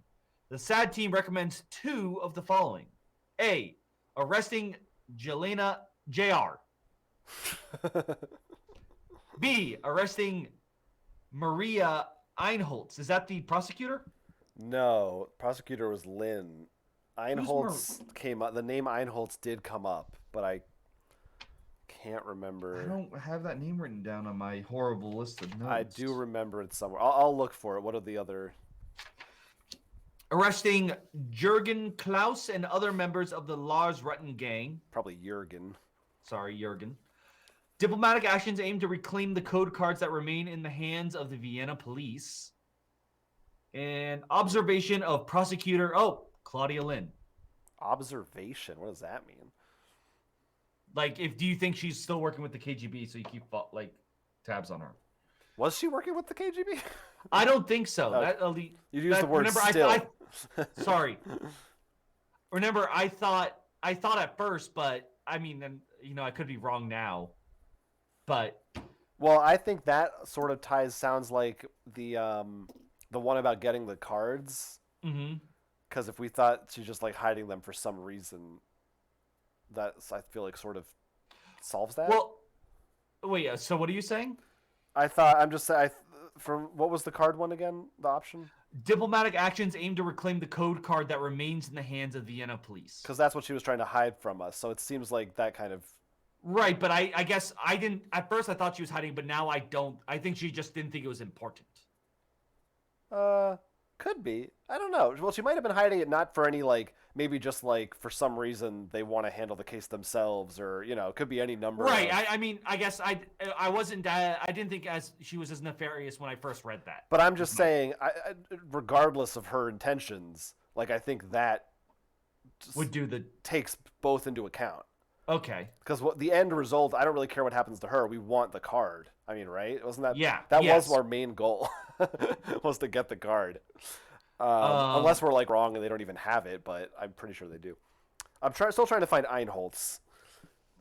The SAD team recommends 2 of the following. A. Arresting Jelena Jr. B. Arresting Maria Einholz. Is that the prosecutor? No, prosecutor was Lynn. Who's Einholz came up. The name Einholz did come up, but I can't remember. I don't have that name written down on my horrible list of notes. I do remember it somewhere. I'll look for it. What are the other? Arresting Jürgen Klaus and other members of the Lars Rutten gang. Probably Jurgen. Sorry, Jürgen. Diplomatic actions aimed to reclaim the code cards that remain in the hands of the Vienna police. And observation of prosecutor, Claudia Lynn. Observation. What does that mean? Like, do you think she's still working with the KGB, so you keep like tabs on her? Was she working with the KGB? I don't think so. You used the word still. Sorry. Remember, I thought at first, but I mean, and I could be wrong now. But well, I think that sort of sounds like the one about getting the cards. Mm-hmm. Because if we thought she's just like hiding them for some reason, that's, I feel like, sort of solves that. Well, wait. So what are you saying? I'm just saying. From what was the card one again? The option? Diplomatic actions aimed to reclaim the code card that remains in the hands of Vienna police. Because that's what she was trying to hide from us. So it seems like that kind of. Right, but I guess I didn't. At first, I thought she was hiding, but now I don't. I think she just didn't think it was important. Could be. I don't know. Well, she might have been hiding it not for any, like, maybe just like for some reason they want to handle the case themselves, or it could be any number. Right. I mean, I guess I wasn't. I didn't think she was as nefarious when I first read that. But I'm just saying, regardless of her intentions, like, I think that would do the takes both into account. Okay. Because the end result, I don't really care what happens to her. We want the card. I mean, right? Wasn't that? Yeah. That yes. was our main goal, was to get the card. Unless we're like wrong and they don't even have it, but I'm pretty sure they do. I'm still trying to find Einholz,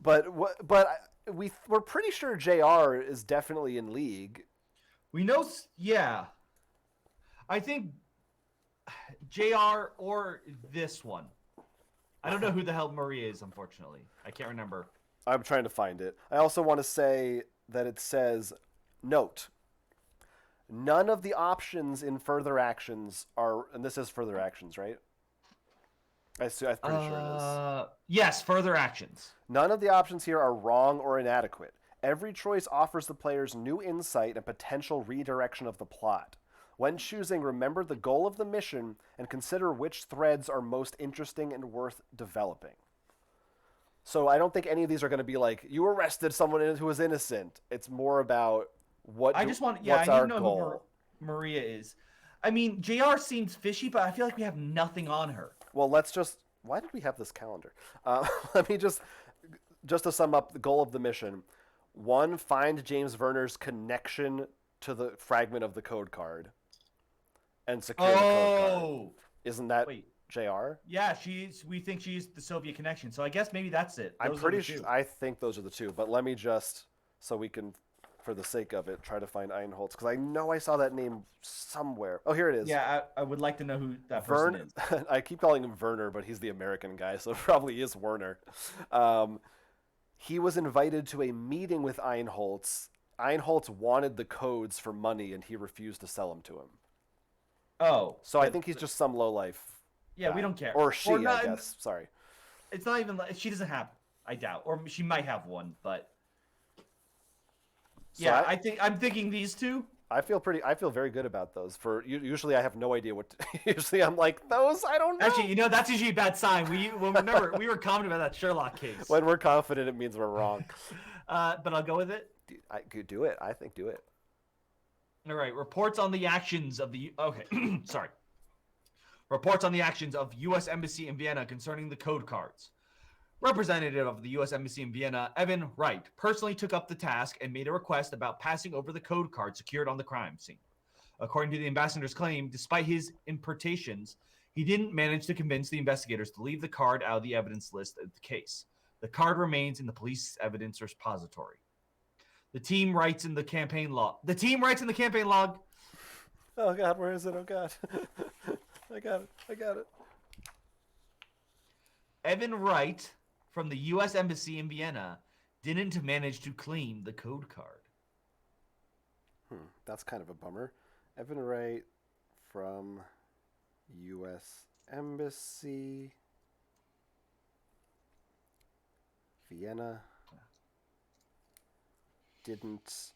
but we're pretty sure JR is definitely in league. We know, yeah. I think JR or this one. I don't know who the hell Maria is, unfortunately. I can't remember. I'm trying to find it. I also want to say that it says, note, none of the options in further actions are, and this is further actions, right? I'm pretty sure it is. Yes, further actions. None of the options here are wrong or inadequate. Every choice offers the players new insight and potential redirection of the plot. When choosing, remember the goal of the mission and consider which threads are most interesting and worth developing. So I don't think any of these are going to be like, you arrested someone who was innocent. It's more about what's I need our to know goal. who Maria is. I mean, JR seems fishy, but I feel like we have nothing on her. Well, let's just... Why did we have this calendar? Let me just to sum up the goal of the mission. 1, find James Werner's connection to the fragment of the code card. And secure the code card. Isn't that JR? Yeah, we think she's the Soviet connection. So I guess maybe that's it. I'm pretty sure. I think those are the two. But let me just, so we can, for the sake of it, try to find Einholz. Because I know I saw that name somewhere. Oh, here it is. Yeah, I would like to know who that person is. I keep calling him Werner, but he's the American guy, so it probably is Werner. He was invited to a meeting with Einholz. Einholz wanted the codes for money, and he refused to sell them to him. Oh. So I think he's just some lowlife. Yeah, we don't care. Or she, I guess. Sorry. It's not even like... She doesn't have... I doubt. Or she might have one, but... So yeah, I'm thinking these two. I feel very good about those. Usually I have no idea what... usually I'm like, those, I don't know. Actually, that's usually a bad sign. Remember, we were confident about that Sherlock case. When we're confident, it means we're wrong. But I'll go with it. I could do it. I think do it. All right. Reports on the actions of the... Okay. Sorry. Reports on the actions of U.S. Embassy in Vienna concerning the code cards. Representative of the U.S. Embassy in Vienna, Evan Wright, personally took up the task and made a request about passing over the code card secured on the crime scene. According to the ambassador's claim, despite his impertations, he didn't manage to convince the investigators to leave the card out of the evidence list of the case. The card remains in the police evidence repository. The team writes in the campaign log. Oh, God, where is it? Oh, God. I got it. Evan Wright from the U.S. Embassy in Vienna didn't manage to claim the code card. That's kind of a bummer. Evan Wright from U.S. Embassy, Vienna, didn't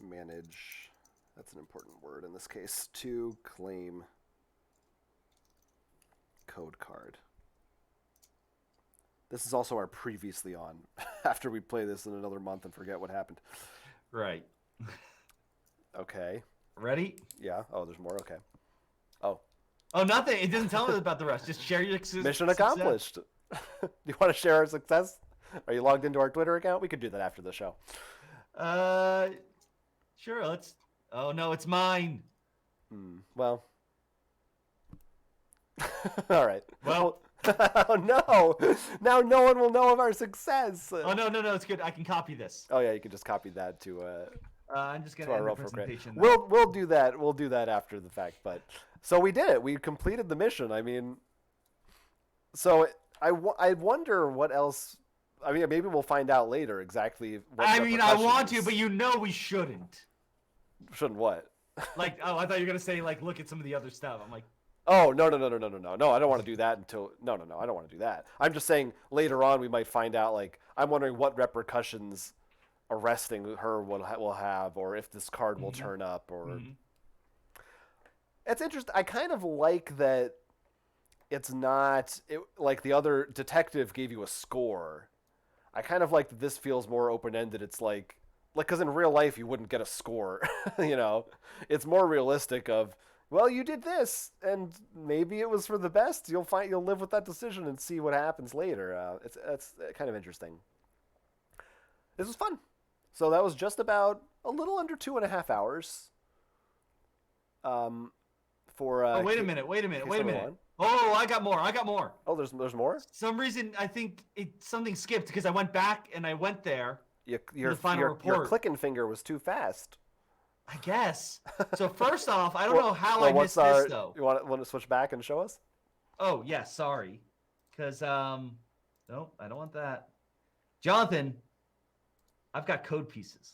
manage, that's an important word in this case, to claim code card. This is also our previously on, after we play this in another month and forget what happened. Right. Okay. Ready? Yeah. Oh, there's more? Okay. Oh. Oh, nothing. It doesn't tell us about the rest. Just share your Mission accomplished. Do you want to share our success? Are you logged into our Twitter account? We could do that after the show. Sure. Let's. Oh no, it's mine. Well. All right. Well. Oh no! Now no one will know of our success. Oh no, it's good. I can copy this. Oh yeah, you can just copy that to. I'm just gonna to our end the roll for credit. presentation. We'll do that. We'll do that after the fact. But so we did it. We completed the mission. I mean, so I wonder what else. I mean, maybe we'll find out later exactly. What I mean, I want to, repercussions- but you know we shouldn't. Shouldn't what? Like, oh, I thought you were gonna say like, look at some of the other stuff. I'm like, Oh no! I don't want to do that until no. I don't want to do that. I'm just saying later on we might find out. Like I'm wondering what repercussions arresting her will have, or if this card will turn up, or it's interesting. I kind of like that. It's not like the other detective gave you a score. I kind of like that this feels more open ended. It's like because in real life you wouldn't get a score. You know, it's more realistic. Of well, you did this, and maybe it was for the best. You'll live with that decision and see what happens later. It's kind of interesting. This was fun. So that was just about a little under 2.5 hours. For oh, wait a minute. Oh, I got more. Oh, there's more. Some reason I think something skipped because I went back and I went there. Your final report. Your clicking finger was too fast. I guess. So first off, I don't know how I missed this though. You want to switch back and show us? Oh yeah, sorry. Because no, I don't want that. Jonathan, I've got code pieces.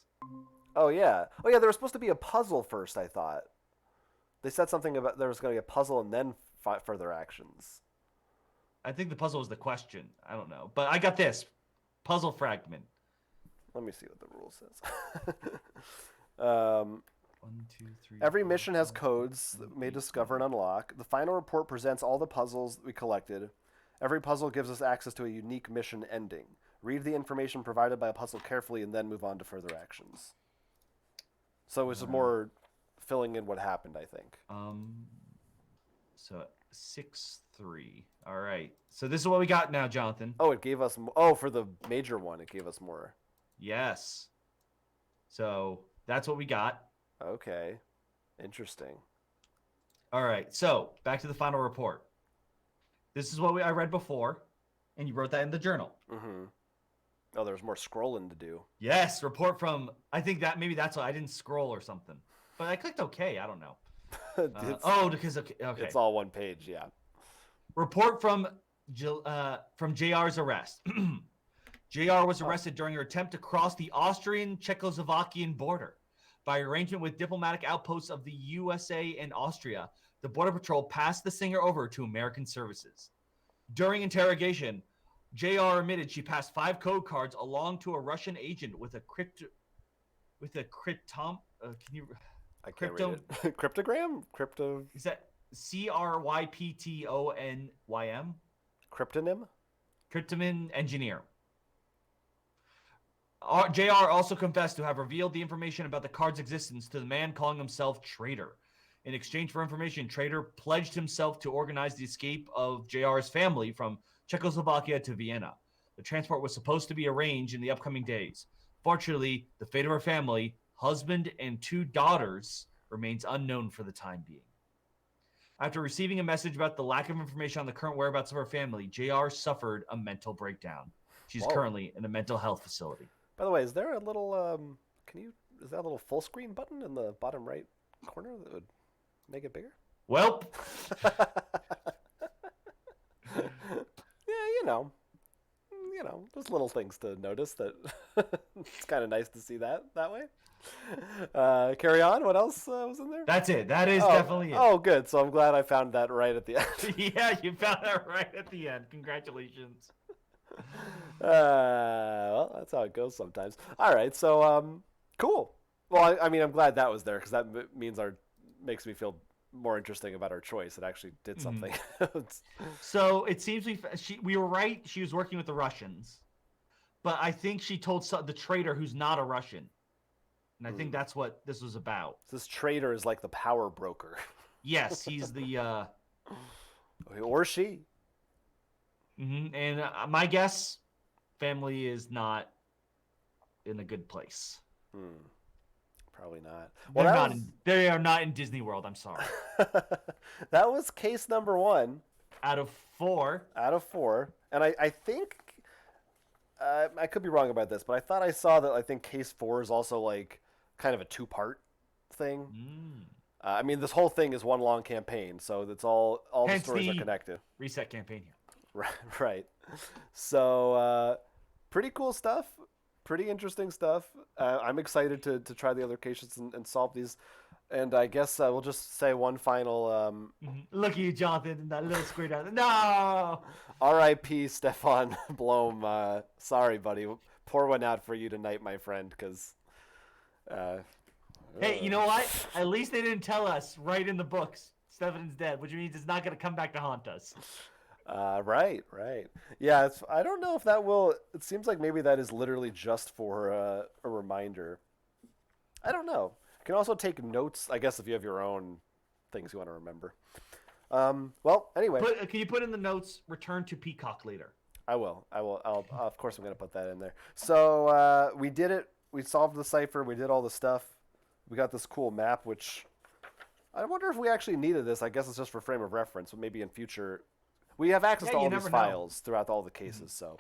Oh yeah. There was supposed to be a puzzle first. I thought they said something about there was going to be a puzzle and then further actions. I think the puzzle was the question. I don't know, but I got this puzzle fragment. Let me see what the rule says. 1, 2, 3. Every mission has codes that may discover and unlock. The final report presents all the puzzles we collected. Every puzzle gives us access to a unique mission ending. Read the information provided by a puzzle carefully and then move on to further actions. So it was more filling in what happened, I think. So 6-3. All right. So this is what we got now, Jonathan. Oh, it gave us. For the major one, it gave us more. Yes. So that's what we got. Okay. Interesting. All right. So back to the final report. This is what I read before, and you wrote that in the journal. Mm-hmm. Oh, there's more scrolling to do. Yes. Report from. I think that maybe that's why I didn't scroll or something. But I clicked OK. I don't know. Because okay. It's all one page. Yeah. Report from JR's arrest. JR was arrested during her attempt to cross the Austrian-Czechoslovakian border. By arrangement with diplomatic outposts of the USA and Austria, the Border Patrol passed the singer over to American services. During interrogation, JR admitted she passed 5 code cards along to a Russian agent with a cryptom. Can you? I can't read it. Cryptogram? Crypto? Is that CRYPTONYM? Cryptonym? Cryptonym engineer. JR also confessed to have revealed the information about the card's existence to the man calling himself Traitor. In exchange for information, Traitor pledged himself to organize the escape of JR's family from Czechoslovakia to Vienna. The transport was supposed to be arranged in the upcoming days. Fortunately, the fate of her family, husband, and 2 daughters remains unknown for the time being. After receiving a message about the lack of information on the current whereabouts of her family, JR suffered a mental breakdown. She's currently in a mental health facility. By the way, is there a little is that a little full screen button in the bottom right corner that would make it bigger? Welp. Yeah, just little things to notice that it's kind of nice to see that way. Carry on. What else was in there? That's it. That is Oh, definitely it. Oh, good. So I'm glad I found that right at the end. Yeah, you found that right at the end. Congratulations. Well, that's how it goes sometimes. All right. So, cool. Well, I mean, I'm glad that was there because that means makes me feel more interesting about our choice. It actually did something. So it seems we were right. She was working with the Russians, but I think she told the traitor who's not a Russian, and I think that's what this was about. This traitor is like the power broker. Yes, he's the or she. And my guess, family is not in a good place. Probably not. Well, they are not in Disney World. I'm sorry. That was case number 1 out of 4. And I think I could be wrong about this, but I thought I saw that I think case 4 is also like kind of a 2-part thing. I mean, this whole thing is one long campaign, so it's all the stories are connected. Reset campaign here. Right. So pretty cool stuff. Pretty interesting stuff. I'm excited to try the other cases and solve these. And I guess we'll just say one final. Look at you, Jonathan, and that little square down there. No! R.I.P. Stefan Blom. Sorry, buddy. Pour one out for you tonight, my friend, because... hey, you know what? At least they didn't tell us right in the books Stefan's dead, which means it's not going to come back to haunt us. Right. Yeah, I don't know if that will... It seems like maybe that is literally just for a reminder. I don't know. You can also take notes, I guess, if you have your own things you want to remember. Well, anyway. Can you put in the notes, return to Peacock later? I will. Of course, I'm going to put that in there. So we did it. We solved the cipher. We did all the stuff. We got this cool map, which I wonder if we actually needed this. I guess it's just for frame of reference, but maybe in future... We have access to all these files throughout all the cases, so.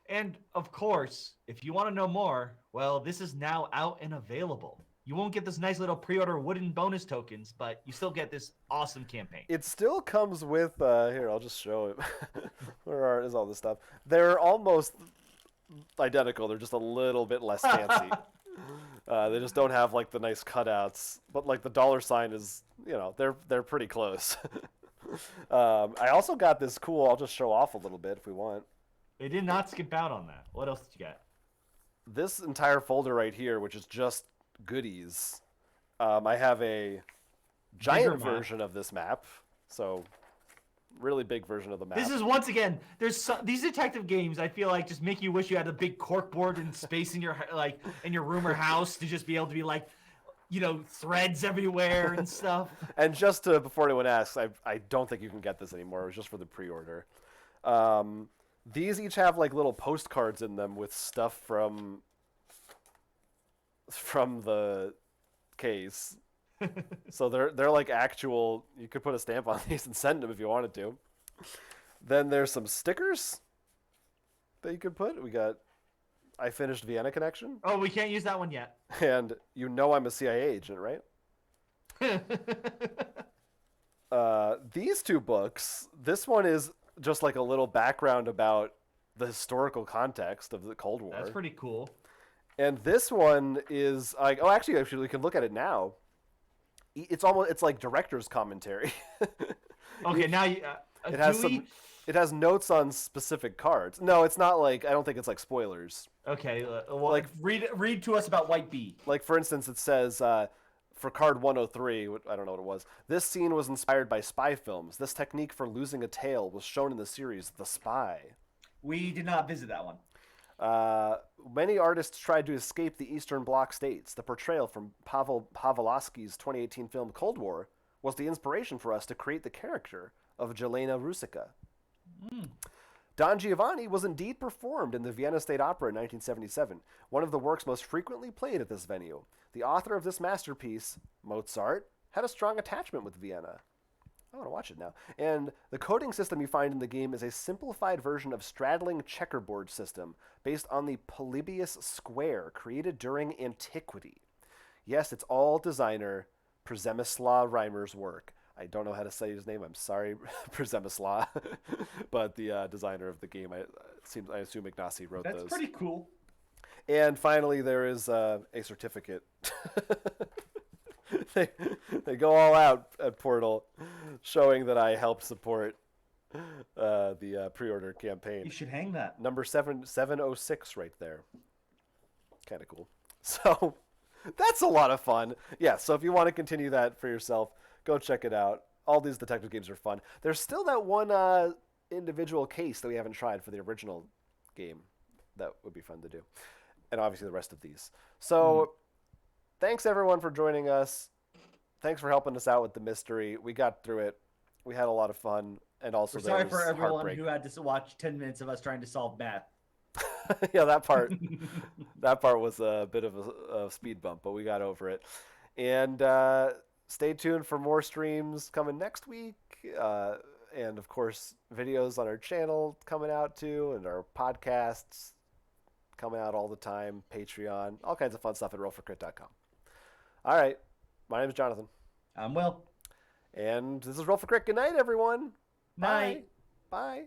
And, of course, if you want to know more, well, this is now out and available. You won't get this nice little pre-order wooden bonus tokens, but you still get this awesome campaign. It still comes with, here, I'll just show it. Where is all this stuff? They're almost identical. They're just a little bit less fancy. They just don't have, like, the nice cutouts. But, like, the dollar sign is, they're pretty close. I also got this cool, I'll just show off a little bit if we want. They did not skip out on that. What else did you get? This entire folder right here, which is just goodies, I have a giant version of this map. So, really big version of the map. This is, once again, these detective games, I feel like, just make you wish you had a big corkboard and space in your room or house to just be able to be like, threads everywhere and stuff. And just before anyone asks, I don't think you can get this anymore. It was just for the pre-order. These each have like little postcards in them with stuff from the case. So they're like actual. You could put a stamp on these and send them if you wanted to. Then there's some stickers that you could put. We got. I finished Vienna Connection. Oh, we can't use that one yet. And I'm a CIA agent, right? These 2 books, this one is just like a little background about the historical context of the Cold War. That's pretty cool. And this one is like, actually, we can look at it now. It's like director's commentary. Okay, now it has notes on specific cards. No, it's not like, I don't think it's like spoilers. Okay, well, like read to us about White Bee. Like, for instance, it says, for card 103, I don't know what it was, this scene was inspired by spy films. This technique for losing a tail was shown in the series The Spy. We did not visit that one. Many artists tried to escape the Eastern Bloc states. The portrayal from Pavel Pavlovsky's 2018 film Cold War was the inspiration for us to create the character of Jelena Rusica. Don Giovanni was indeed performed in the Vienna State Opera in 1977, one of the works most frequently played at this venue. The author of this masterpiece, Mozart, had a strong attachment with Vienna. I want to watch it now. And the coding system you find in the game is a simplified version of straddling checkerboard system based on the Polybius square created during antiquity. Yes, it's all designer Przemysław Reimer's work. I don't know how to say his name. I'm sorry, Przemysław, but the designer of the game. I assume Ignacy wrote That's those. pretty cool. And finally, there is a certificate. they go all out at Portal, showing that I helped support the pre-order campaign. You should hang that. Number 706 right there. Kind of cool. So that's a lot of fun. Yeah, so if you want to continue that for yourself, go check it out. All these detective games are fun. There's still that one individual case that we haven't tried for the original game. That would be fun to do. And obviously the rest of these. So thanks everyone for joining us. Thanks for helping us out with the mystery. We got through it. We had a lot of fun. And also We're sorry there for was everyone heartbreak. who had to watch 10 minutes of us trying to solve math. Yeah, that part was a bit of a speed bump, but we got over it. And stay tuned for more streams coming next week. And of course, videos on our channel coming out too, and our podcasts coming out all the time, Patreon, all kinds of fun stuff at rollforcrit.com. All right. My name is Jonathan. I'm Will. And this is Roll for Crit. Good night, everyone. Night. Bye. Bye.